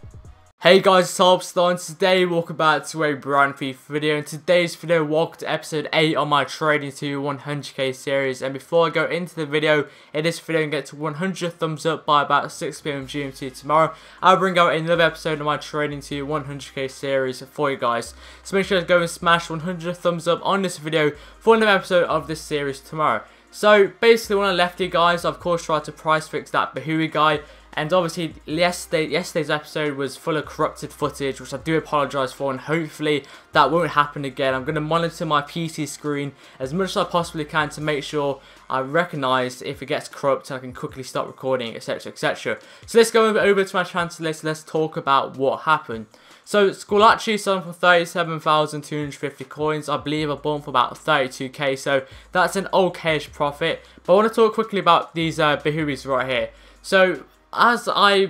Hey guys, it's Harpstar, and today welcome back to a brand new video. In today's video, welcome to episode 8 on my Trading to 100k series. And before I go into the video, in this video and get to 100 thumbs up by about 6 PM GMT tomorrow, I'll bring out another episode of my Trading to 100k series for you guys. So make sure to go and smash 100 thumbs up on this video for another episode of this series tomorrow. So basically when I left you guys, I of course tried to price fix that Bahui guy. And obviously, yesterday's episode was full of corrupted footage, which I do apologise for, and hopefully that won't happen again. I'm going to monitor my PC screen as much as I possibly can to make sure I recognise if it gets corrupt and I can quickly stop recording, etc, etc. So let's go over to my transfer list. Let's talk about what happened. So Scolacci sold for 37,250 coins. I believe I bought for about 32k, so that's an okayish profit. But I want to talk quickly about these Bahuis right here. So as I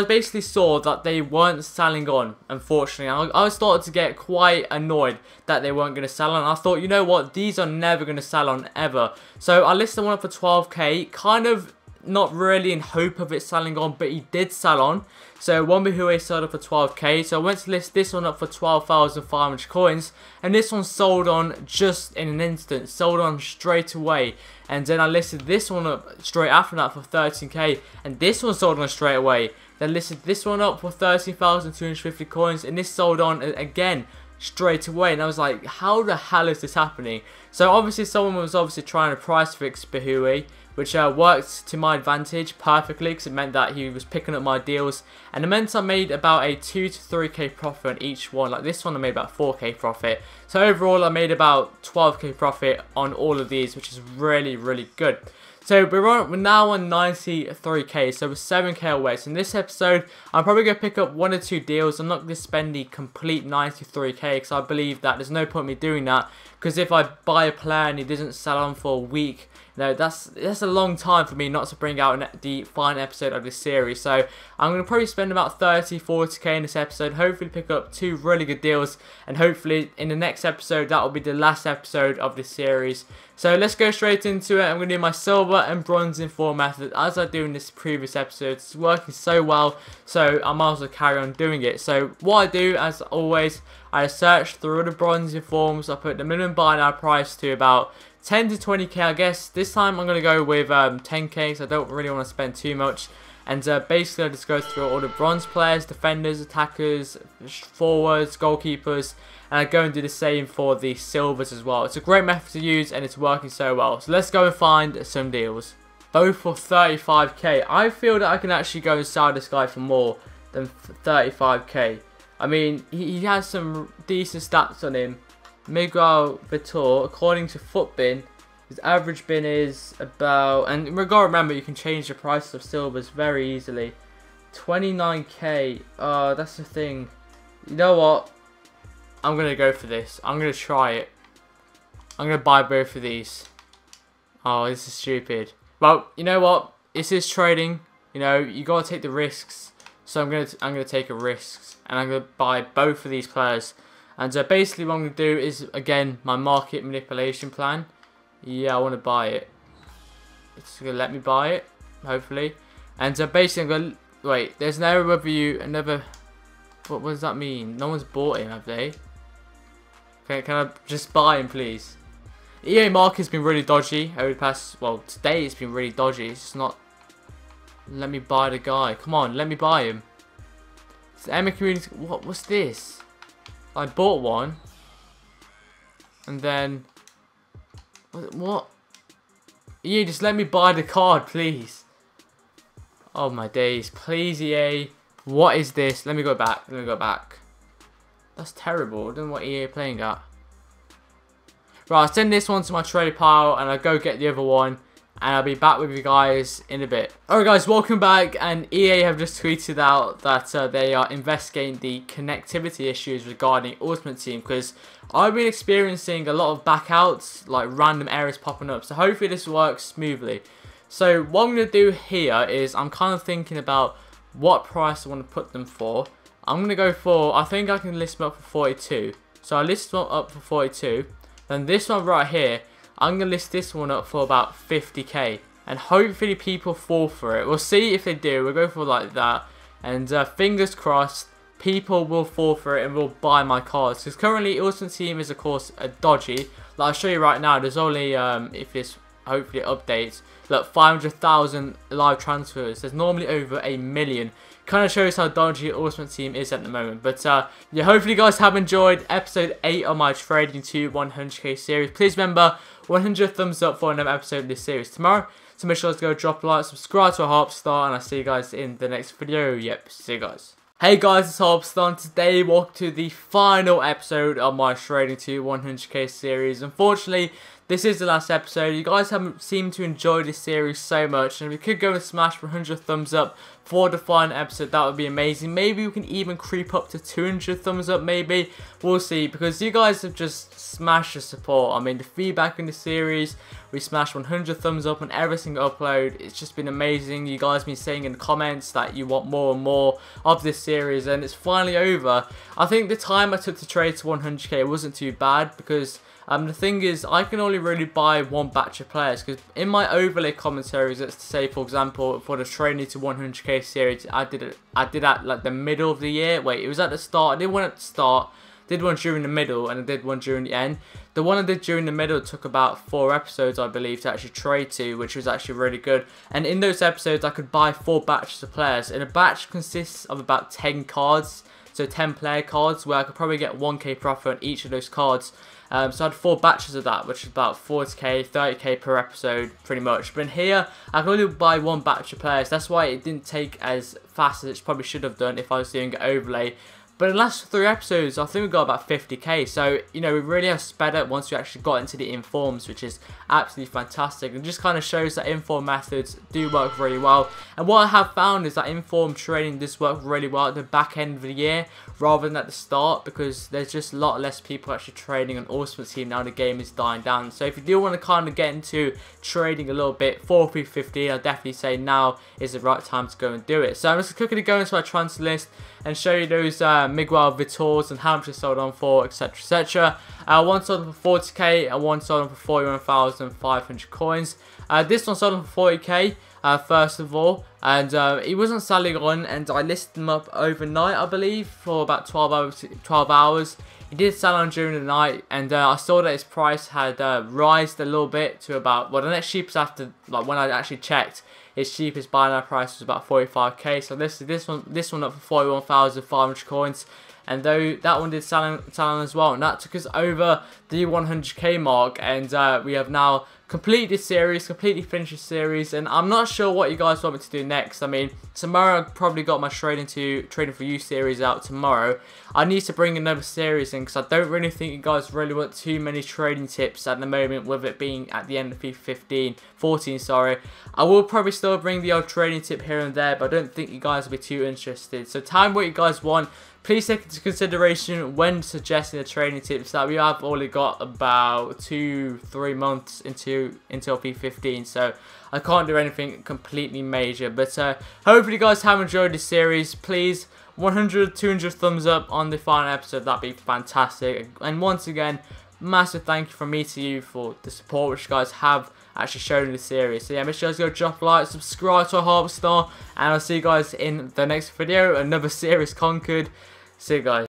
basically saw that they weren't selling on, unfortunately. I started to get quite annoyed that they weren't going to sell on. I thought, you know what, these are never going to sell on ever. So I listed one up for 12k, kind of not really in hope of it selling on, but he did sell on. So one Bahui sold up for 12k, so I went to list this one up for 12,500 coins, and this one sold on just in an instant, sold on straight away. And then I listed this one up straight after that for 13k, and this one sold on straight away. Then listed this one up for 13,250 coins, and this sold on again straight away. And I was like, how the hell is this happening? So obviously someone was trying to price fix Bahui, which worked to my advantage perfectly, because it meant that he was picking up my deals, and it meant I made about a 2 to 3k profit on each one. Like this one I made about 4k profit, so overall I made about 12k profit on all of these, which is really, really good. So we're now on 93k, so we're 7k away. So in this episode, I'm probably going to pick up 1 or 2 deals. I'm not going to spend the complete 93k, because I believe that there's no point in me doing that, because if I buy a player and he doesn't sell on for a week, that's a long time for me not to bring out the final episode of this series. So I'm going to probably spend about 30-40k in this episode, hopefully pick up 2 really good deals, and hopefully in the next episode that will be the last episode of this series. So let's go straight into it. I'm going to do my silver and bronze inform method as I do in this previous episode. It's working so well, so I might as well carry on doing it. So what I do, as always, I search through all the bronze informs. I put the minimum buy now price to about 10 to 20k, I guess. This time I'm going to go with 10k, so I don't really want to spend too much. And basically I just go through all the bronze players, defenders, attackers, forwards, goalkeepers, and I go and do the same for the silvers as well. It's a great method to use and it's working so well. So let's go and find some deals. Both for 35k. I feel that I can actually go and sell this guy for more than 35k. I mean, he has some decent stats on him. Miguel Vitor, according to Footbin, his average bin is about, and remember you can change the prices of silvers very easily. 29k. That's the thing. You know what? I'm gonna go for this. I'm gonna try it. I'm gonna buy both of these. Oh, this is stupid. Well, you know what? This is trading. You know, you gotta take the risks. So I'm gonna take a risk, and I'm gonna buy both of these players. And basically what I'm going to do is, again, my market manipulation plan. Yeah, I want to buy it. It's going to let me buy it, hopefully. And basically I'm going to, wait, there's an error review, another, what does that mean? No one's bought him, have they? Can I just buy him, please? EA market's been really dodgy over the past, well, today it's been really dodgy. It's just not, let me buy the guy. Come on, let me buy him. It's the Emma community, what's this? I bought one, and then, what? EA, just let me buy the card, please. Oh my days, please EA. What is this? Let me go back, That's terrible, I don't know what EA are playing at. Right, I'll send this one to my trade pile, and I'll go get the other one. And I'll be back with you guys in a bit. Alright guys, welcome back, and EA have just tweeted out that they are investigating the connectivity issues regarding Ultimate Team, because I've been experiencing a lot of backouts, like random errors popping up, so hopefully this works smoothly. So what I'm going to do here is I'm kind of thinking about what price I want to put them for. I'm going to go for, I think I can list them up for 42. So I list them up for 42, then this one right here, I'm going to list this one up for about 50k. And hopefully people fall for it. We'll see if they do. We'll go for like that. And fingers crossed, people will fall for it and will buy my cards. Because currently, Ultimate Team is, of course, a dodgy. Like I'll show you right now, there's only, if this hopefully updates, look, 500,000 live transfers. There's normally over 1 million. Kind of shows how dodgy Ultimate Team is at the moment. But yeah, hopefully you guys have enjoyed episode 8 of my Trading to 100k series. Please remember, 100 thumbs up for another episode of this series tomorrow. So make sure to go drop a like, subscribe to Harpstar, and I'll see you guys in the next video. Yep, see you guys. Hey guys, it's Harpstar, and today welcome to the final episode of my Trading to 100k series. Unfortunately, this is the last episode. You guys haven't seemed to enjoy this series so much, and if we could go and smash 100 thumbs up for the final episode, that would be amazing. Maybe we can even creep up to 200 thumbs up, maybe. We'll see, because you guys have just smashed the support. I mean, the feedback in the series, we smashed 100 thumbs up on every single upload. It's just been amazing. You guys have been saying in the comments that you want more and more of this series, and it's finally over. I think the time I took to trade to 100k wasn't too bad, because the thing is, I can only really buy one batch of players, because in my overlay commentaries, let's say for example for the Trading to 100k series, I did it at like the middle of the year. Wait, it was at the start. I did one at the start, did one during the middle, and I did one during the end. The one I did during the middle took about 4 episodes, I believe, to actually trade to, which was actually really good. And in those episodes, I could buy 4 batches of players, and a batch consists of about 10 cards, so 10 player cards, where I could probably get 1k profit on each of those cards. So I had 4 batches of that, which is about 40k, 30k per episode, pretty much. But in here, I could only buy 1 batch of players. That's why it didn't take as fast as it probably should have done if I was doing an overlay. But in the last 3 episodes, I think we got about 50k. So, you know, we really have sped up once we actually got into the informs, which is absolutely fantastic. It just kind of shows that inform methods do work really well. And what I have found is that inform training does work really well at the back end of the year rather than at the start, because there's just a lot less people actually trading on Ultimate Team now the game is dying down. So if you do want to kind of get into trading a little bit for P15, I'd definitely say now is the right time to go and do it. So I'm just quickly going into my transfer list and show you those Miguel Vittors and how much I sold on for, etc, etc. One sold on for 40k and one sold on for 41,500 coins. This one sold on for 40k first of all, and he wasn't selling on, and I listed him up overnight, I believe, for about 12 hours. He did sell on during the night, and I saw that his price had risen a little bit to about, well, the next cheapest after, like when I actually checked, his cheapest buy now price was about 45k. So this one up for 41,500 coins, and though that one did sell on as well, and that took us over the 100k mark, and we have now completed this series, completely finished this series, and I'm not sure what you guys want me to do next. I mean, tomorrow I've probably got my Trading for You series out tomorrow. I need to bring another series in because I don't really think you guys really want too many trading tips at the moment, with it being at the end of FIFA 14, sorry. I will probably still bring the old trading tip here and there, but I don't think you guys will be too interested. So tell me what you guys want. Please take into consideration when suggesting the trading tips that we have only got about 2-3 months until P15, so I can't do anything completely major. But hopefully you guys have enjoyed this series. Please 100-200 thumbs up on the final episode, that'd be fantastic. And once again, massive thank you from me to you for the support which you guys have actually shown in the series. So yeah, make sure you guys go drop a like, subscribe to our Harvest Star, and I'll see you guys in the next video. Another series conquered. See you guys.